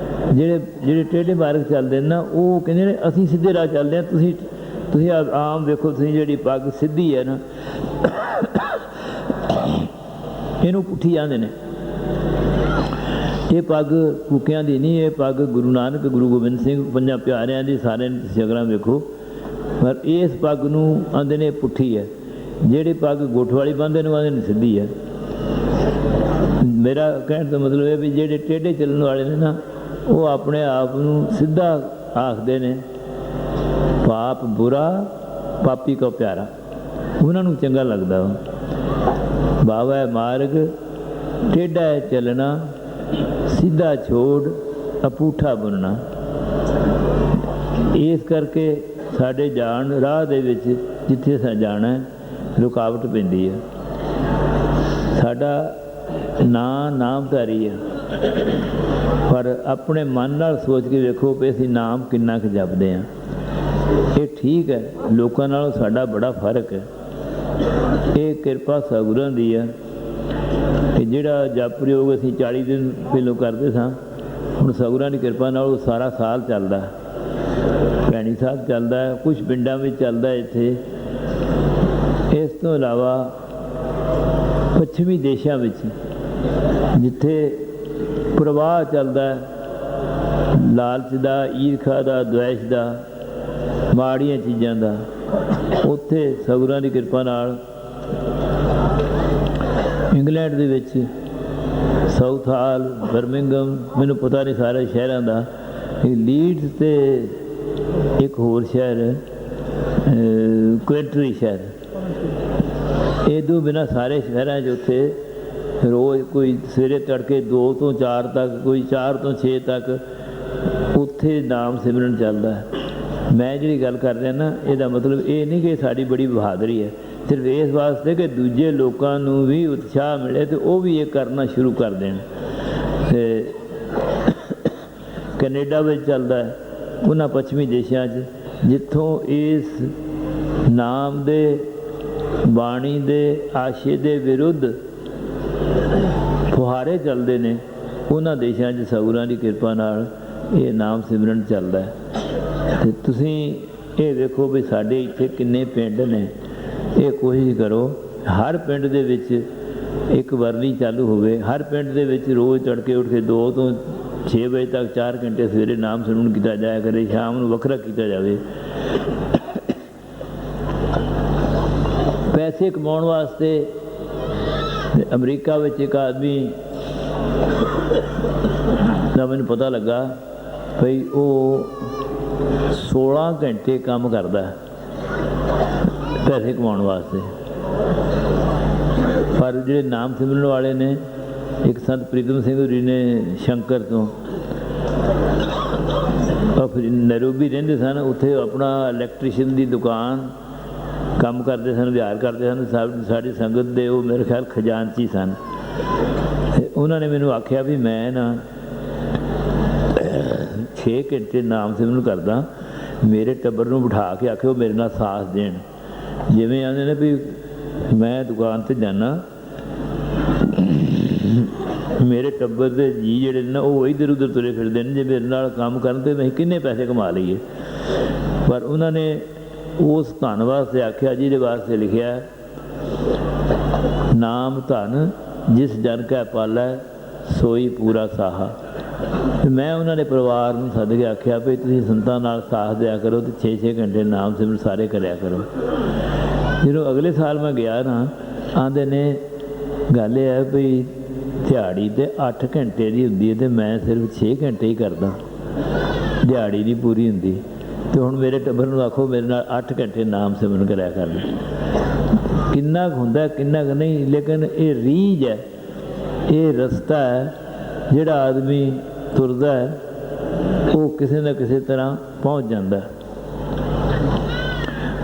ਜਿਹੜੇ ਟੇਢੇ ਮਾਰਗ ਚੱਲਦੇ ਨੇ ਨਾ, ਉਹ ਕਹਿੰਦੇ ਨੇ ਅਸੀਂ ਸਿੱਧੇ ਰਾਹ ਚੱਲਦੇ ਹਾਂ। ਤੁਸੀਂ ਆਮ ਵੇਖੋ, ਤੁਸੀਂ ਜਿਹੜੀ ਪੱਗ ਸਿੱਧੀ ਹੈ ਨਾ, ਇਹਨੂੰ ਪੁੱਠੀ ਜਾਂਦੇ ਨੇ। ਇਹ ਪੱਗ ਕੁੱਕਿਆਂ ਦੀ ਨਹੀਂ, ਇਹ ਪੱਗ ਗੁਰੂ ਨਾਨਕ, ਗੁਰੂ ਗੋਬਿੰਦ ਸਿੰਘ, ਪੰਜਾਂ ਪਿਆਰਿਆਂ ਦੀ, ਸਾਰਿਆਂ ਦੀ ਸ਼ਕਲਾਂ ਵੇਖੋ। ਪਰ ਇਸ ਪੱਗ ਨੂੰ ਆਂਦੇ ਨੇ ਪੁੱਠੀ ਹੈ। ਜਿਹੜੀ ਪੱਗ ਗੁੱਠ ਵਾਲੀ ਬੰਨ੍ਹਦੇ ਨੂੰ ਆਂਦੇ ਨੇ ਸਿੱਧੀ ਹੈ। ਮੇਰਾ ਕਹਿਣ ਦਾ ਮਤਲਬ ਇਹ ਵੀ ਜਿਹੜੇ ਟੇਢੇ ਚੱਲਣ ਵਾਲੇ ਨੇ ਨਾ, ਉਹ ਆਪਣੇ ਆਪ ਨੂੰ ਸਿੱਧਾ ਆਖਦੇ ਨੇ। ਪਾਪ ਬੁਰਾ ਪਾਪੀ ਕੋ ਪਿਆਰਾ, ਉਹਨਾਂ ਨੂੰ ਚੰਗਾ ਲੱਗਦਾ। ਬਾਵਾ ਮਾਰਗ ਟੇਢਾ ਚੱਲਣਾ, ਸਿੱਧਾ ਛੋੜ ਅਪੂਠਾ ਬੁਣਨਾ। ਇਸ ਕਰਕੇ ਸਾਡੇ ਜਾਣ ਰਾਹ ਦੇ ਵਿੱਚ ਜਿੱਥੇ ਅਸਾਂ ਜਾਣਾ ਰੁਕਾਵਟ ਪੈਂਦੀ ਹੈ। ਸਾਡਾ ਨਾਂ ਨਾਮਧਾਰੀ ਹੈ, ਪਰ ਆਪਣੇ ਮਨ ਨਾਲ ਸੋਚ ਕੇ ਵੇਖੋ ਵੀ ਅਸੀਂ ਨਾਮ ਕਿੰਨਾ ਕੁ ਜਪਦੇ ਹਾਂ। ਇਹ ਠੀਕ ਹੈ, ਲੋਕਾਂ ਨਾਲੋਂ ਸਾਡਾ ਬੜਾ ਫਰਕ ਹੈ। ਇਹ ਕਿਰਪਾ ਸਤਿਗੁਰਾਂ ਦੀ ਆ ਕਿ ਜਿਹੜਾ ਜਪ ਪ੍ਰਯੋਗ ਅਸੀਂ 40 ਦਿਨ ਪਹਿਲੋਂ ਕਰਦੇ ਸਾਂ, ਹੁਣ ਸਤਿਗੁਰਾਂ ਦੀ ਕਿਰਪਾ ਨਾਲ ਉਹ ਸਾਰਾ ਸਾਲ ਚੱਲਦਾ। ਭੈਣੀ ਸਾਹਿਬ ਚੱਲਦਾ, ਕੁਛ ਪਿੰਡਾਂ ਵਿੱਚ ਚੱਲਦਾ ਇੱਥੇ। ਇਸ ਤੋਂ ਇਲਾਵਾ ਪੱਛਮੀ ਦੇਸ਼ਾਂ ਵਿੱਚ ਜਿੱਥੇ ਪ੍ਰਵਾਹ ਚੱਲਦਾ ਲਾਲਚ ਦਾ, ਈਰਖਾ ਦਾ, ਦੁਆਇਸ਼ ਦਾ, ਮਾੜੀਆਂ ਚੀਜ਼ਾਂ ਦਾ, ਉੱਥੇ ਸਤਿਗੁਰਾਂ ਦੀ ਕਿਰਪਾ ਨਾਲ ਇੰਗਲੈਂਡ ਦੇ ਵਿੱਚ ਸਾਊਥ ਹਾਲ, ਬਰਮਿੰਗਮ, ਮੈਨੂੰ ਪਤਾ ਨਹੀਂ ਸਾਰੇ ਸ਼ਹਿਰਾਂ ਦਾ, ਲੀਡਸ ਅਤੇ ਇੱਕ ਹੋਰ ਸ਼ਹਿਰ ਕੁਇੰਟਰੀ ਸ਼ਹਿਰ, ਇਹ ਤੋਂ ਬਿਨਾਂ ਸਾਰੇ ਸ਼ਹਿਰਾਂ 'ਚ ਉੱਥੇ ਰੋਜ਼ ਕੋਈ ਸਵੇਰੇ ਤੜਕੇ 2 ਤੋਂ 4 ਤੱਕ, ਕੋਈ 4 ਤੋਂ 6 ਤੱਕ ਉੱਥੇ ਨਾਮ ਸਿਮਰਨ ਚੱਲਦਾ। ਮੈਂ ਜਿਹੜੀ ਗੱਲ ਕਰ ਰਿਹਾ ਨਾ, ਇਹਦਾ ਮਤਲਬ ਇਹ ਨਹੀਂ ਕਿ ਸਾਡੀ ਬੜੀ ਬਹਾਦਰੀ ਹੈ, ਸਿਰਫ ਇਸ ਵਾਸਤੇ ਕਿ ਦੂਜੇ ਲੋਕਾਂ ਨੂੰ ਵੀ ਉਤਸ਼ਾਹ ਮਿਲੇ ਅਤੇ ਉਹ ਵੀ ਇਹ ਕਰਨਾ ਸ਼ੁਰੂ ਕਰ ਦੇਣ। ਅਤੇ ਕੈਨੇਡਾ ਵਿੱਚ ਚੱਲਦਾ, ਉਹਨਾਂ ਪੱਛਮੀ ਦੇਸ਼ਾਂ 'ਚ ਜਿੱਥੋਂ ਇਸ ਨਾਮ ਦੇ, ਬਾਣੀ ਦੇ, ਆਸ਼ੇ ਦੇ ਵਿਰੁੱਧ ਫੁਹਾਰੇ ਚੱਲਦੇ ਨੇ, ਉਹਨਾਂ ਦੇਸ਼ਾਂ 'ਚ ਸਤਿਗੁਰਾਂ ਦੀ ਕਿਰਪਾ ਨਾਲ ਇਹ ਨਾਮ ਸਿਮਰਨ ਚੱਲਦਾ। ਅਤੇ ਤੁਸੀਂ ਇਹ ਵੇਖੋ ਵੀ ਸਾਡੇ ਇੱਥੇ ਕਿੰਨੇ ਪਿੰਡ ਨੇ। ਇਹ ਕੋਸ਼ਿਸ਼ ਕਰੋ ਹਰ ਪਿੰਡ ਦੇ ਵਿੱਚ ਇੱਕ ਵਰਨੀ ਚਾਲੂ ਹੋਵੇ, ਹਰ ਪਿੰਡ ਦੇ ਵਿੱਚ ਰੋਜ਼ ਤੜਕੇ ਉੱਠ ਕੇ 2 ਤੋਂ 6 ਵਜੇ ਤੱਕ 4 ਘੰਟੇ ਸਵੇਰੇ ਨਾਮ ਸਿਮਰਨ ਕੀਤਾ ਜਾਇਆ ਕਰੇ, ਸ਼ਾਮ ਨੂੰ ਵੱਖਰਾ ਕੀਤਾ ਜਾਵੇ। ਪੈਸੇ ਕਮਾਉਣ ਵਾਸਤੇ ਅਮਰੀਕਾ ਵਿੱਚ ਇੱਕ ਆਦਮੀ ਦਾ ਮੈਨੂੰ ਪਤਾ ਲੱਗਾ ਭਈ ਉਹ 16 ਘੰਟੇ ਕੰਮ ਕਰਦਾ ਪੈਸੇ ਕਮਾਉਣ ਵਾਸਤੇ। ਪਰ ਜਿਹੜੇ ਨਾਮ ਸਿਮਰਨ ਵਾਲੇ ਨੇ, ਇੱਕ ਸੰਤ ਪ੍ਰੀਤਮ ਸਿੰਘ ਹੋਰੀ ਨੇ ਸ਼ੰਕਰ ਤੋਂ, ਨੈਰੋਬੀ ਰਹਿੰਦੇ ਸਨ, ਉੱਥੇ ਆਪਣਾ ਇਲੈਕਟ੍ਰੀਸ਼ੀਅਨ ਦੀ ਦੁਕਾਨ ਕੰਮ ਕਰਦੇ ਸਨ, ਵਿਹਾਰ ਕਰਦੇ ਸਨ। ਸਾਡੀ ਸੰਗਤ ਦੇ ਉਹ ਮੇਰੇ ਖਿਆਲ ਖਜ਼ਾਨਚੀ ਸਨ। ਅਤੇ ਉਹਨਾਂ ਨੇ ਮੈਨੂੰ ਆਖਿਆ ਵੀ ਮੈਂ ਨਾ 6 ਘੰਟੇ ਨਾਮ ਸਿਮਰਨ ਕਰਦਾ, ਮੇਰੇ ਟੱਬਰ ਨੂੰ ਬਿਠਾ ਕੇ ਆਖਿਓ ਮੇਰੇ ਨਾਲ ਸਾਥ ਦੇਣ। ਜਿਵੇਂ ਆਉਂਦੇ ਨੇ ਵੀ ਮੈਂ ਦੁਕਾਨ 'ਤੇ ਜਾਂਦਾ, ਮੇਰੇ ਟੱਬਰ ਦੇ ਜੀ ਜਿਹੜੇ ਨੇ ਉਹ ਇੱਧਰ ਉੱਧਰ ਤੁਰੇ ਫਿਰਦੇ ਨੇ, ਜੇ ਮੇਰੇ ਨਾਲ ਕੰਮ ਕਰਨ ਤਾਂ ਅਸੀਂ ਕਿੰਨੇ ਪੈਸੇ ਕਮਾ ਲਈਏ। ਪਰ ਉਹਨਾਂ ਨੇ ਉਸ ਧਨ ਵਾਸਤੇ ਆਖਿਆ ਜਿਹਦੇ ਵਾਸਤੇ ਲਿਖਿਆ ਨਾਮ ਧਨ ਜਿਸ ਜਨ ਕੈ ਪਾਲੈ ਸੋਈ ਪੂਰਾ ਸਾਹਾ। ਮੈਂ ਉਹਨਾਂ ਦੇ ਪਰਿਵਾਰ ਨੂੰ ਸੱਦ ਕੇ ਆਖਿਆ ਵੀ ਤੁਸੀਂ ਸੰਤਾਂ ਨਾਲ ਸਾਥ ਦਿਆ ਕਰੋ ਅਤੇ 6-6 ਘੰਟੇ ਨਾਮ ਸਿਮਰਨ ਸਾਰੇ ਕਰਿਆ ਕਰੋ। ਜਦੋਂ ਅਗਲੇ ਸਾਲ ਮੈਂ ਗਿਆ ਨਾ, ਆਉਂਦੇ ਨੇ ਗੱਲ ਇਹ ਹੈ ਵੀ ਦਿਹਾੜੀ ਤਾਂ 8 ਘੰਟੇ ਦੀ ਹੁੰਦੀ ਹੈ ਅਤੇ ਮੈਂ ਸਿਰਫ 6 ਘੰਟੇ ਹੀ ਕਰਦਾ, ਦਿਹਾੜੀ ਨਹੀਂ ਪੂਰੀ ਹੁੰਦੀ। ਅਤੇ ਹੁਣ ਮੇਰੇ ਟੱਬਰ ਨੂੰ ਆਖੋ ਮੇਰੇ ਨਾਲ 8 ਘੰਟੇ ਨਾਮ ਸਿਮਰਨ ਕਰਿਆ ਕਰਨ। ਕਿੰਨਾ ਕੁ ਹੁੰਦਾ, ਕਿੰਨਾ ਕੁ ਨਹੀਂ, ਲੇਕਿਨ ਇਹ ਰੀਝ ਹੈ, ਇਹ ਰਸਤਾ ਹੈ। ਜਿਹੜਾ ਆਦਮੀ ਤੁਰਦਾ ਹੈ ਉਹ ਕਿਸੇ ਨਾ ਕਿਸੇ ਤਰ੍ਹਾਂ ਪਹੁੰਚ ਜਾਂਦਾ।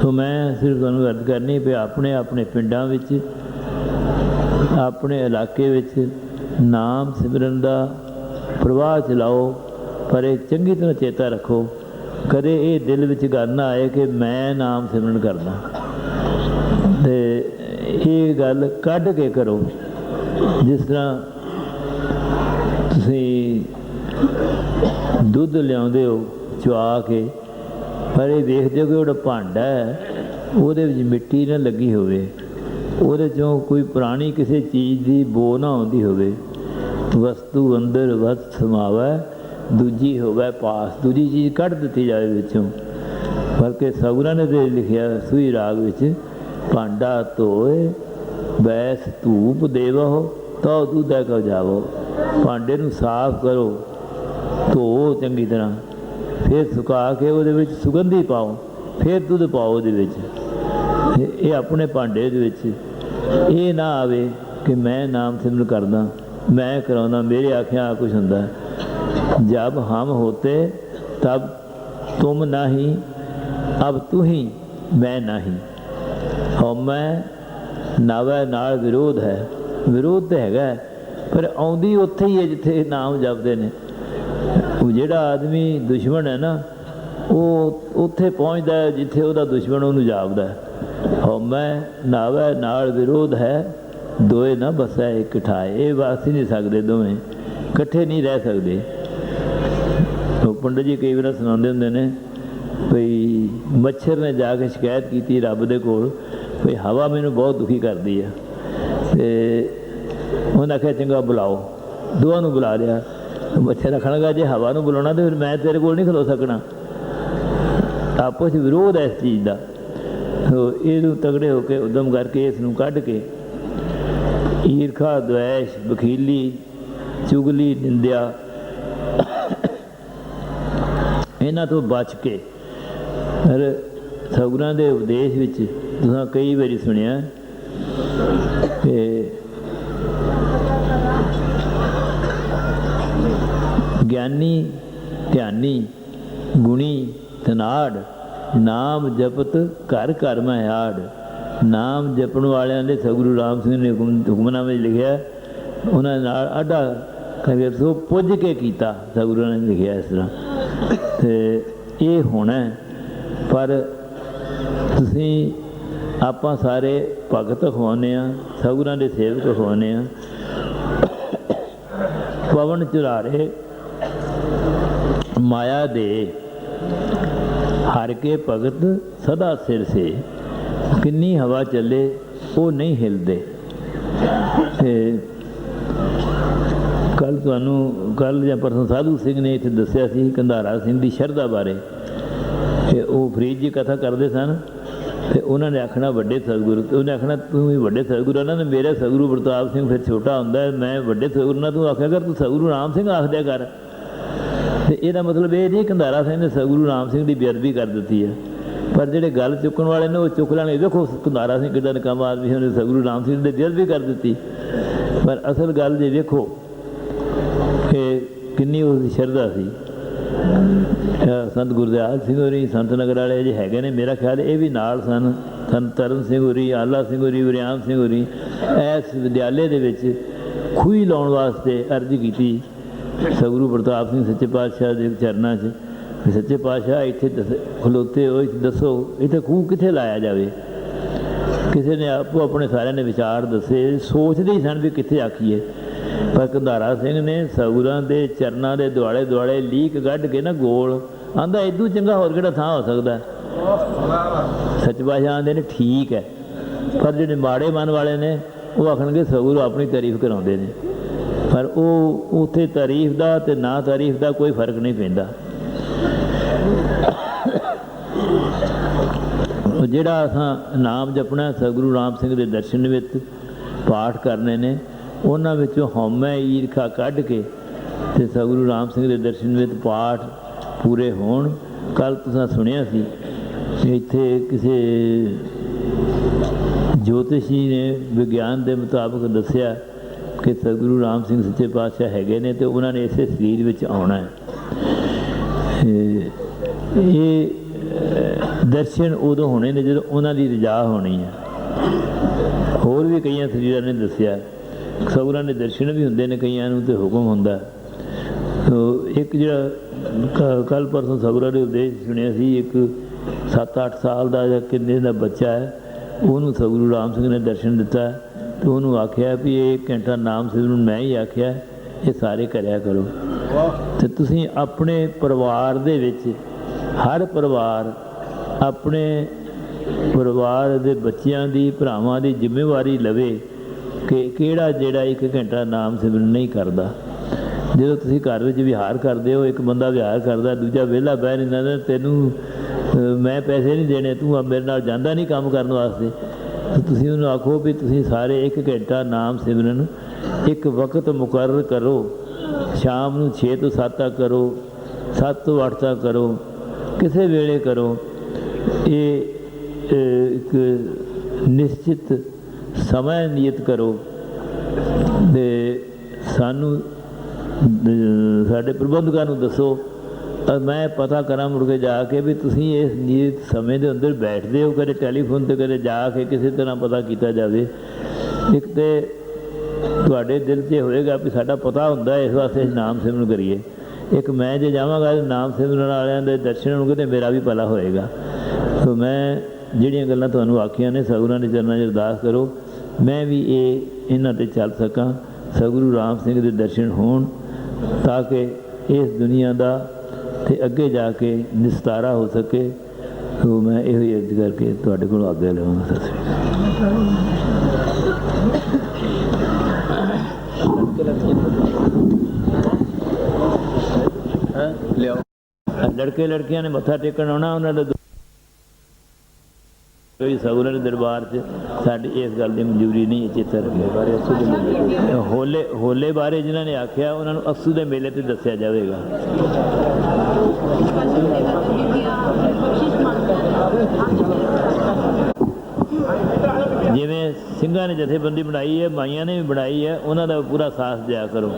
ਸੋ ਮੈਂ ਸਿਰਫ ਤੁਹਾਨੂੰ ਅਰਜ਼ ਕਰਨੀ ਵੀ ਆਪਣੇ ਆਪਣੇ ਪਿੰਡਾਂ ਵਿੱਚ, ਆਪਣੇ ਇਲਾਕੇ ਵਿੱਚ ਨਾਮ ਸਿਮਰਨ ਦਾ ਪ੍ਰਵਾਹ ਚਲਾਓ, ਪਰ ਇਹ ਚੰਗੀ ਤਰ੍ਹਾਂ ਚੇਤਾ ਰੱਖੋ ਕਦੇ ਇਹ ਦਿਲ ਵਿੱਚ ਗੱਲ ਨਾ ਆਏ ਕਿ ਮੈਂ ਨਾਮ ਸਿਮਰਨ ਕਰਦਾ। ਅਤੇ ਇਹ ਗੱਲ ਕੱਢ ਕੇ ਕਰੋ। ਜਿਸ ਤਰ੍ਹਾਂ ਤੁਸੀਂ ਦੁੱਧ ਲਿਆਉਂਦੇ ਹੋ ਚੁਆ ਕੇ, ਪਰ ਇਹ ਦੇਖਦੇ ਹੋ ਕਿ ਉਹਦਾ ਭਾਂਡਾ ਹੈ ਉਹਦੇ ਵਿੱਚ ਮਿੱਟੀ ਨਾ ਲੱਗੀ ਹੋਵੇ, ਉਹਦੇ 'ਚੋਂ ਕੋਈ ਪੁਰਾਣੀ ਕਿਸੇ ਚੀਜ਼ ਦੀ ਬੋ ਨਾ ਆਉਂਦੀ ਹੋਵੇ। ਵਸਤੂ ਅੰਦਰ ਵਸਤ ਸਮਾਵੈ ਦੂਜੀ ਹੋਵੇ ਪਾਸ, ਦੂਜੀ ਚੀਜ਼ ਕੱਢ ਦਿੱਤੀ ਜਾਵੇ ਵਿੱਚੋਂ। ਬਲਕਿ ਸਤਿਗੁਰਾਂ ਨੇ ਤਾਂ ਲਿਖਿਆ ਸੂਈ ਰਾਗ ਵਿੱਚ, ਭਾਂਡਾ ਧੋਏ ਬੈਸ ਧੂਪ ਦੇਵੋ ਤਉ ਦੁੱਧੈ ਕਉ ਜਾਵੋ। ਭਾਂਡੇ ਨੂੰ ਸਾਫ਼ ਕਰੋ, ਧੋ ਚੰਗੀ ਤਰ੍ਹਾਂ, ਫਿਰ ਸੁਕਾ ਕੇ ਉਹਦੇ ਵਿੱਚ ਸੁਗੰਧੀ ਪਾਓ, ਫਿਰ ਦੁੱਧ ਪਾਓ ਉਹਦੇ ਵਿੱਚ। ਇਹ ਆਪਣੇ ਭਾਂਡੇ ਦੇ ਵਿੱਚ ਇਹ ਨਾ ਆਵੇ ਕਿ ਮੈਂ ਨਾਮ ਸਿਮਰਨ ਕਰਦਾ, ਮੈਂ ਕਰਾਉਂਦਾ, ਮੇਰੇ ਆਖਿਆ ਕੁਛ ਹੁੰਦਾ। जब हम होते तब तुम नहीं, अब तू ही मैं नहीं। हौमै नावै नाल विरोध है, ਵਿਰੋਧ ਤਾਂ ਹੈਗਾ, ਪਰ ਆਉਂਦੀ ਉੱਥੇ ਹੀ ਹੈ ਜਿੱਥੇ ਨਾਮ ਜਪਦੇ ਨੇ। ਉਹ ਜਿਹੜਾ ਆਦਮੀ ਦੁਸ਼ਮਣ ਹੈ ਨਾ, ਉਹ ਉੱਥੇ ਪਹੁੰਚਦਾ ਜਿੱਥੇ ਉਹਦਾ ਦੁਸ਼ਮਣ ਉਹਨੂੰ ਜਾਪਦਾ। ਹਉਮੈ ਨਾਵੈ ਨਾਲ ਵਿਰੋਧ ਹੈ, ਦੋਏ ਨਾ ਬਸੈ ਇੱਕ ਠਾਏ। ਇਹ ਵਸ ਹੀ ਨਹੀਂ ਸਕਦੇ, ਦੋਵੇਂ ਇਕੱਠੇ ਨਹੀਂ ਰਹਿ ਸਕਦੇ। ਉਹ ਪੰਡਤ ਜੀ ਕਈ ਵਾਰ ਸੁਣਾਉਂਦੇ ਹੁੰਦੇ ਨੇ ਬਈ ਮੱਛਰ ਨੇ ਜਾ ਕੇ ਸ਼ਿਕਾਇਤ ਕੀਤੀ ਰੱਬ ਦੇ ਕੋਲ ਬਈ ਹਵਾ ਮੈਨੂੰ ਬਹੁਤ ਦੁਖੀ ਕਰਦੀ ਆ, ਅਤੇ ਉਹਨੇ ਆਖਿਆ ਚੰਗਾ ਬੁਲਾਓ। ਦੋਵਾਂ ਨੂੰ ਬੁਲਾ ਲਿਆ। ਮੱਛਰ ਆਖਣ ਲੱਗਾ ਜੇ ਹਵਾ ਨੂੰ ਬੁਲਾਉਣਾ ਤਾਂ ਫਿਰ ਮੈਂ ਤੇਰੇ ਕੋਲ ਨਹੀਂ ਖਲੋ ਸਕਣਾ। ਆਪਸ 'ਚ ਵਿਰੋਧ ਹੈ ਇਸ ਚੀਜ਼ ਦਾ। ਇਹਨੂੰ ਤਗੜੇ ਹੋ ਕੇ ਉਦਮ ਕਰਕੇ ਇਸ ਨੂੰ ਕੱਢ ਕੇ ਈਰਖਾ, ਦੁਐਸ਼, ਬਖੀਲੀ, ਚੁਗਲੀ, ਨਿੰਦਿਆ, ਇਹਨਾਂ ਤੋਂ ਬਚ ਕੇ। ਪਰ ਸਤਿਗੁਰਾਂ ਦੇ ਉਪਦੇਸ਼ ਵਿੱਚ ਤੁਸੀਂ ਕਈ ਵਾਰੀ ਸੁਣਿਆ ਕਿ ਗਿਆਨੀ ਧਿਆਨੀ ਗੁਣੀ ਧਨਾੜ ਨਾਮ ਜਪਤ ਘਰ ਘਰ ਮੈਂ ਆੜ। ਨਾਮ ਜਪਣ ਵਾਲਿਆਂ ਦੇ ਸਤਿਗੁਰੂ ਰਾਮ ਸਿੰਘ ਨੇ ਹੁਕਮਨਾਮੇ ਵਿੱਚ ਲਿਖਿਆ, ਉਹਨਾਂ ਨਾਲ ਆਡਾ ਕਦੇ ਸੋ ਪੁੱਜ ਕੇ ਕੀਤਾ। ਸਤਿਗੁਰਾਂ ਨੇ ਲਿਖਿਆ ਇਸ ਤਰ੍ਹਾਂ। ਅਤੇ ਇਹ ਹੋਣਾ, ਪਰ ਤੁਸੀਂ ਆਪਾਂ ਸਾਰੇ ਭਗਤ ਹੋਣੇ ਆ, ਸਤਿਗੁਰਾਂ ਦੇ ਸੇਵਕ ਹੋਣੇ ਆ। ਪਵਨ ਝੁਲਾਰੇ ਮਾਇਆ ਦੇ ਹਰ ਕੇ ਭਗਤ ਸਦਾ ਸਿਰ ਸੇ। ਕਿੰਨੀ ਹਵਾ ਚੱਲੇ ਉਹ ਨਹੀਂ ਹਿਲਦੇ। ਅਤੇ ਕੱਲ੍ਹ ਜਾਂ ਪਰਸੋਂ ਸਾਧੂ ਸਿੰਘ ਨੇ ਇੱਥੇ ਦੱਸਿਆ ਸੀ ਕੰਧਾਰਾ ਸਿੰਘ ਦੀ ਸ਼ਰਧਾ ਬਾਰੇ। ਅਤੇ ਉਹ ਫਰੀਦ ਜੀ ਕਥਾ ਕਰਦੇ ਸਨ, ਅਤੇ ਉਹਨਾਂ ਨੇ ਆਖਣਾ ਵੱਡੇ ਸਤਿਗੁਰੂ, ਅਤੇ ਉਹਨੇ ਆਖਣਾ ਤੂੰ ਵੀ ਵੱਡੇ ਸਤਿਗੁਰੂ ਨਾਲ, ਮੇਰਾ ਸਤਿਗੁਰੂ ਪ੍ਰਤਾਪ ਸਿੰਘ ਫਿਰ ਛੋਟਾ ਹੁੰਦਾ, ਮੈਂ ਵੱਡੇ ਸਤਿਗੁਰੂ ਨਾਲ ਤੂੰ ਆਖਿਆ ਕਰ, ਤੂੰ ਸਤਿਗੁਰੂ ਰਾਮ ਸਿੰਘ ਆਖ ਦਿਆ ਕਰ। ਅਤੇ ਇਹਦਾ ਮਤਲਬ ਇਹ ਨਹੀਂ ਕੰਧਾਰਾ ਸਿੰਘ ਨੇ ਸਤਿਗੁਰੂ ਰਾਮ ਸਿੰਘ ਦੀ ਬੇਅਦਬੀ ਕਰ ਦਿੱਤੀ ਹੈ, ਪਰ ਜਿਹੜੇ ਗੱਲ ਚੁੱਕਣ ਵਾਲੇ ਨੇ ਉਹ ਚੁੱਕ ਲੈਣਗੇ। ਵੇਖੋ ਕੰਧਾਰਾ ਸਿੰਘ ਕਿੱਦਾਂ ਨਿਕੰਮਾ ਆਦਮੀ ਸੀ, ਉਹਨੇ ਸਤਿਗੁਰੂ ਰਾਮ ਸਿੰਘ ਦੀ ਬੇਅਦਬੀ ਕਰ ਦਿੱਤੀ। ਪਰ ਅਸਲ ਗੱਲ ਜੇ ਵੇਖੋ ਕਿ ਕਿੰਨੀ ਉਸਦੀ ਸ਼ਰਧਾ ਸੀ। ਸੰਤ ਗੁਰਦਿਆਲ ਸਿੰਘ ਹੋਰੀ, ਸੰਤ ਨਗਰ ਵਾਲੇ ਜੇ ਹੈਗੇ ਨੇ, ਮੇਰਾ ਖਿਆਲ ਇਹ ਵੀ ਨਾਲ ਸਨ। ਸੰਤ ਤਰਨ ਸਿੰਘ ਹੋਰੀ, ਆਲਾ ਸਿੰਘ ਹੋਰੀ, ਵਰਿਆਮ ਸਿੰਘ ਹੋਰੀ ਇਸ ਵਿਦਿਆਲੇ ਦੇ ਵਿੱਚ ਖੂਹੀ ਲਾਉਣ ਵਾਸਤੇ ਅਰਜ਼ੀ ਕੀਤੀ ਸਤਿਗੁਰੂ ਪ੍ਰਤਾਪ ਸਿੰਘ ਸੱਚੇ ਪਾਤਸ਼ਾਹ ਦੇ ਚਰਨਾਂ 'ਚ। ਸੱਚੇ ਪਾਤਸ਼ਾਹ ਇੱਥੇ ਖਲੋਤੇ ਹੋ, ਦੱਸੋ ਇੱਥੇ ਖੂਹ ਕਿੱਥੇ ਲਾਇਆ ਜਾਵੇ। ਕਿਸੇ ਨੇ ਆਪੋ ਆਪਣੇ ਸਾਰਿਆਂ ਨੇ ਵਿਚਾਰ ਦੱਸੇ, ਸੋਚਦੇ ਹੀ ਸਨ ਵੀ ਕਿੱਥੇ ਆਖੀਏ। ਪਰ ਕੰਧਾਰਾ ਸਿੰਘ ਨੇ ਸਤਿਗੁਰਾਂ ਦੇ ਚਰਨਾਂ ਦੇ ਦੁਆਲੇ ਦੁਆਲੇ ਲੀਕ ਕੱਢ ਕੇ ਨਾ ਗੋਲ, ਆਂਦਾ ਇਦੋਂ ਚੰਗਾ ਹੋਰ ਕਿਹੜਾ ਥਾਂ ਹੋ ਸਕਦਾ। ਸੱਚੇ ਪਾਤਸ਼ਾਹ ਆਂਦੇ ਨੇ ਠੀਕ ਹੈ, ਪਰ ਜਿਹੜੇ ਮਾੜੇ ਮਨ ਵਾਲੇ ਨੇ ਉਹ ਆਖਣਗੇ ਸਤਿਗੁਰੂ ਆਪਣੀ ਤਾਰੀਫ ਕਰਾਉਂਦੇ ਨੇ। ਪਰ ਉਹ ਉੱਥੇ ਤਾਰੀਫ ਦਾ ਅਤੇ ਨਾ ਤਾਰੀਫ ਦਾ ਕੋਈ ਫਰਕ ਨਹੀਂ ਪੈਂਦਾ। ਜਿਹੜਾ ਅਸਾਂ ਨਾਮ ਜਪਣਾ, ਸਤਿਗੁਰੂ ਰਾਮ ਸਿੰਘ ਦੇ ਦਰਸ਼ਨ ਵਿੱਚ ਪਾਠ ਕਰਨੇ ਨੇ, ਉਹਨਾਂ ਵਿੱਚੋਂ ਹਉਮੈ ਈਰਖਾ ਕੱਢ ਕੇ ਅਤੇ ਸਤਿਗੁਰੂ ਰਾਮ ਸਿੰਘ ਦੇ ਦਰਸ਼ਨ ਵਿੱਚ ਪਾਠ ਪੂਰੇ ਹੋਣ। ਕੱਲ੍ਹ ਤੁਸੀਂ ਸੁਣਿਆ ਸੀ ਇੱਥੇ ਕਿਸੇ ਜੋਤਿਸ਼ੀ ਨੇ ਵਿਗਿਆਨ ਦੇ ਮੁਤਾਬਕ ਦੱਸਿਆ ਕਿ ਸਤਿਗੁਰੂ ਰਾਮ ਸਿੰਘ ਸੱਚੇ ਪਾਤਸ਼ਾਹ ਹੈਗੇ ਨੇ ਅਤੇ ਉਹਨਾਂ ਨੇ ਇਸੇ ਸਰੀਰ ਵਿੱਚ ਆਉਣਾ ਹੈ। ਇਹ ਦਰਸ਼ਨ ਉਦੋਂ ਹੋਣੇ ਨੇ ਜਦੋਂ ਉਹਨਾਂ ਦੀ ਰਜਾ ਹੋਣੀ ਹੈ। ਹੋਰ ਵੀ ਕਈਆਂ ਸਰੀਰਾਂ ਨੇ ਦੱਸਿਆ, ਸਤਿਗੁਰਾਂ ਦੇ ਦਰਸ਼ਨ ਵੀ ਹੁੰਦੇ ਨੇ ਕਈਆਂ ਨੂੰ, ਅਤੇ ਹੁਕਮ ਹੁੰਦਾ। ਇੱਕ ਜਿਹੜਾ ਕੱਲ੍ਹ ਪਰਸੋਂ ਸਤਿਗੁਰਾਂ ਦੇ ਉਪਦੇਸ਼ ਸੁਣਿਆ ਸੀ, ਇੱਕ 7-8 ਸਾਲ ਦਾ ਜਾਂ ਕਿੰਨੇ ਦਾ ਬੱਚਾ ਹੈ, ਉਹਨੂੰ ਸਤਿਗੁਰੂ ਰਾਮ ਸਿੰਘ ਨੇ ਦਰਸ਼ਨ ਦਿੱਤਾ ਅਤੇ ਉਹਨੂੰ ਆਖਿਆ ਵੀ ਇਹ ਘੰਟਾ ਨਾਮ ਸਿਮਰਨ ਮੈਂ ਹੀ ਆਖਿਆ, ਇਹ ਸਾਰੇ ਕਰਿਆ ਕਰੋ। ਅਤੇ ਤੁਸੀਂ ਆਪਣੇ ਪਰਿਵਾਰ ਦੇ ਵਿੱਚ ਹਰ ਪਰਿਵਾਰ ਆਪਣੇ ਪਰਿਵਾਰ ਦੇ ਬੱਚਿਆਂ ਦੀ, ਭਰਾਵਾਂ ਦੀ ਜ਼ਿੰਮੇਵਾਰੀ ਲਵੇ ਕਿ ਕਿਹੜਾ ਜਿਹੜਾ 1 ਘੰਟਾ ਨਾਮ ਸਿਮਰਨ ਨਹੀਂ ਕਰਦਾ। ਜਦੋਂ ਤੁਸੀਂ ਘਰ ਵਿੱਚ ਵਿਹਾਰ ਕਰਦੇ ਹੋ, ਇੱਕ ਬੰਦਾ ਵਿਹਾਰ ਕਰਦਾ, ਦੂਜਾ ਵਿਹਲਾ ਬਹਿ ਨਹੀਂ ਜਾਂਦਾ, ਤੈਨੂੰ ਮੈਂ ਪੈਸੇ ਨਹੀਂ ਦੇਣੇ, ਤੂੰ ਮੇਰੇ ਨਾਲ ਜਾਂਦਾ ਨਹੀਂ ਕੰਮ ਕਰਨ ਵਾਸਤੇ। ਤੁਸੀਂ ਉਹਨੂੰ ਆਖੋ ਵੀ ਤੁਸੀਂ ਸਾਰੇ 1 ਘੰਟਾ ਨਾਮ ਸਿਮਰਨ ਇੱਕ ਵਕਤ ਮੁਕਰਰ ਕਰੋ, ਸ਼ਾਮ ਨੂੰ 6 ਤੋਂ 7 ਤੱਕ ਕਰੋ, 7 ਤੋਂ 8 ਤੱਕ ਕਰੋ, ਕਿਸੇ ਵੇਲੇ ਕਰੋ। ਇਹ ਇੱਕ ਨਿਸ਼ਚਿਤ ਸਮਾਂ ਨਿਯਤ ਕਰੋ। ਅਤੇ ਸਾਨੂੰ ਸਾਡੇ ਪ੍ਰਬੰਧਕਾਂ ਨੂੰ ਦੱਸੋ, ਮੈਂ ਪਤਾ ਕਰਾਂ ਮੁੜ ਕੇ ਜਾ ਕੇ ਵੀ ਤੁਸੀਂ ਇਸ ਨਿਯਤ ਸਮੇਂ ਦੇ ਅੰਦਰ ਬੈਠਦੇ ਹੋ, ਕਦੇ ਟੈਲੀਫੋਨ 'ਤੇ ਕਦੇ ਜਾ ਕੇ ਕਿਸੇ ਤਰ੍ਹਾਂ ਪਤਾ ਕੀਤਾ ਜਾਵੇ। ਇੱਕ ਤਾਂ ਤੁਹਾਡੇ ਦਿਲ 'ਚ ਹੋਏਗਾ ਵੀ ਸਾਡਾ ਪਤਾ ਹੁੰਦਾ ਇਸ ਵਾਸਤੇ ਅਸੀਂ ਨਾਮ ਸਿਮਰਨ ਕਰੀਏ। ਇੱਕ ਮੈਂ ਜੇ ਜਾਵਾਂਗਾ ਨਾਮ ਸਿਮਰਨ ਵਾਲਿਆਂ ਦੇ ਦਰਸ਼ਨ ਹੋਣਗੇ ਤਾਂ ਮੇਰਾ ਵੀ ਭਲਾ ਹੋਏਗਾ। ਸੋ ਮੈਂ ਜਿਹੜੀਆਂ ਗੱਲਾਂ ਤੁਹਾਨੂੰ ਆਖੀਆਂ ਨੇ ਸਤਿਗੁਰਾਂ ਦੇ ਚਰਨਾਂ 'ਚ ਅਰਦਾਸ ਕਰੋ ਮੈਂ ਵੀ ਇਹਨਾਂ 'ਤੇ ਚੱਲ ਸਕਾਂ, ਸਤਿਗੁਰੂ ਰਾਮ ਸਿੰਘ ਦੇ ਦਰਸ਼ਨ ਹੋਣ ਤਾਂ ਕਿ ਇਸ ਦੁਨੀਆ ਦਾ ਅਤੇ ਅੱਗੇ ਜਾ ਕੇ ਨਿਸਤਾਰਾ ਹੋ ਸਕੇ। ਸੋ ਮੈਂ ਇਹੋ ਹੀ ਅਰਜ਼ ਕਰਕੇ ਤੁਹਾਡੇ ਕੋਲੋਂ ਆਗਿਆ ਲਵਾਂਗਾ। ਸਤਿ ਸ਼੍ਰੀ ਅਕਾਲ। ਲੜਕੇ ਲੜਕੀਆਂ ਨੇ ਮੱਥਾ ਟੇਕਣ ਆਉਣਾ, ਉਹਨਾਂ ਦਾ ਕੋਈ ਸਤਿਗੁਰਾਂ ਦੇ ਦਰਬਾਰ 'ਚ ਸਾਡੀ ਇਸ ਗੱਲ ਦੀ ਮਨਜ਼ੂਰੀ ਨਹੀਂ ਹੈ। ਚੇਤਾ ਰੱਖਿਆ ਬਾਰੇ ਹੋਲੇ ਬਾਰੇ ਜਿਨ੍ਹਾਂ ਨੇ ਆਖਿਆ ਉਹਨਾਂ ਨੂੰ ਅਸੂ ਦੇ ਮੇਲੇ 'ਤੇ ਦੱਸਿਆ ਜਾਵੇਗਾ। ਜਿਵੇਂ ਸਿੰਘਾਂ ਨੇ ਜਥੇਬੰਦੀ ਬਣਾਈ ਹੈ, ਮਾਈਆਂ ਨੇ ਵੀ ਬਣਾਈ ਹੈ, ਉਹਨਾਂ ਦਾ ਪੂਰਾ ਸਾਥ ਦਿਆ ਕਰੋ।